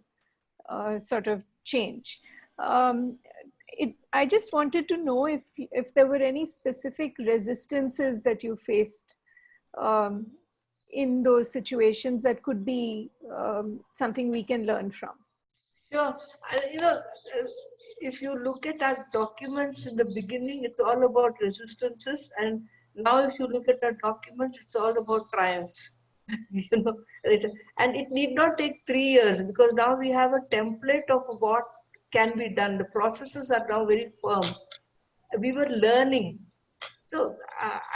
sort of change. I just wanted to know if there were any specific resistances that you faced in those situations that could be something we can learn from. Sure. If you look at our documents in the beginning, it's all about resistances, and now if you look at our documents, it's all about triumphs. And it need not take 3 years, because now we have a template of what can be done. The processes are now very firm. We were learning. So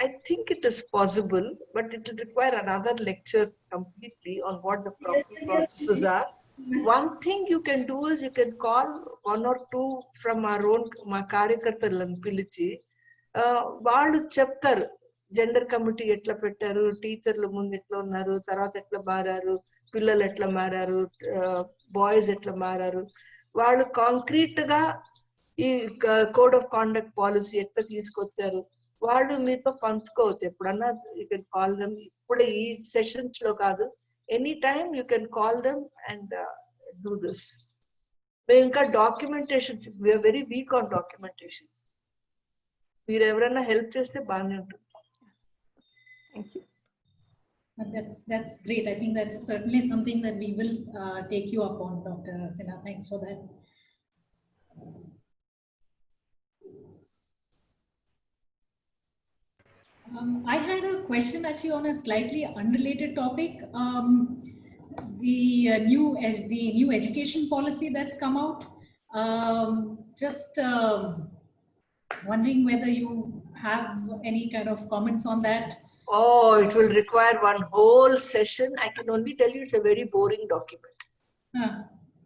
I think it is possible, but it will require another lecture completely on what the proper processes are. One thing you can do is you can call 1 or 2 from our own కార్యకర్తలను పిలిచి వాళ్ళు చెప్తారు gender committee ఎట్లా పెట్టారు, టీచర్లు ముందు ఎట్లా ఉన్నారు, తర్వాత ఎట్లా మారారు, పిల్లలు ఎట్లా మారారు, బాయ్స్ ఎట్లా మారారు, వాళ్ళు కాంక్రీట్ గా ఈ కోడ్ ఆఫ్ కాండక్ట్ పాలసీ ఎట్లా తీసుకొచ్చారు, వాళ్ళు మీతో పంచుకోవచ్చు. ఎప్పుడన్నా యూ కెన్ కాల్ దెమ్. ఇప్పుడు ఈ సెషన్స్ లో కాదు, any time you can call them and do this. మేము ఇంకా documentation, we're very weak on documentation. మీరు ఎవరైనా హెల్ప్ చేస్తే బాగానే ఉంటుంది. Thank you. That's great. I think that's certainly something that we will take you up on, Dr. Sinha. Thanks for that. I had a question actually on a slightly unrelated topic. The new education policy that's come out. Just wondering whether you have any kind of comments on that. Oh, it will require one whole session. I can only tell you it's a very boring document.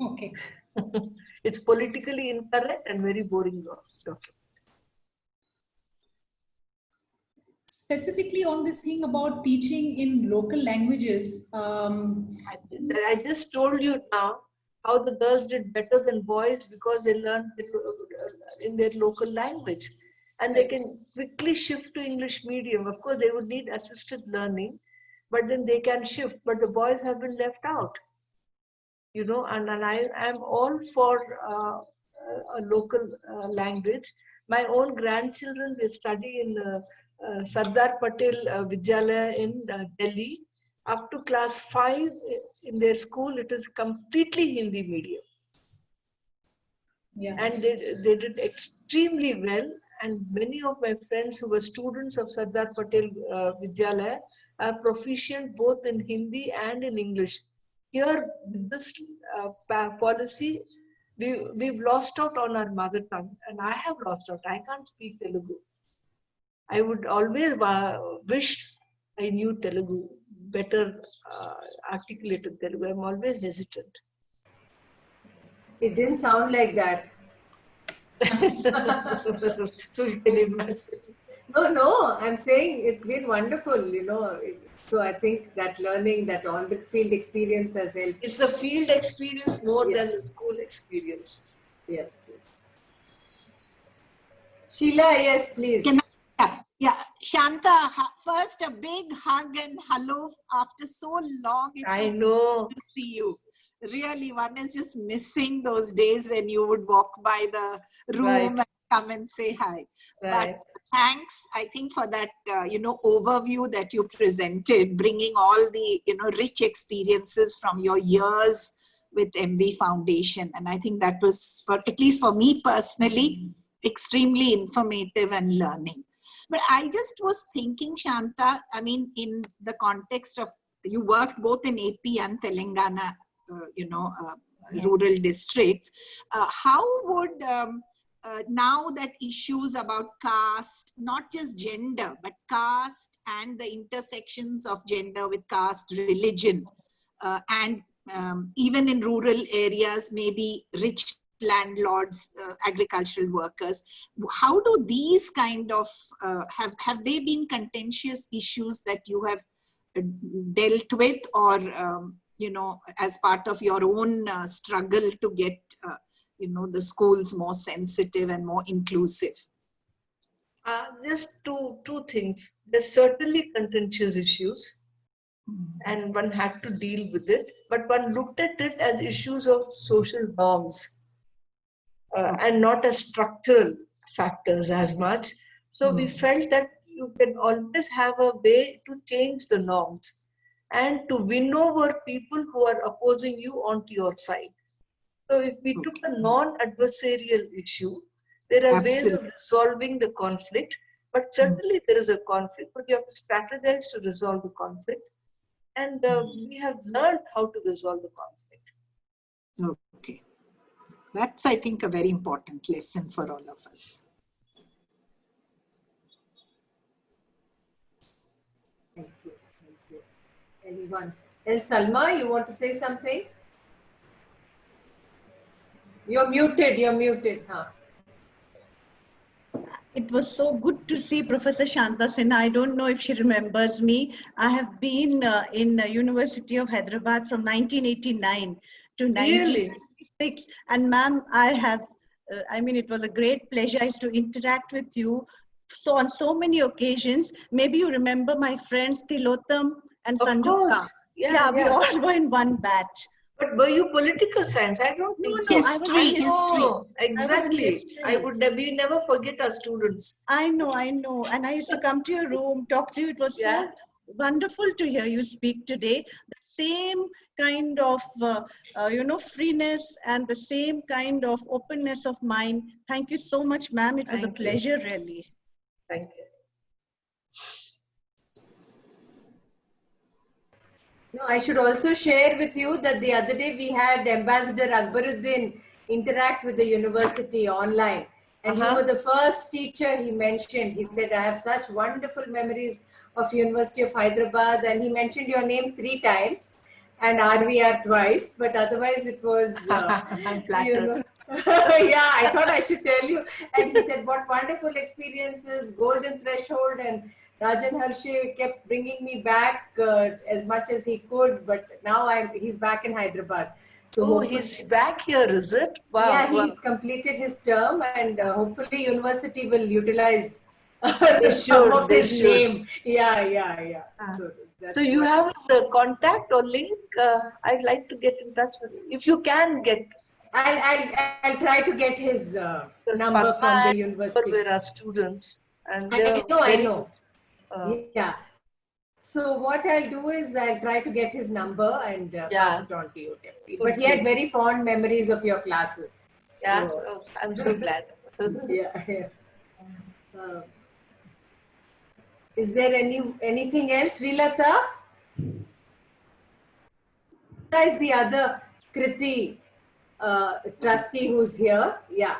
Okay. It's politically incorrect and very boring document. Specifically on this thing about teaching in local languages. I just told you now how the girls did better than boys because they learned in their local language. And they can quickly shift to English medium. Of course, they would need assisted learning, but then they can shift. But the boys have been left out, and I am all for a local language. My own grandchildren, they study in Sardar Patel Vidyalaya in Delhi. Up to class 5 in their school, it is completely Hindi medium. Yeah. And they did extremely well. And many of my friends who were students of Sardar Patel Vidyalaya are proficient both in Hindi and in English. Here, with this policy, we've lost out on our mother tongue, and I have lost out. I can't speak Telugu. I would always wish I knew Telugu, better articulated Telugu. I'm always hesitant. It didn't sound like that. So you can imagine. No, I'm saying it's been wonderful, So I think that learning, that on the field experience has helped. It's the field experience more than the school experience. Yes. Sheila, yes, please. Yeah, Shanta, first a big hug and hello after so long. It's I so know. good to see you. Really, one is just missing those days when you would walk by the room and come and say hi. Right. But thanks, I think, for that, overview that you presented, bringing all the, rich experiences from your years with MV Foundation. And I think that was, for at least for me personally, extremely informative and learning. But I just was thinking, Shanta, I mean, in the context of, you worked both in AP and Telangana, rural districts. How would, now that issues about caste, not just gender, but caste and the intersections of gender with caste, religion, and even in rural areas, maybe rich landlords, agricultural workers, how do these kind of, have they been contentious issues that you have dealt with, or, as part of your own struggle to get, the schools more sensitive and more inclusive? Just two things. There's certainly contentious issues, and one had to deal with it, but one looked at it as issues of social norms and not as structural factors as much. So we felt that you can always have a way to change the norms and to win over people who are opposing you onto your side. So if we took a non-adversarial issue, there are ways of resolving the conflict, but certainly there is a conflict, but you have to strategize to resolve the conflict. And we have learned how to resolve the conflict. Okay. That's, I think, a very important lesson for all of us. Thank you. Thank you. Anyone else? Salma, you want to say something? You're muted. You're muted. Huh? It was so good to see Professor Shanta Sinha. I don't know if she remembers me. I have been in University of Hyderabad from 1989 to 1996. And ma'am, I have, it was a great pleasure. I used to interact with you on so many occasions. Maybe you remember my friends Tilotam and Sanjukta. Of course. Yeah, we all were in one batch. But were you political science? I don't think so. History. Exactly. We never forget our students. I know. And I used to come to your room, talk to you. It was so wonderful to hear you speak today. The same kind of, freeness and the same kind of openness of mind. Thank you so much, ma'am. It was a pleasure, really. Thank you. No, I should also share with you that the other day we had Ambassador Akbaruddin interact with the university online. And you were the first teacher he mentioned. He said, I have such wonderful memories of University of Hyderabad. And he mentioned your name 3 times and RVR twice. But otherwise it was, I'm flattered. Yeah, I thought I should tell you. And he said, what wonderful experiences, Golden Threshold, and Rajan Harshe kept bringing me back as much as he could, but now he's back in Hyderabad. So he's back here, is it? Wow. Yeah, he's completed his term, and hopefully university will utilize some of his name. Yeah. So you have his contact or link? I'd like to get in touch with him. If you can get. I'll try to get his number from the university. Where our students. And I know. Yeah. So what I'll do is I'll try to get his number and pass it on to you. Definitely. But he had very fond memories of your classes. Yeah, so I'm so glad. Yeah. Is there anything else, Srilata? Is the other Kriti trustee who's here? Yeah.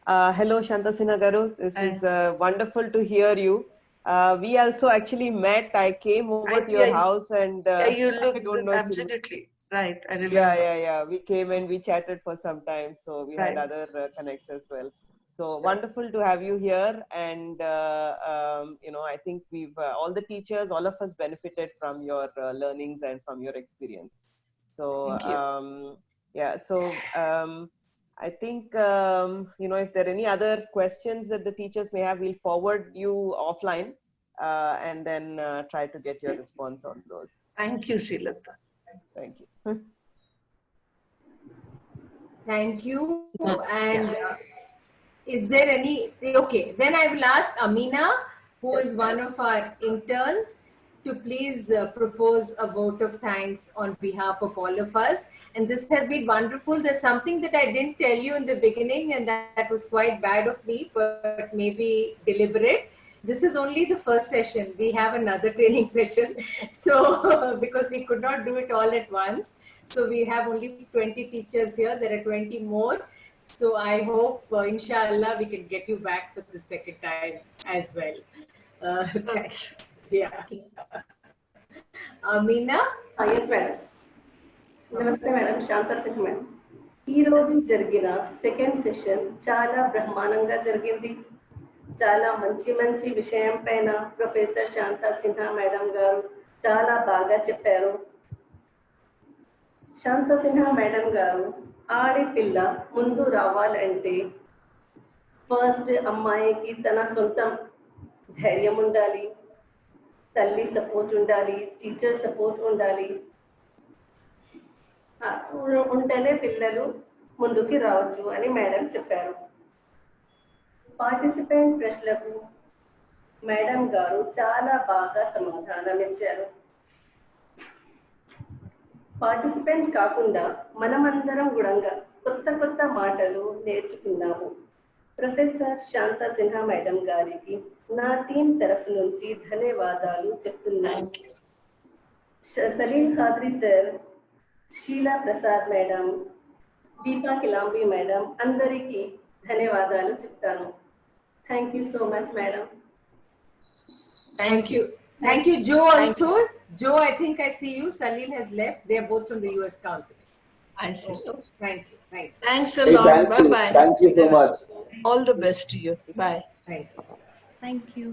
Hello, Shanta Sinha Garu. This is wonderful to hear you. We also actually met. I came over to your house and you look I don't know absolutely right. I remember. Yeah. We came and we chatted for some time, so we had other connects as well. So wonderful to have you here, and I think we've all the teachers, all of us benefited from your learnings and from your experience. So I think, if there are any other questions that the teachers may have, we'll forward you offline and then try to get your response on those. Thank you, Srilata. Thank you. Thank you. And is there any, okay, then I will ask Amina, who is one of our interns. to please propose a vote of thanks on behalf of all of us. And this has been wonderful. There's something that I didn't tell you in the beginning, and that was quite bad of me, but maybe deliberate. This is only the first session. We have another training session. So because we could not do it all at once. So we have only 20 teachers here. There are 20 more. So I hope, inshallah, we can get you back for the second time as well. Yeah. Meena? Yes, madam. Namaste, madam. Shanta Singh, madam. ఈ రోజు జరిగిన second session చాలా బ్రహ్మాండంగా జరిగింది. చాలా మంచి విషయం పైన ప్రొఫెసర్ శాంతా సిన్హా మేడం గారు చాలా బాగా చెప్పారు. శాంతా సిన్హా మేడం గారు ఆడపిల్ల ముందు రావాలంటే ఫస్ట్ అమ్మాయికి తన సొంతం ధైర్యం ఉండాలి, తల్లి సపోర్ట్ ఉండాలి, టీచర్ సపోర్ట్ ఉండాలి. ఉంటేనే పిల్లలు ముందుకి రావచ్చు అని మేడం చెప్పారు. పార్టిసిపెంట్ ప్రశ్నలకు మేడం గారు చాలా బాగా సమాధానం ఇచ్చారు. పార్టిసిపెంట్ కాకుండా మనమందరం కూడా కొత్త మాటలు నేర్చుకున్నాము. ప్రొఫెసర్ శాంతా సిన్హా మేడం గారికి నా టీం తరఫు నుంచి ధన్యవాదాలు చెప్తున్నాను. Salim Khadri sir, Sheela Prasad madam, Deepa Kilambi madam అందరికీ ధన్యవాదాలు చెప్తాను. Thank you so much, madam. Thank you. Thank you, Joe also. Joe, I think I see you. Salil has left. They are both from the US Council. I see. Thank you. Thanks a lot. Bye-bye. Thank you so much. All the best to you. Bye. Thank you. Thank you.